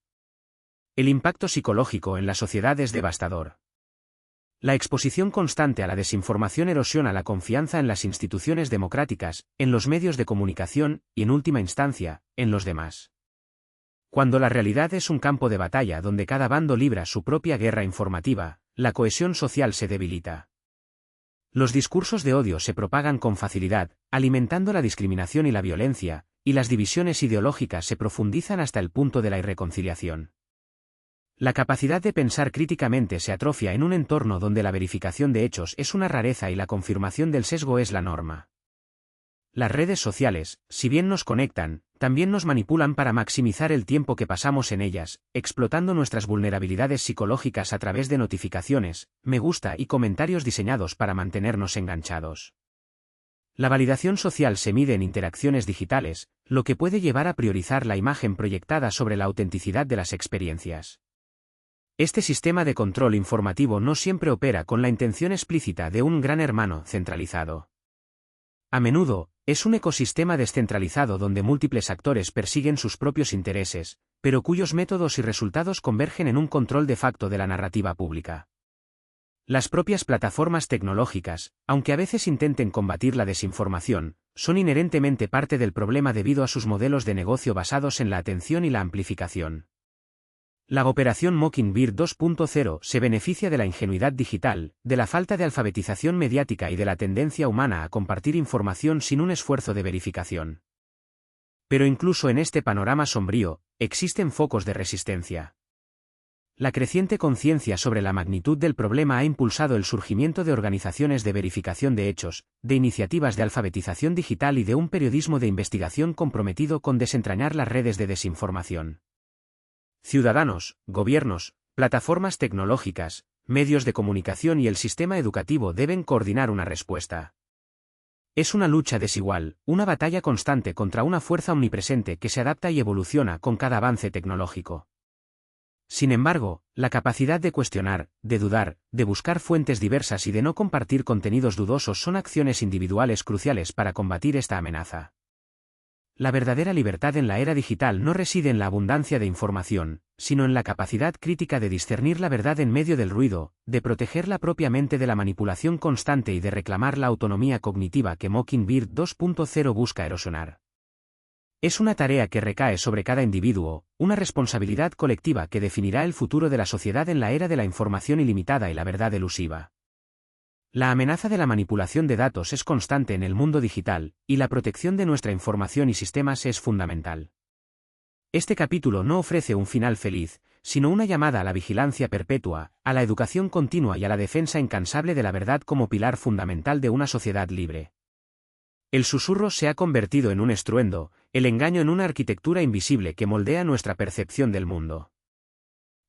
El impacto psicológico en la sociedad es devastador. La exposición constante a la desinformación erosiona la confianza en las instituciones democráticas, en los medios de comunicación, y en última instancia, en los demás. Cuando la realidad es un campo de batalla donde cada bando libra su propia guerra informativa, la cohesión social se debilita. Los discursos de odio se propagan con facilidad, alimentando la discriminación y la violencia, y las divisiones ideológicas se profundizan hasta el punto de la irreconciliación. La capacidad de pensar críticamente se atrofia en un entorno donde la verificación de hechos es una rareza y la confirmación del sesgo es la norma. Las redes sociales, si bien nos conectan, también nos manipulan para maximizar el tiempo que pasamos en ellas, explotando nuestras vulnerabilidades psicológicas a través de notificaciones, me gusta y comentarios diseñados para mantenernos enganchados. La validación social se mide en interacciones digitales, lo que puede llevar a priorizar la imagen proyectada sobre la autenticidad de las experiencias. Este sistema de control informativo no siempre opera con la intención explícita de un gran hermano centralizado. A menudo, es un ecosistema descentralizado donde múltiples actores persiguen sus propios intereses, pero cuyos métodos y resultados convergen en un control de facto de la narrativa pública. Las propias plataformas tecnológicas, aunque a veces intenten combatir la desinformación, son inherentemente parte del problema debido a sus modelos de negocio basados en la atención y la amplificación. La operación Mockingbird 2.0 se beneficia de la ingenuidad digital, de la falta de alfabetización mediática y de la tendencia humana a compartir información sin un esfuerzo de verificación. Pero incluso en este panorama sombrío, existen focos de resistencia. La creciente conciencia sobre la magnitud del problema ha impulsado el surgimiento de organizaciones de verificación de hechos, de iniciativas de alfabetización digital y de un periodismo de investigación comprometido con desentrañar las redes de desinformación. Ciudadanos, gobiernos, plataformas tecnológicas, medios de comunicación y el sistema educativo deben coordinar una respuesta. Es una lucha desigual, una batalla constante contra una fuerza omnipresente que se adapta y evoluciona con cada avance tecnológico. Sin embargo, la capacidad de cuestionar, de dudar, de buscar fuentes diversas y de no compartir contenidos dudosos son acciones individuales cruciales para combatir esta amenaza. La verdadera libertad en la era digital no reside en la abundancia de información, sino en la capacidad crítica de discernir la verdad en medio del ruido, de protegerla propiamente de la manipulación constante y de reclamar la autonomía cognitiva que Mockingbird 2.0 busca erosionar. Es una tarea que recae sobre cada individuo, una responsabilidad colectiva que definirá el futuro de la sociedad en la era de la información ilimitada y la verdad elusiva. La amenaza de la manipulación de datos es constante en el mundo digital, y la protección de nuestra información y sistemas es fundamental. Este capítulo no ofrece un final feliz, sino una llamada a la vigilancia perpetua, a la educación continua y a la defensa incansable de la verdad como pilar fundamental de una sociedad libre. El susurro se ha convertido en un estruendo, el engaño en una arquitectura invisible que moldea nuestra percepción del mundo.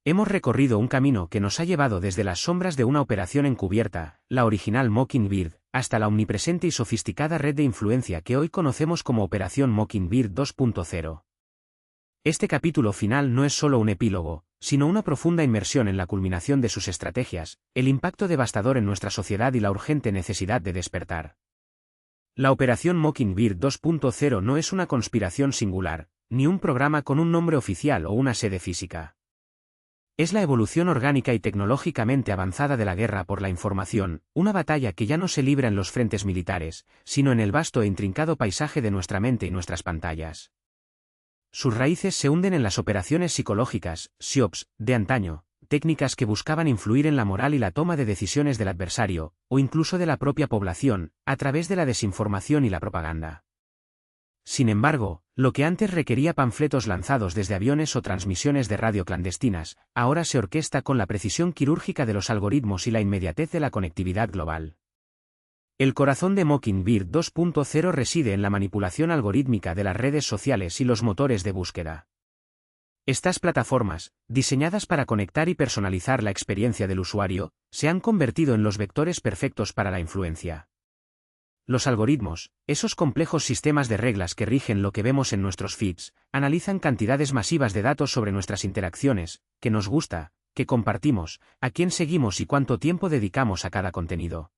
Hemos recorrido un camino que nos ha llevado desde las sombras de una operación encubierta, la original Mockingbird, hasta la omnipresente y sofisticada red de influencia que hoy conocemos como Operación Mockingbird 2.0. Este capítulo final no es solo un epílogo, sino una profunda inmersión en la culminación de sus estrategias, el impacto devastador en nuestra sociedad y la urgente necesidad de despertar. La Operación Mockingbird 2.0 no es una conspiración singular, ni un programa con un nombre oficial o una sede física. Es la evolución orgánica y tecnológicamente avanzada de la guerra por la información, una batalla que ya no se libra en los frentes militares, sino en el vasto e intrincado paisaje de nuestra mente y nuestras pantallas. Sus raíces se hunden en las operaciones psicológicas, SIOPs, de antaño, técnicas que buscaban influir en la moral y la toma de decisiones del adversario, o incluso de la propia población, a través de la desinformación y la propaganda. Sin embargo, lo que antes requería panfletos lanzados desde aviones o transmisiones de radio clandestinas, ahora se orquesta con la precisión quirúrgica de los algoritmos y la inmediatez de la conectividad global. El corazón de Mockingbird 2.0 reside en la manipulación algorítmica de las redes sociales y los motores de búsqueda. Estas plataformas, diseñadas para conectar y personalizar la experiencia del usuario, se han convertido en los vectores perfectos para la influencia. Los algoritmos, esos complejos sistemas de reglas que rigen lo que vemos en nuestros feeds, analizan cantidades masivas de datos sobre nuestras interacciones, qué nos gusta, qué compartimos, a quién seguimos y cuánto tiempo dedicamos a cada contenido.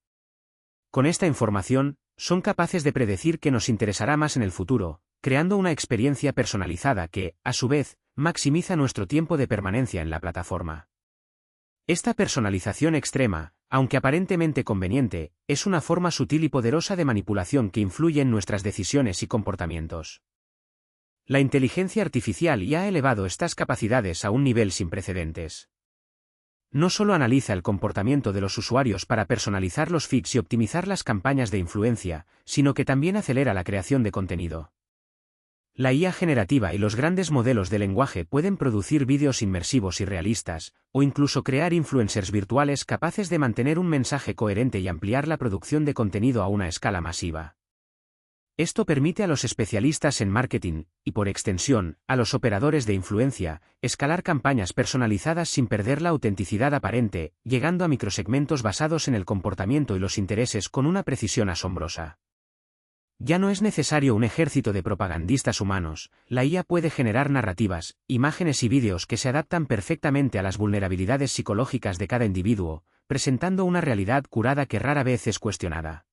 Con esta información, son capaces de predecir qué nos interesará más en el futuro, creando una experiencia personalizada que, a su vez, maximiza nuestro tiempo de permanencia en la plataforma. Esta personalización extrema, aunque aparentemente conveniente, es una forma sutil y poderosa de manipulación que influye en nuestras decisiones y comportamientos. La inteligencia artificial ya ha elevado estas capacidades a un nivel sin precedentes. no solo analiza el comportamiento de los usuarios para personalizar los feeds y optimizar las campañas de influencia, sino que también acelera la creación de contenido. La IA generativa y los grandes modelos de lenguaje pueden producir vídeos inmersivos y realistas, o incluso crear influencers virtuales capaces de mantener un mensaje coherente y ampliar la producción de contenido a una escala masiva. Esto permite a los especialistas en marketing, y por extensión, a los operadores de influencia, escalar campañas personalizadas sin perder la autenticidad aparente, llegando a microsegmentos basados en el comportamiento y los intereses con una precisión asombrosa. Ya no es necesario un ejército de propagandistas humanos, la IA puede generar narrativas, imágenes y vídeos que se adaptan perfectamente a las vulnerabilidades psicológicas de cada individuo, presentando una realidad curada que rara vez es cuestionada.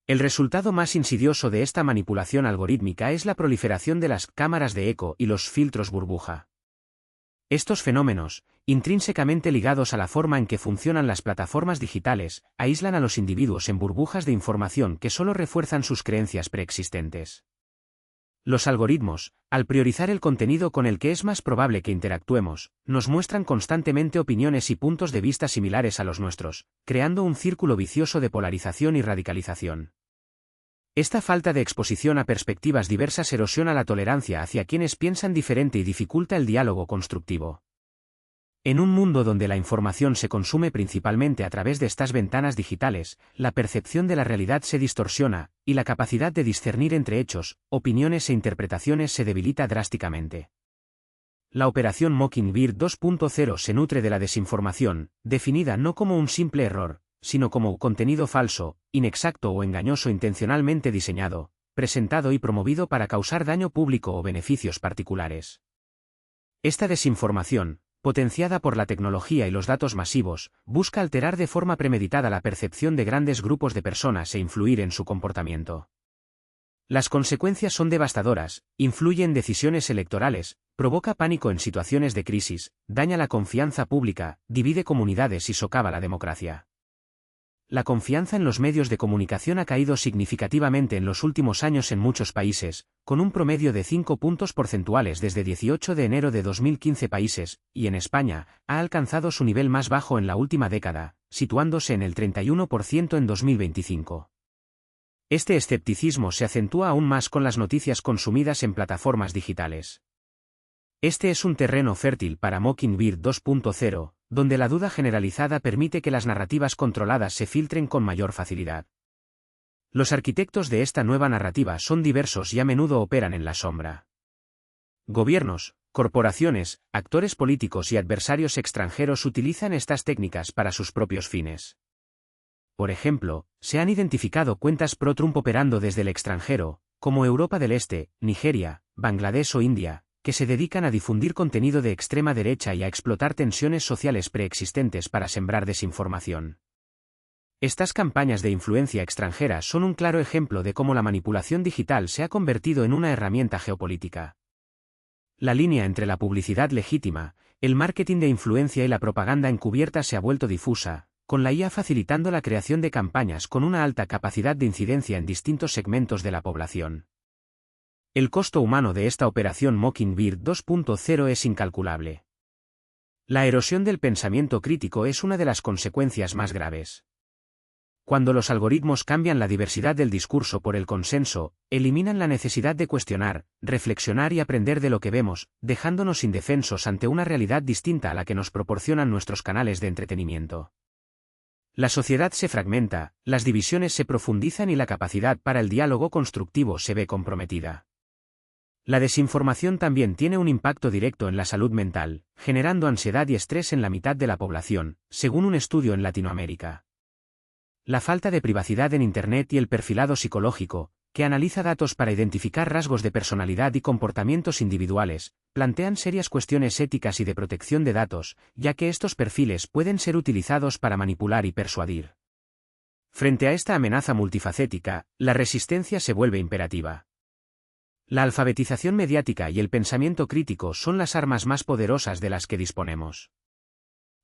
El resultado más insidioso de esta manipulación algorítmica es la proliferación de las cámaras de eco y los filtros burbuja. Estos fenómenos, intrínsecamente ligados a la forma en que funcionan las plataformas digitales, aíslan a los individuos en burbujas de información que solo refuerzan sus creencias preexistentes. Los algoritmos, al priorizar el contenido con el que es más probable que interactuemos, nos muestran constantemente opiniones y puntos de vista similares a los nuestros, creando un círculo vicioso de polarización y radicalización. Esta falta de exposición a perspectivas diversas erosiona la tolerancia hacia quienes piensan diferente y dificulta el diálogo constructivo. En un mundo donde la información se consume principalmente a través de estas ventanas digitales, la percepción de la realidad se distorsiona, y la capacidad de discernir entre hechos, opiniones e interpretaciones se debilita drásticamente. La operación Mockingbird 2.0 se nutre de la desinformación, definida no como un simple error, sino como contenido falso, inexacto o engañoso intencionalmente diseñado, presentado y promovido para causar daño público o beneficios particulares. Esta desinformación, potenciada por la tecnología y los datos masivos, busca alterar de forma premeditada la percepción de grandes grupos de personas e influir en su comportamiento. Las consecuencias son devastadoras, influye en decisiones electorales, provoca pánico en situaciones de crisis, daña la confianza pública, divide comunidades y socava la democracia. La confianza en los medios de comunicación ha caído significativamente en los últimos años en muchos países, con un promedio de 5 puntos porcentuales desde 18 de enero de 2015 países, y en España, ha alcanzado su nivel más bajo en la última década, situándose en el 31% en 2025. Este escepticismo se acentúa aún más con las noticias consumidas en plataformas digitales. Este es un terreno fértil para Mockingbird 2.0, donde la duda generalizada permite que las narrativas controladas se filtren con mayor facilidad. Los arquitectos de esta nueva narrativa son diversos y a menudo operan en la sombra. Gobiernos, corporaciones, actores políticos y adversarios extranjeros utilizan estas técnicas para sus propios fines. Por ejemplo, se han identificado cuentas pro-Trump operando desde el extranjero, como Europa del Este, Nigeria, Bangladesh o India, que se dedican a difundir contenido de extrema derecha y a explotar tensiones sociales preexistentes para sembrar desinformación. Estas campañas de influencia extranjera son un claro ejemplo de cómo la manipulación digital se ha convertido en una herramienta geopolítica. La línea entre la publicidad legítima, el marketing de influencia y la propaganda encubierta se ha vuelto difusa, con la IA facilitando la creación de campañas con una alta capacidad de incidencia en distintos segmentos de la población. El costo humano de esta operación Mockingbird 2.0 es incalculable. La erosión del pensamiento crítico es una de las consecuencias más graves. Cuando los algoritmos cambian la diversidad del discurso por el consenso, eliminan la necesidad de cuestionar, reflexionar y aprender de lo que vemos, dejándonos indefensos ante una realidad distinta a la que nos proporcionan nuestros canales de entretenimiento. La sociedad se fragmenta, las divisiones se profundizan y la capacidad para el diálogo constructivo se ve comprometida. La desinformación también tiene un impacto directo en la salud mental, generando ansiedad y estrés en la mitad de la población, según un estudio en Latinoamérica. La falta de privacidad en Internet y el perfilado psicológico, que analiza datos para identificar rasgos de personalidad y comportamientos individuales, plantean serias cuestiones éticas y de protección de datos, ya que estos perfiles pueden ser utilizados para manipular y persuadir. Frente a esta amenaza multifacética, la resistencia se vuelve imperativa. La alfabetización mediática y el pensamiento crítico son las armas más poderosas de las que disponemos.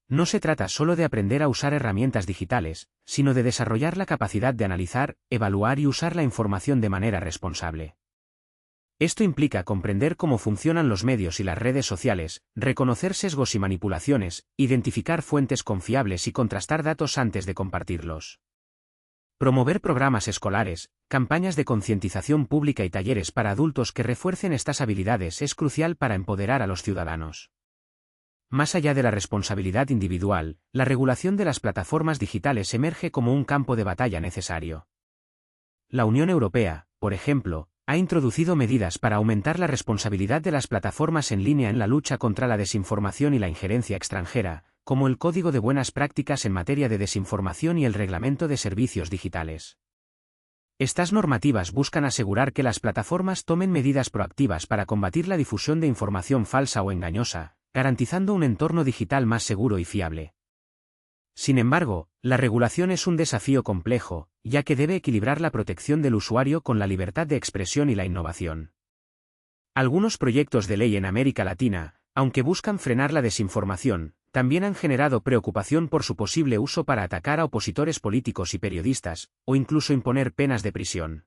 No se trata solo de aprender a usar herramientas digitales, sino de desarrollar la capacidad de analizar, evaluar y usar la información de manera responsable. Esto implica comprender cómo funcionan los medios y las redes sociales, reconocer sesgos y manipulaciones, identificar fuentes confiables y contrastar datos antes de compartirlos. Promover programas escolares, campañas de concientización pública y talleres para adultos que refuercen estas habilidades es crucial para empoderar a los ciudadanos. Más allá de la responsabilidad individual, la regulación de las plataformas digitales emerge como un campo de batalla necesario. La Unión Europea, por ejemplo, ha introducido medidas para aumentar la responsabilidad de las plataformas en línea en la lucha contra la desinformación y la injerencia extranjera, como el Código de Buenas Prácticas en materia de desinformación y el Reglamento de Servicios Digitales. Estas normativas buscan asegurar que las plataformas tomen medidas proactivas para combatir la difusión de información falsa o engañosa, garantizando un entorno digital más seguro y fiable. Sin embargo, la regulación es un desafío complejo, ya que debe equilibrar la protección del usuario con la libertad de expresión y la innovación. Algunos proyectos de ley en América Latina, aunque buscan frenar la desinformación, también han generado preocupación por su posible uso para atacar a opositores políticos y periodistas, o incluso imponer penas de prisión.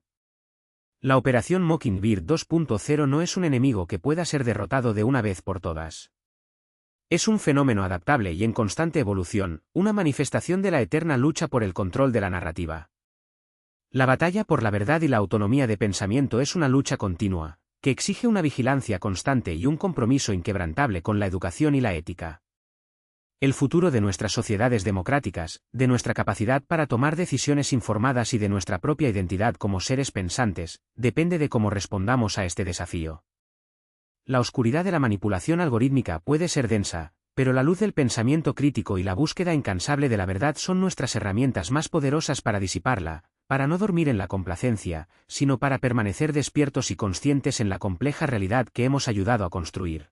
La Operación Mockingbird 2.0 no es un enemigo que pueda ser derrotado de una vez por todas. Es un fenómeno adaptable y en constante evolución, una manifestación de la eterna lucha por el control de la narrativa. La batalla por la verdad y la autonomía de pensamiento es una lucha continua, que exige una vigilancia constante y un compromiso inquebrantable con la educación y la ética. El futuro de nuestras sociedades democráticas, de nuestra capacidad para tomar decisiones informadas y de nuestra propia identidad como seres pensantes, depende de cómo respondamos a este desafío. La oscuridad de la manipulación algorítmica puede ser densa, pero la luz del pensamiento crítico y la búsqueda incansable de la verdad son nuestras herramientas más poderosas para disiparla, para no dormir en la complacencia, sino para permanecer despiertos y conscientes en la compleja realidad que hemos ayudado a construir.